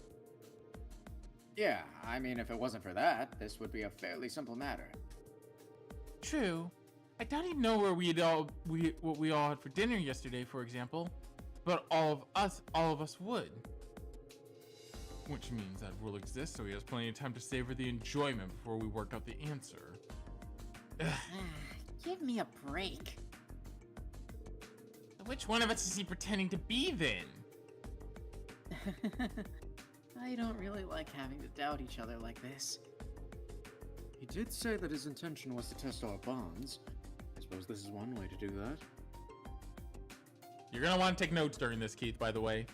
Yeah, I mean, if it wasn't for that, this would be a fairly simple matter. True. I don't even know where what we all had for dinner yesterday, for example. But all of us would. Which means that rule exists, so he has plenty of time to savor the enjoyment before we work out the answer. Give me a break. So which one of us is he pretending to be then? I don't really like having to doubt each other like this. He did say that his intention was to test our bonds. I suppose this is one way to do that. You're gonna want to take notes during this, Keith, by the way.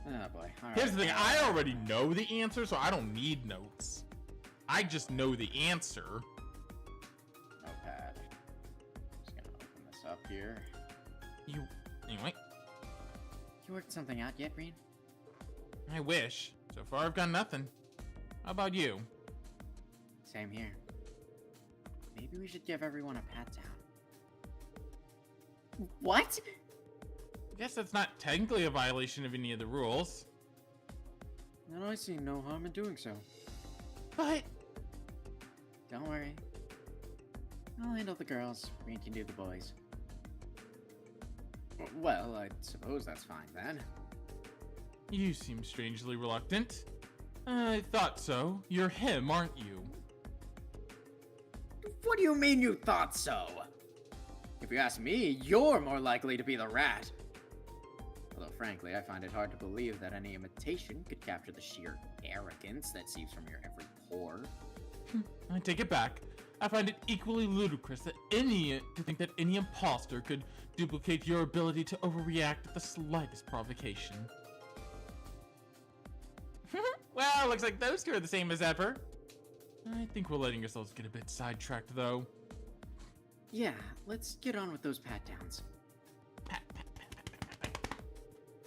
Oh boy. All Here's right. the thing, I already know the answer, so I don't need notes. I just know the answer. Notepad. Just gonna open this up here. Anyway, You worked something out yet, Reen? I wish. So far I've got nothing. How about you? Same here. Maybe we should give everyone a pat down. What? I guess that's not technically a violation of any of the rules. And I see no harm in doing so. But Don't worry. I'll handle the girls. We can do the boys. Well, I suppose that's fine then. You seem strangely reluctant. I thought so. You're him, aren't you? What do you mean you thought so? If you ask me, you're more likely to be the rat. Although, frankly, I find it hard to believe that any imitation could capture the sheer arrogance that seeps from your every pore. I take it back. I find it equally ludicrous to think that any imposter could duplicate your ability to overreact at the slightest provocation. Well, looks like those two are the same as ever. I think we're letting ourselves get a bit sidetracked, though. Yeah, let's get on with those pat-downs.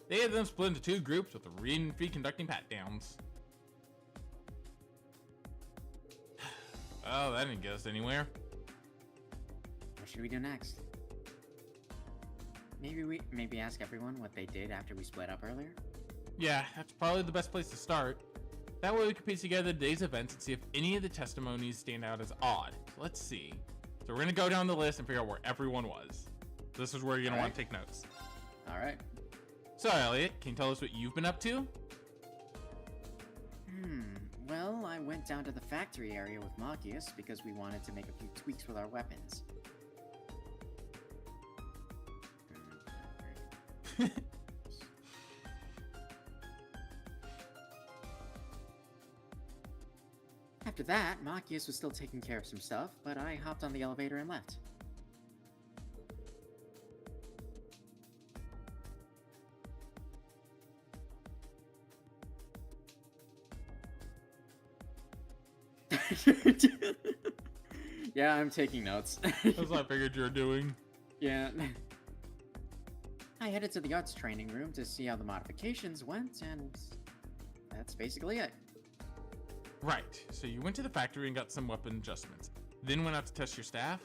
They had them split into two groups with the read and feed conducting pat-downs. Oh, that didn't get us anywhere. What should we do next? Maybe ask everyone what they did after we split up earlier? Yeah, that's probably the best place to start. That way we can piece together today's events and see if any of the testimonies stand out as odd. So let's see. So we're gonna go down the list and figure out where everyone was. This is where you're gonna want to take notes. Alright. So Elliot, can you tell us what you've been up to? Well, I went down to the factory area with Machias because we wanted to make a few tweaks with our weapons. After that, Machias was still taking care of some stuff, but I hopped on the elevator and left. Yeah, I'm taking notes. That's what I figured you were doing. Yeah. I headed to the arts training room to see how the modifications went, and that's basically it. Right, so you went to the factory and got some weapon adjustments. Then went out to test your staff?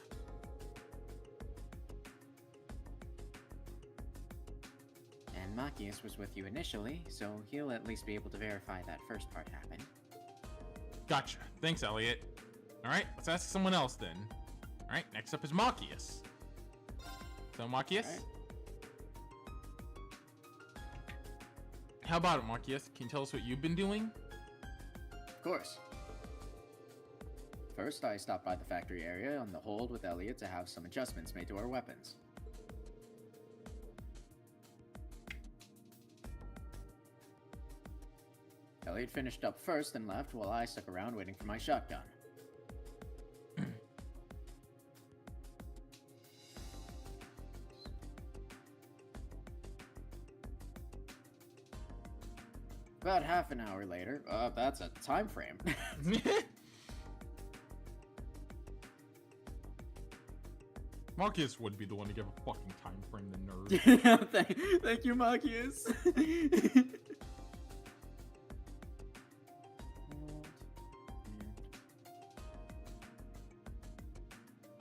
And Machias was with you initially, so he'll at least be able to verify that first part happened. Gotcha. Thanks, Elliot. Alright, let's ask someone else then. Alright, next up is Machias. So, Machias? Alright. How about it, Machias? Can you tell us what you've been doing? Of course. First, I stopped by the factory area on the hold with Elliot to have some adjustments made to our weapons. Elliot finished up first and left while I stuck around waiting for my shotgun. About half an hour later, that's a time frame. Machias would be the one to give a fucking time frame, the nerd. Thank you, Machias.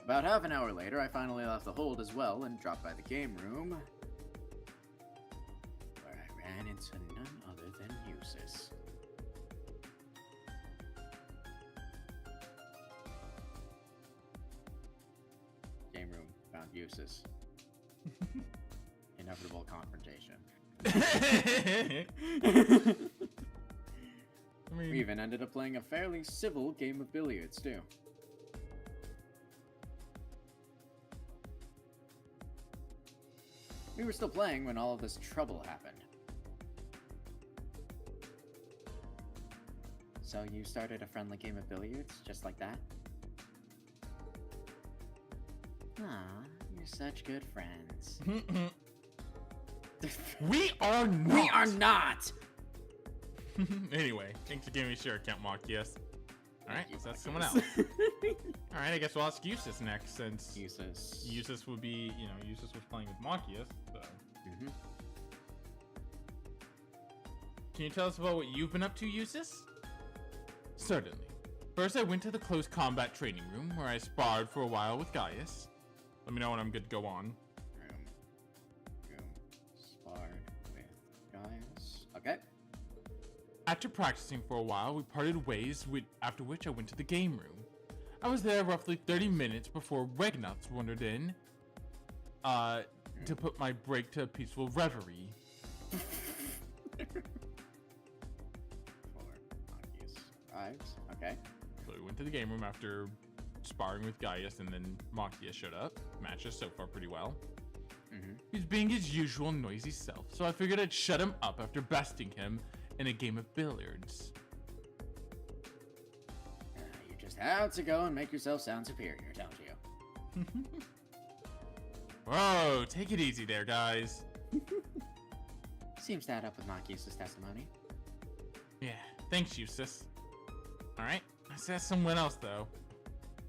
About half an hour later, I finally left the hold as well and dropped by the game room, where I ran into none other than Eustace. Game room, found Eustace. Inevitable confrontation. I mean, We even ended up playing a fairly civil game of billiards, too. We were still playing when all of this trouble happened. So you started a friendly game of billiards, just like that? Aw, you're such good friends. we are not! We are not! Anyway, thanks for giving me your account, Machias. Alright, Thank you, so that's someone Machias. else. Alright, I guess we'll ask Eustace next, since Eustace would be, Eustace was playing with Machias, so. Mm-hmm. Can you tell us about what you've been up to, Eustace? Certainly. First, I went to the close combat training room, where I sparred for a while with Gaius. Let me know when I'm good to go on. Room. Sparred with Gaius. Okay. After practicing for a while, we parted ways, after which I went to the game room. I was there roughly 30 minutes before Regnuts wandered in to put my break to a peaceful reverie. Arrives. Okay. So we went to the game room after sparring with Gaius, and then Machias showed up. Matched us so far pretty well. He's being his usual noisy self, so I figured I'd shut him up after besting him in a game of billiards. You just have to go and make yourself sound superior, don't you? Whoa, take it easy there, guys. Seems to add up with Machias' testimony. Yeah, thanks, Eustace. Alright, let's ask someone else, though.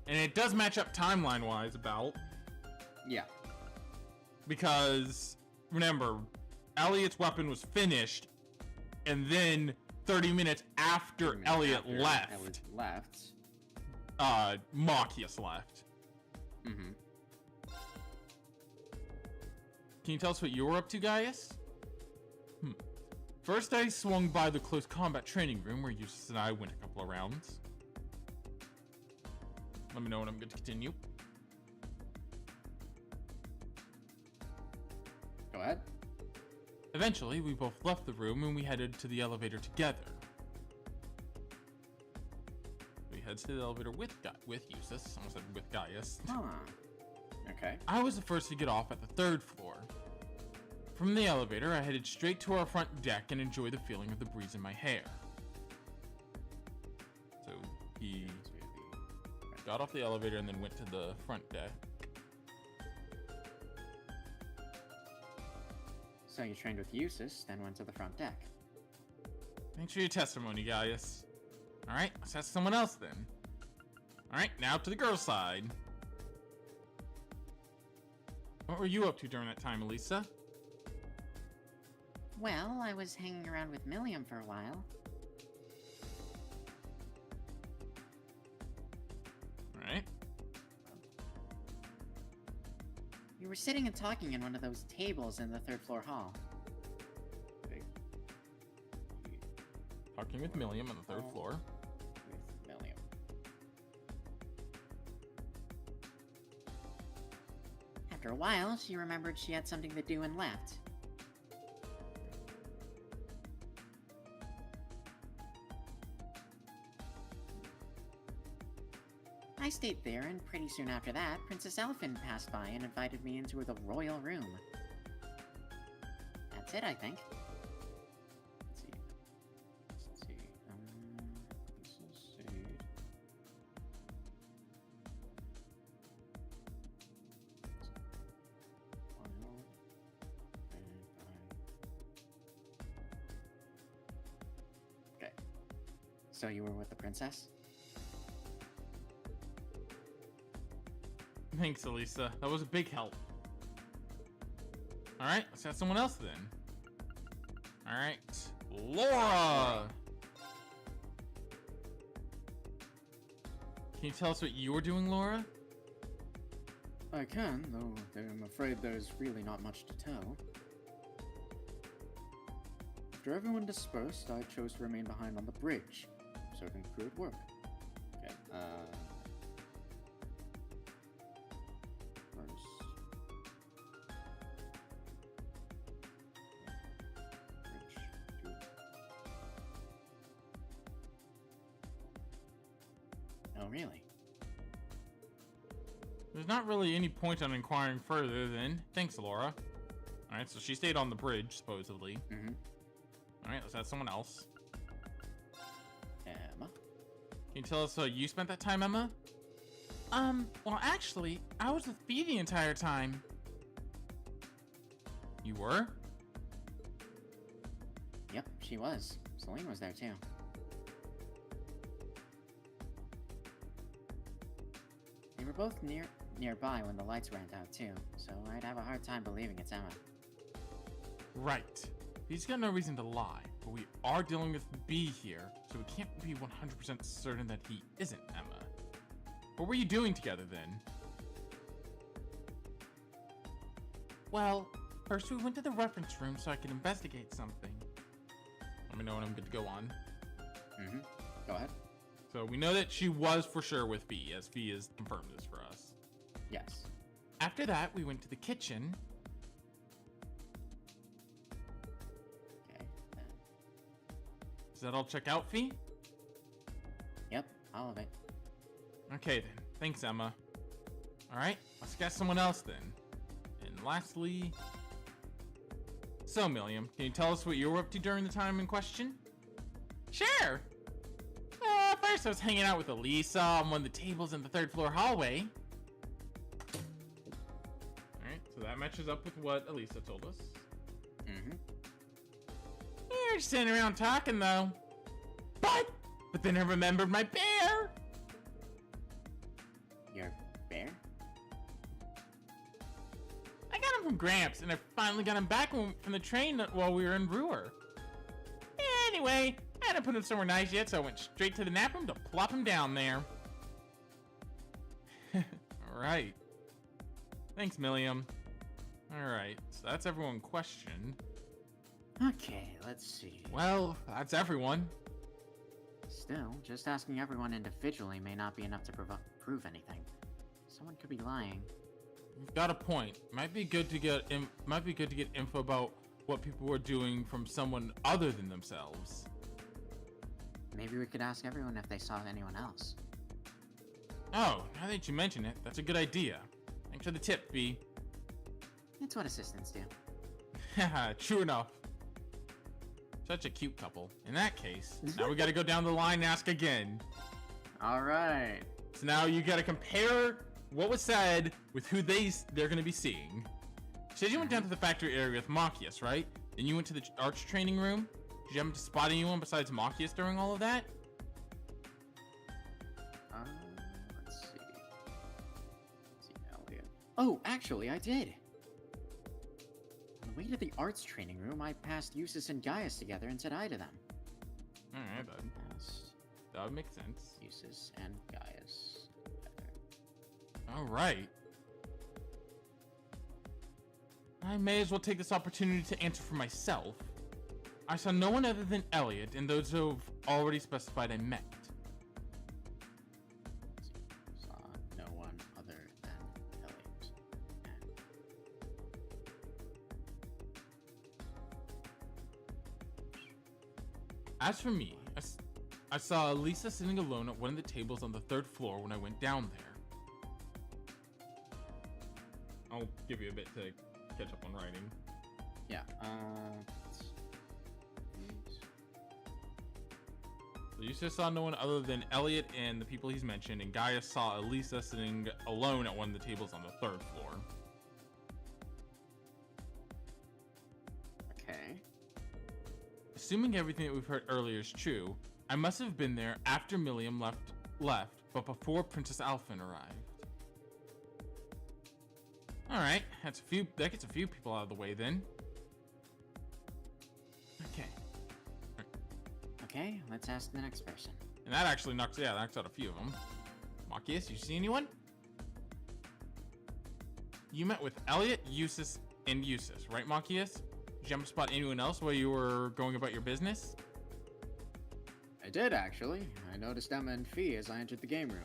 And it does match up timeline-wise about... Yeah. Because, remember, Elliot's weapon was finished, and then 30 minutes after Elliot left, Machias left. Mm-hmm. Can you tell us what you were up to, Gaius? First, I swung by the close combat training room where Eustace and I went a couple of rounds. Let me know when I'm good to continue. Go ahead. Eventually, we both left the room and we headed to the elevator together. We head to the elevator with Eustace, almost said with Gaius. Huh. Okay. I was the first to get off at the 3rd floor. From the elevator, I headed straight to our front deck and enjoyed the feeling of the breeze in my hair. So he got off the elevator and then went to the front deck. So you trained with Eustace, then went to the front deck. Thanks for your testimony, Gaius. Alright, let's ask someone else then. Alright, now to the girls' side. What were you up to during that time, Elisa? Well, I was hanging around with Milliam for a while. Alright. We were sitting and talking in one of those tables in the 3rd floor hall. Talking with Milliam on the 3rd floor. With Milliam. After a while, she remembered she had something to do and left. I stayed there, and pretty soon after that, Princess Elfin passed by and invited me into the royal room. That's it, I think. Let's see. Let's see. Let's see. Okay. So you were with the princess? Thanks, Elisa. That was a big help. Alright, let's have someone else then. Alright, Laura! Can you tell us what you were doing, Laura? I can, though I'm afraid there's really not much to tell. After everyone dispersed, I chose to remain behind on the bridge, serving the crew at work. Okay, Oh, really? There's not really any point on inquiring further then. Thanks, Laura. Alright, so she stayed on the bridge, supposedly. Mm-hmm. Alright, let's have someone else. Emma? Can you tell us how you spent that time, Emma? Well, actually, I was with Fee the entire time. You were? Yep, she was. Celine was there too. They were both nearby when the lights went out too, so I'd have a hard time believing it's Emma. Right. He's got no reason to lie, but we are dealing with B here, so we can't be 100% certain that he isn't Emma. What were you doing together then? Well, first we went to the reference room so I could investigate something. Let me know when I'm good to go on. Mm-hmm. Go ahead. So we know that she was for sure with Fee, as Fee has confirmed this for us. Yes. After that, we went to the kitchen. Okay. Does that all check out, Fee? Yep, all of it. Okay then. Thanks, Emma. Alright, let's get someone else then. And lastly... So, Milliam, can you tell us what you were up to during the time in question? Sure! First I was hanging out with Elisa on one of the tables in the 3rd floor hallway. Alright, so that matches up with what Elisa told us. Mm-hmm. We were just sitting around talking, though. But then I remembered my bear! Your bear? I got him from Gramps, and I finally got him back from the train while we were in Brewer. Anyway, I hadn't put him somewhere nice yet, so I went straight to the nap room to plop him down there. Alright. Thanks, Milliam. Alright, so that's everyone questioned. Okay, let's see. Well, that's everyone. Still, just asking everyone individually may not be enough to prove anything. Someone could be lying. You've got a point. Might be good to get info about what people were doing from someone other than themselves. Maybe we could ask everyone if they saw anyone else. Oh, now that you mention it, that's a good idea. Thanks for the tip, V. It's what assistants do. Haha, true enough. Such a cute couple. In that case, now we gotta go down the line and ask again. Alright. So now you gotta compare what was said with who they're gonna be seeing. You said you went down to the factory area with Machias, right? Then you went to the arch training room. Did you happen to spot anyone besides Machias during all of that? Let's see. Elliot. Oh, actually, I did. On the way to the arts training room, I passed Eustace and Gaius together and said hi to them. Alright, that would make sense. Eustace and Gaius together. Alright. I may as well take this opportunity to answer for myself. I saw no one other than Elliot and those who've already specified I met. Saw no one other than Elliot. As for me, I saw Elisa sitting alone at one of the tables on the 3rd floor when I went down there. I'll give you a bit to catch up on writing. Yeah, So Eustace saw no one other than Elliot and the people he's mentioned, and Gaius saw Elisa sitting alone at one of the tables on the 3rd floor. okay. Assuming everything that we've heard earlier is true, I must have been there after Milliam left, but before Princess Alphen arrived. Alright, that gets a few people out of the way then. Okay. Okay, let's ask the next person. And that actually knocks out a few of them. Machias, you see anyone? You met with Elliot, Eustace, and Eustace, right, Machias? Did you happen to spot anyone else while you were going about your business? I did, actually. I noticed Emma and Fee as I entered the game room.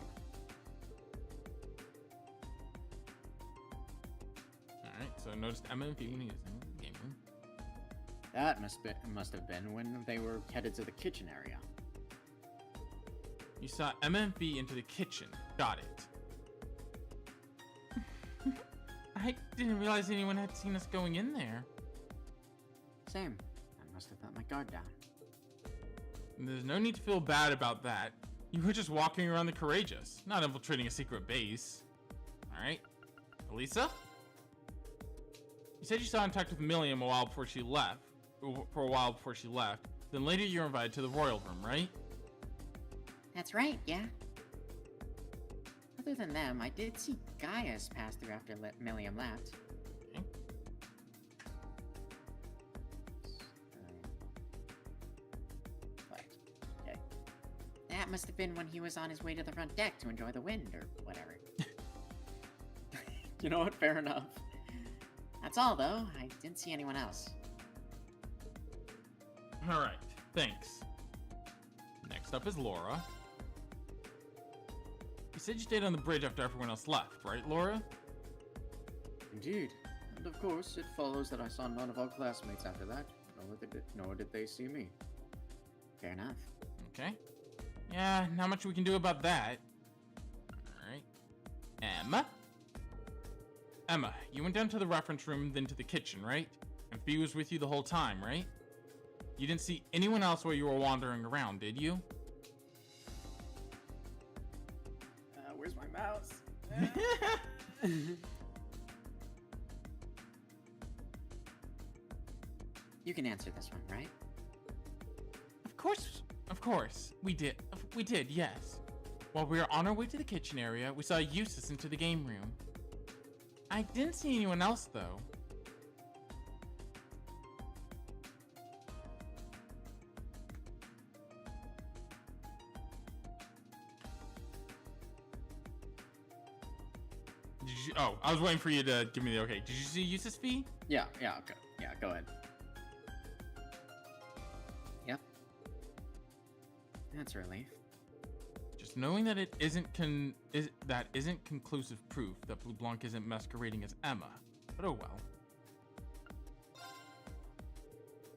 Alright, so I noticed Emma and Fee when he was in the game room. That must have been when they were headed to the kitchen area. You saw Emma and Fee into the kitchen. Got it. I didn't realize anyone had seen us going in there. Same. I must have let my guard down. And there's no need to feel bad about that. You were just walking around the Courageous, not infiltrating a secret base. Alright. Elisa? You said you saw and talked with Milliam a while before she left. Then later you were invited to the royal room, right? That's right, yeah. Other than them, I did see Gaius pass through after Milliam left. Okay. Okay. That must have been when he was on his way to the front deck to enjoy the wind or whatever. You know what? Fair enough. That's all, though. I didn't see anyone else. Alright, thanks. Next up is Laura. You said you stayed on the bridge after everyone else left, right, Laura? Indeed. And of course, it follows that I saw none of our classmates after that, nor did they see me. Fair enough. Okay. Yeah, not much we can do about that. Alright. Emma, you went down to the reference room, then to the kitchen, right? And Fee was with you the whole time, right? You didn't see anyone else while you were wandering around, did you? Where's my mouse? You can answer this one, right? Of course. We did, yes. While we were on our way to the kitchen area, we saw Eustace into the game room. I didn't see anyone else, though. Oh, I was waiting for you to give me the okay. Did you see Eustace Fee? Yeah, okay. Yeah, go ahead. Yep. That's a relief. Just knowing that it isn't conclusive proof that Blue Blanc isn't masquerading as Emma. But oh well.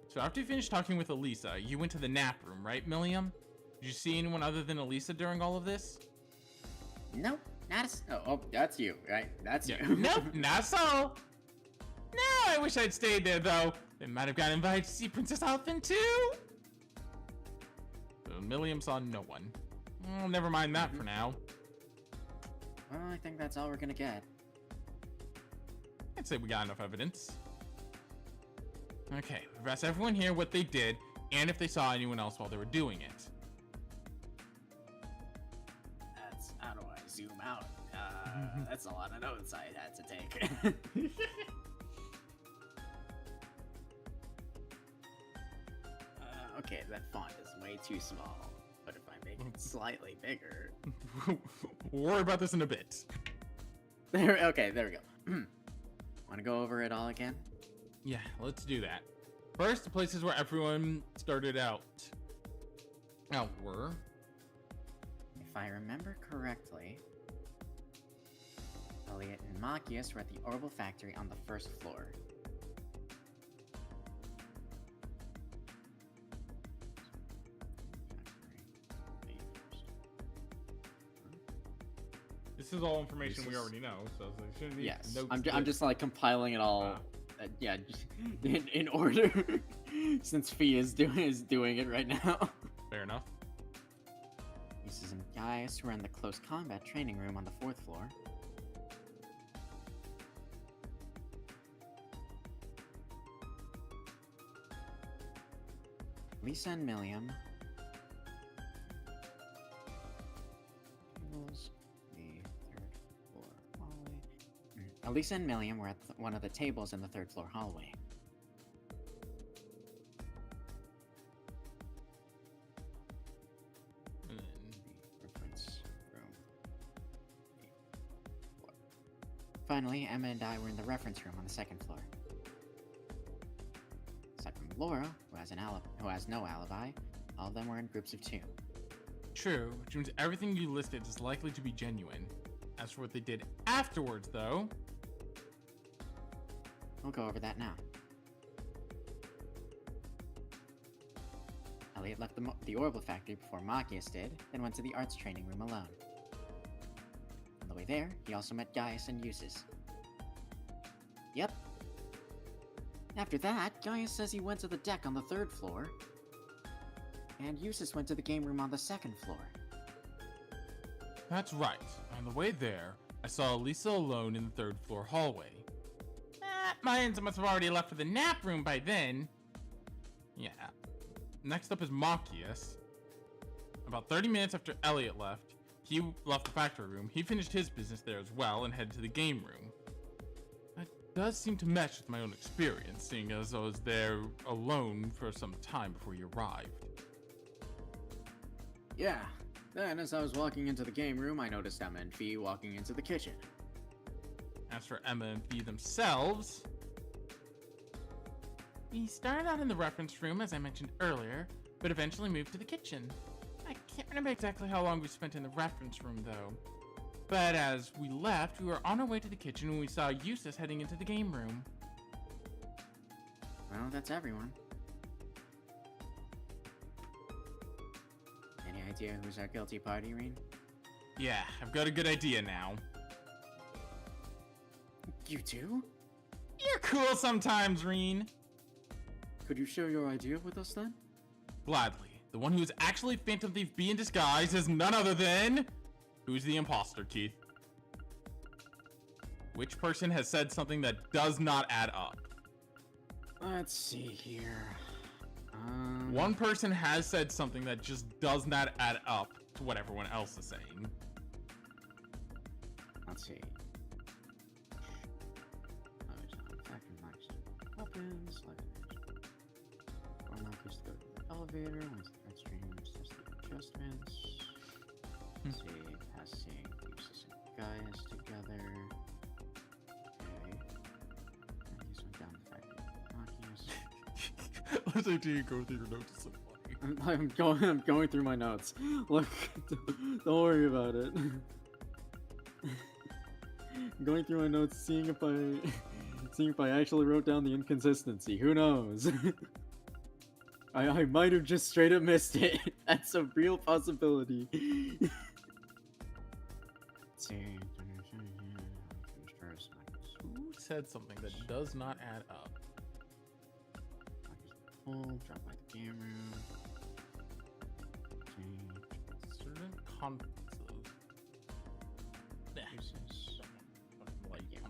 So after you finished talking with Elisa, you went to the nap room, right, Milliam? Did you see anyone other than Elisa during all of this? Nope, not a... Oh, that's you, right? That's Yeah. you. Nope, not so. No, I wish I'd stayed there, though. They might have gotten invited to see Princess Elfin, too. So Milliam saw no one. Well, never mind that for now. Well, I think that's all we're gonna get. I'd say we got enough evidence. Okay, we've asked everyone here what they did and if they saw anyone else while they were doing it. That's, how do I zoom out? That's a lot of notes I had to take. Okay, that font is way too small. But if I make it slightly bigger... We'll worry about this in a bit. Okay, there we go. Want to go over it all again? Yeah, let's do that. First, the places where everyone started out. Were... If I remember correctly, Elliot and Machias were at the Orbital Factory on the first floor. This is all information we already know, so they shouldn't need Yes. notes I'm to- just like compiling it all. Yeah, in order, since Fee is doing it right now. Fair enough. Uses and Gaius were in the close combat training room on the 4th floor. Lisa and Milliam. Tables, the 3rd floor hallway. Elisa and Milliam were at one of the tables in the 3rd floor hallway. And then Reference room. Finally, Emma and I were in the reference room on the 2nd floor. Aside from Laura, who has no alibi, all of them were in groups of 2. True, which means everything you listed is likely to be genuine. As for what they did afterwards, though... We'll go over that now. Elliot left the Orbital Factory before Machias did, then went to the arts training room alone. On the way there, he also met Gaius and Eustace. Yep. After that, Gaius says he went to the deck on the 3rd floor, and Eustace went to the game room on the 2nd floor. That's right. On the way there, I saw Elisa alone in the 3rd floor hallway. My ends must have already left for the nap room by then. Yeah. Next up is Machias. About 30 minutes after Elliot left, he left the factory room. He finished his business there as well and headed to the game room. That does seem to match with my own experience, seeing as I was there alone for some time before you arrived. Yeah. Then, as I was walking into the game room, I noticed Emma and Fee walking into the kitchen. As for Emma and Fee themselves, we started out in the reference room, as I mentioned earlier, but eventually moved to the kitchen. I can't remember exactly how long we spent in the reference room, though. But as we left, we were on our way to the kitchen when we saw Eustace heading into the game room. Well, that's everyone. Any idea who's our guilty party, Reen? Yeah, I've got a good idea now. You too? You're cool sometimes, Reen. Could you share your idea with us then? Gladly. The one who is actually Phantom Thief B in disguise is none other than... Who's the imposter, Keith? Which person has said something that does not add up? Let's see here. One person has said something that just does not add up to what everyone else is saying. Let's see. Weapons, Marcus go to the elevator, once the red stream says the adjustments. Let's see, passing Eustace and Gaius together. Okay. And this one down the fact that Marcus. Let's actually go through your notes. It's so funny. I'm going through my notes. Look, don't worry about it. I'm going through my notes, seeing if I actually wrote down the inconsistency. Who knows? I might have just straight up missed it. That's a real possibility. Let's see. Who said something that does not add up? Drop by the game room. Certain conflicts of...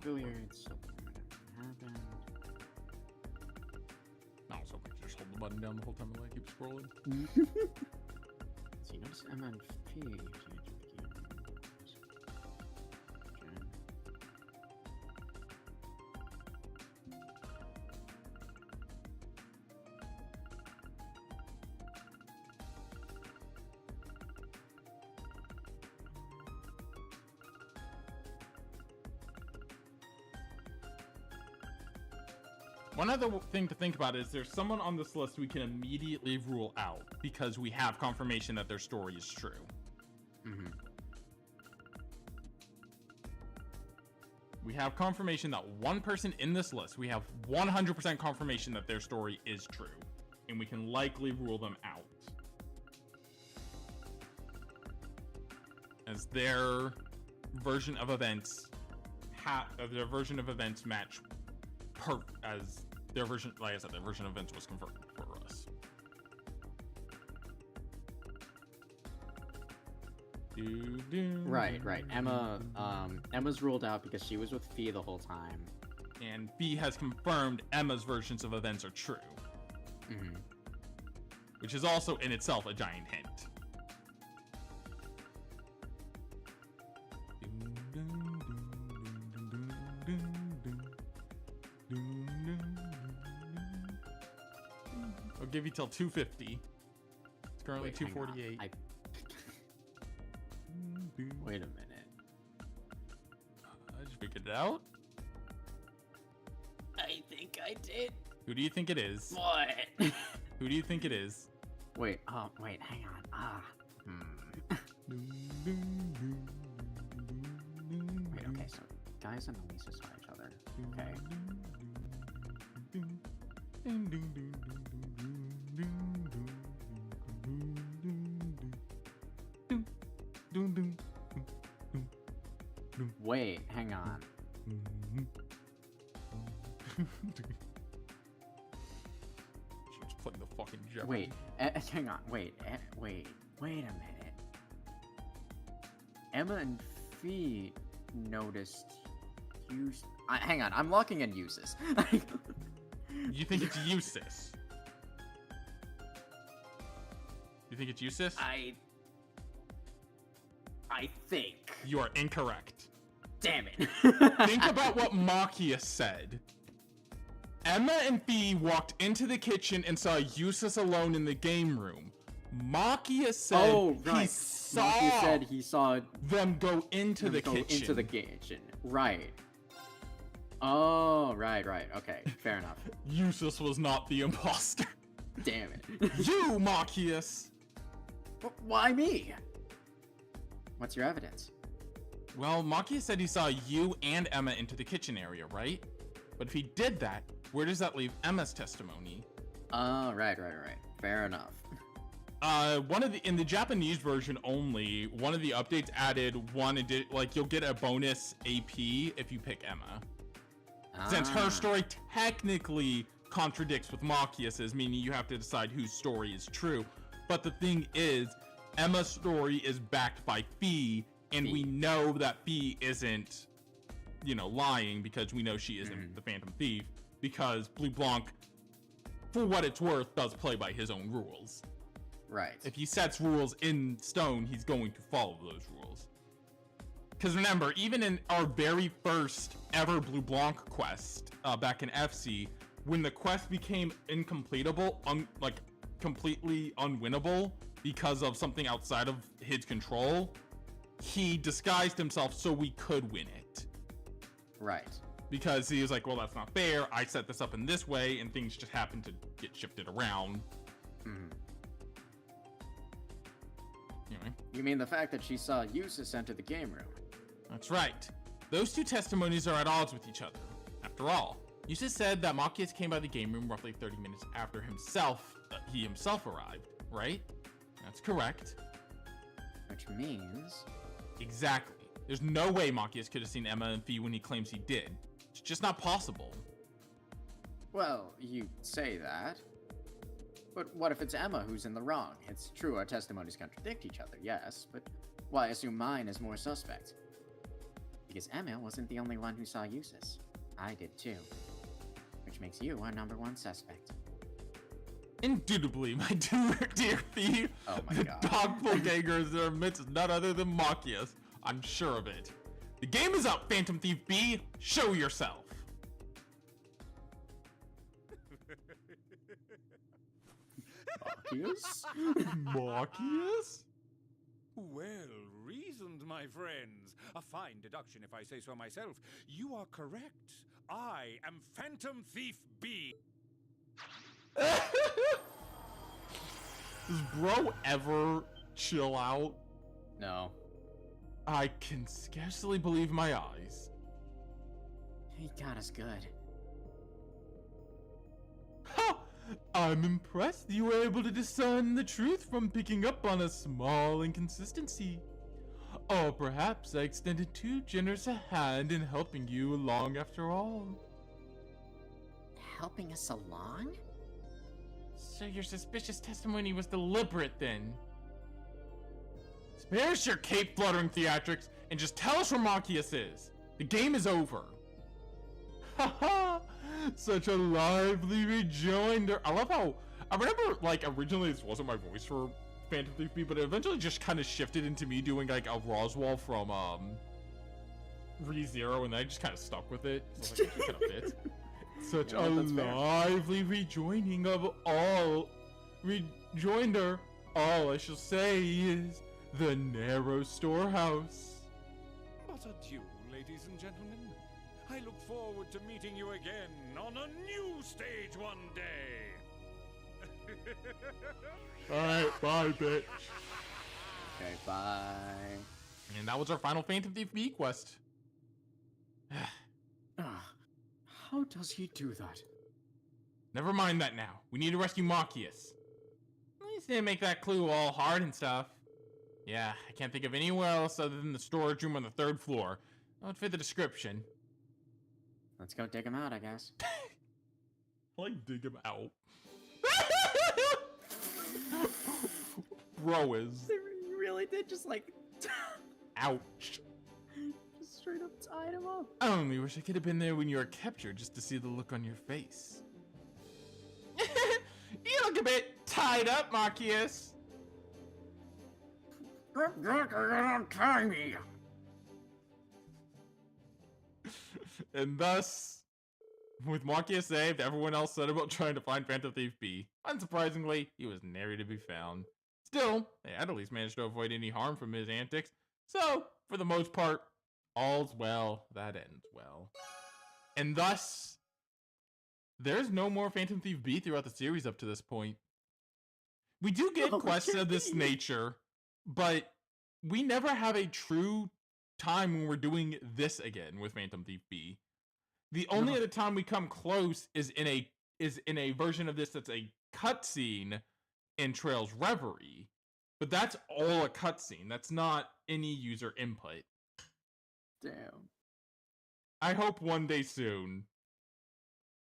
Billiards. Happened. No, so just hold the button down the whole time and I keep scrolling. So you notice MNP. One other thing to think about is there's someone on this list we can immediately rule out because we have confirmation that their story is true. Mm-hmm. We have confirmation that one person in this list, we have 100% confirmation that their story is true. And we can likely rule them out. As their version of events match as their version, like I said, their version of events was confirmed for us. Right. Emma's ruled out because she was with Fee the whole time. And B has confirmed Emma's versions of events are true. Mm-hmm. Which is also in itself a giant hint. I'll give you till 250. It's currently 248. Wait a minute. I just figured it out. I think I did. Who do you think it is? What? Who do you think it is? Wait, hang on. Wait, okay, so Gaius and Elisa saw each other. Okay. Wait, hang on. She's playing the fucking Jeopardy. Wait, hang on. Wait a minute. Emma and Fee noticed hang on, I'm locking in Eustace. You think it's Eustace? You think it's Eustace? I think. You are incorrect. Damn it. Think about what Machias said. Emma and Fee walked into the kitchen and saw Eustace alone in the game room. Machias said he saw them go into the kitchen. Right. Oh, right. Okay, fair enough. Eustace was not the imposter. Damn it. You, Machias! Why me? What's your evidence? Well, Makia said he saw you and Emma into the kitchen area, right? But if he did that, where does that leave Emma's testimony? Oh, right. Fair enough. In the Japanese version only, one of the updates added you'll get a bonus AP if you pick Emma. Since her story technically contradicts with Machias's, meaning you have to decide whose story is true. But the thing is, Emma's story is backed by Fee, and we know that Fee isn't, lying, because we know she isn't the Phantom Thief, because Blue Blanc, for what it's worth, does play by his own rules. Right. If he sets rules in stone, he's going to follow those rules. Because remember, even in our very first ever Blue Blanc quest, back in FC, when the quest became incompletable, completely unwinnable because of something outside of his control, he disguised himself so we could win it. Right. Because he was like, well, that's not fair. I set this up in this way, and things just happen to get shifted around. Anyway. You mean the fact that she saw Eustace enter the game room? That's right. Those two testimonies are at odds with each other. After all, Eustace said that Machias came by the game room roughly 30 minutes after he himself arrived, right? That's correct. Which means... Exactly. There's no way Machias could have seen Emma and Fee when he claims he did. It's just not possible. Well, you say that. But what if it's Emma who's in the wrong? It's true our testimonies contradict each other, yes, but why assume mine is more suspect? Because Emma wasn't the only one who saw Eustace. I did too. Which makes you our number one suspect. Indubitably, my dear Fee. Oh my god. The doppelgangers are amidst none other than Machias. I'm sure of it. The game is up, Phantom Thief B. Show yourself. Machias? Machias? Well reasoned, my friends. A fine deduction, if I say so myself. You are correct. I am Phantom Thief B. Does bro ever chill out? No. I can scarcely believe my eyes. He got us good. Ha! I'm impressed you were able to discern the truth from picking up on a small inconsistency. Or perhaps I extended too generous a hand in helping you along after all. Helping us along? So your suspicious testimony was deliberate then? Spare us your cape-fluttering theatrics and just tell us where Machias is. The game is over. Haha! Such a lively rejoinder. I love how, I remember, originally this wasn't my voice for Phantom Thief B, but it eventually just kind of shifted into me doing, a Roswell from, ReZero, and then I just kind of stuck with it. So it kind of fit. Such a lively rejoinder of all. Rejoinder. All I shall say is the narrow storehouse. But adieu, ladies and gentlemen. I look forward to meeting you again on a new stage one day. Alright, bye, bitch. Okay, bye. And that was our final Phantom Thief B quest. How does he do that? Never mind that now. We need to rescue Machias. At least didn't make that clue all hard and stuff. Yeah, I can't think of anywhere else other than the storage room on the 3rd floor. That would fit the description. Let's go dig him out, I guess. Dig him out. Bro is... You really did just Ouch. just straight up tied him up. I only wish I could have been there when you were captured just to see the look on your face. You look a bit tied up, Machias. Untie me. And thus, with Machias saved, everyone else set about trying to find Phantom Thief B. Unsurprisingly, he was nary to be found. Still, they had at least managed to avoid any harm from his antics. So, for the most part, all's well that ends well. And thus, there's no more Phantom Thief B throughout the series up to this point. We do get quests of this nature, but we never have a true time when we're doing this again with Phantom Thief B. The only other time we come close is in a version of this that's a cutscene in Trail's Reverie. But that's all a cutscene. That's not any user input. Damn. I hope one day soon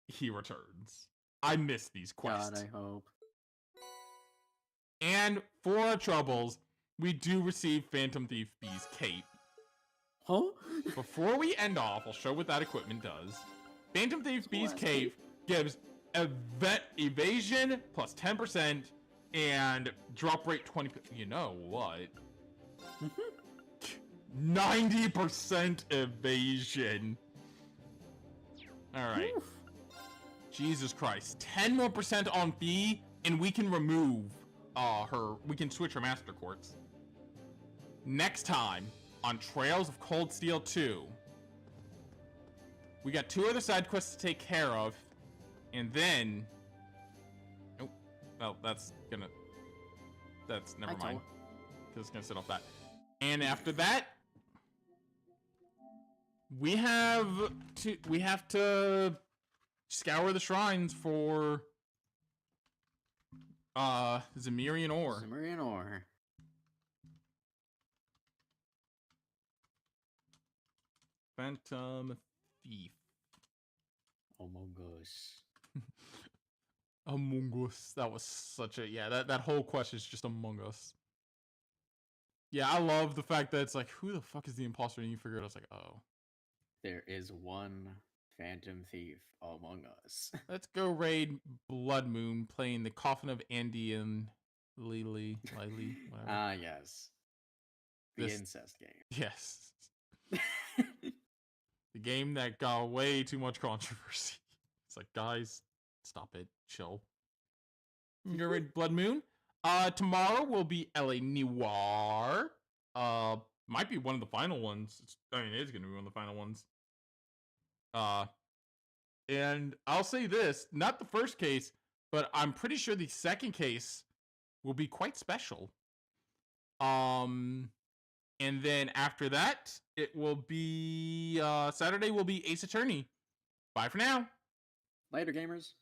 he returns. I miss these quests. God, I hope. And for our troubles, we do receive Phantom Thief B's cape. Huh? Before we end off, I'll show what that equipment does. Phantom Thief B's Last cape gives evasion plus 10% and drop rate 20%. You know what? 90% evasion. Alright. Jesus Christ. 10 more percent on B, and we can remove we can switch her master quartz. Next time on Trails of Cold Steel 2. We got 2 other side quests to take care of, and then oh, well, never mind. Because it's gonna sit off that. And after that, we have to scour the shrines for Zemirian ore. Zemirian ore. Phantom Thief. Among Us. Among Us. That was such a that whole quest is just Among Us. Yeah, I love the fact that it's like, who the fuck is the imposter? And you figure it out, I was like, oh. There is one Phantom Thief among us. Let's go raid Blood Moon, playing the Coffin of Andy and Lily, whatever. Ah, yes. The incest game. Yes. The game that got way too much controversy. It's like, guys, stop it. Chill. You go raid Blood Moon. Tomorrow will be LA Noir. Might be one of the final ones. It is gonna be one of the final ones. And I'll say this, not the first case, but I'm pretty sure the second case will be quite special. And then after that, it will be Saturday will be Ace Attorney. Bye for now. Later, gamers.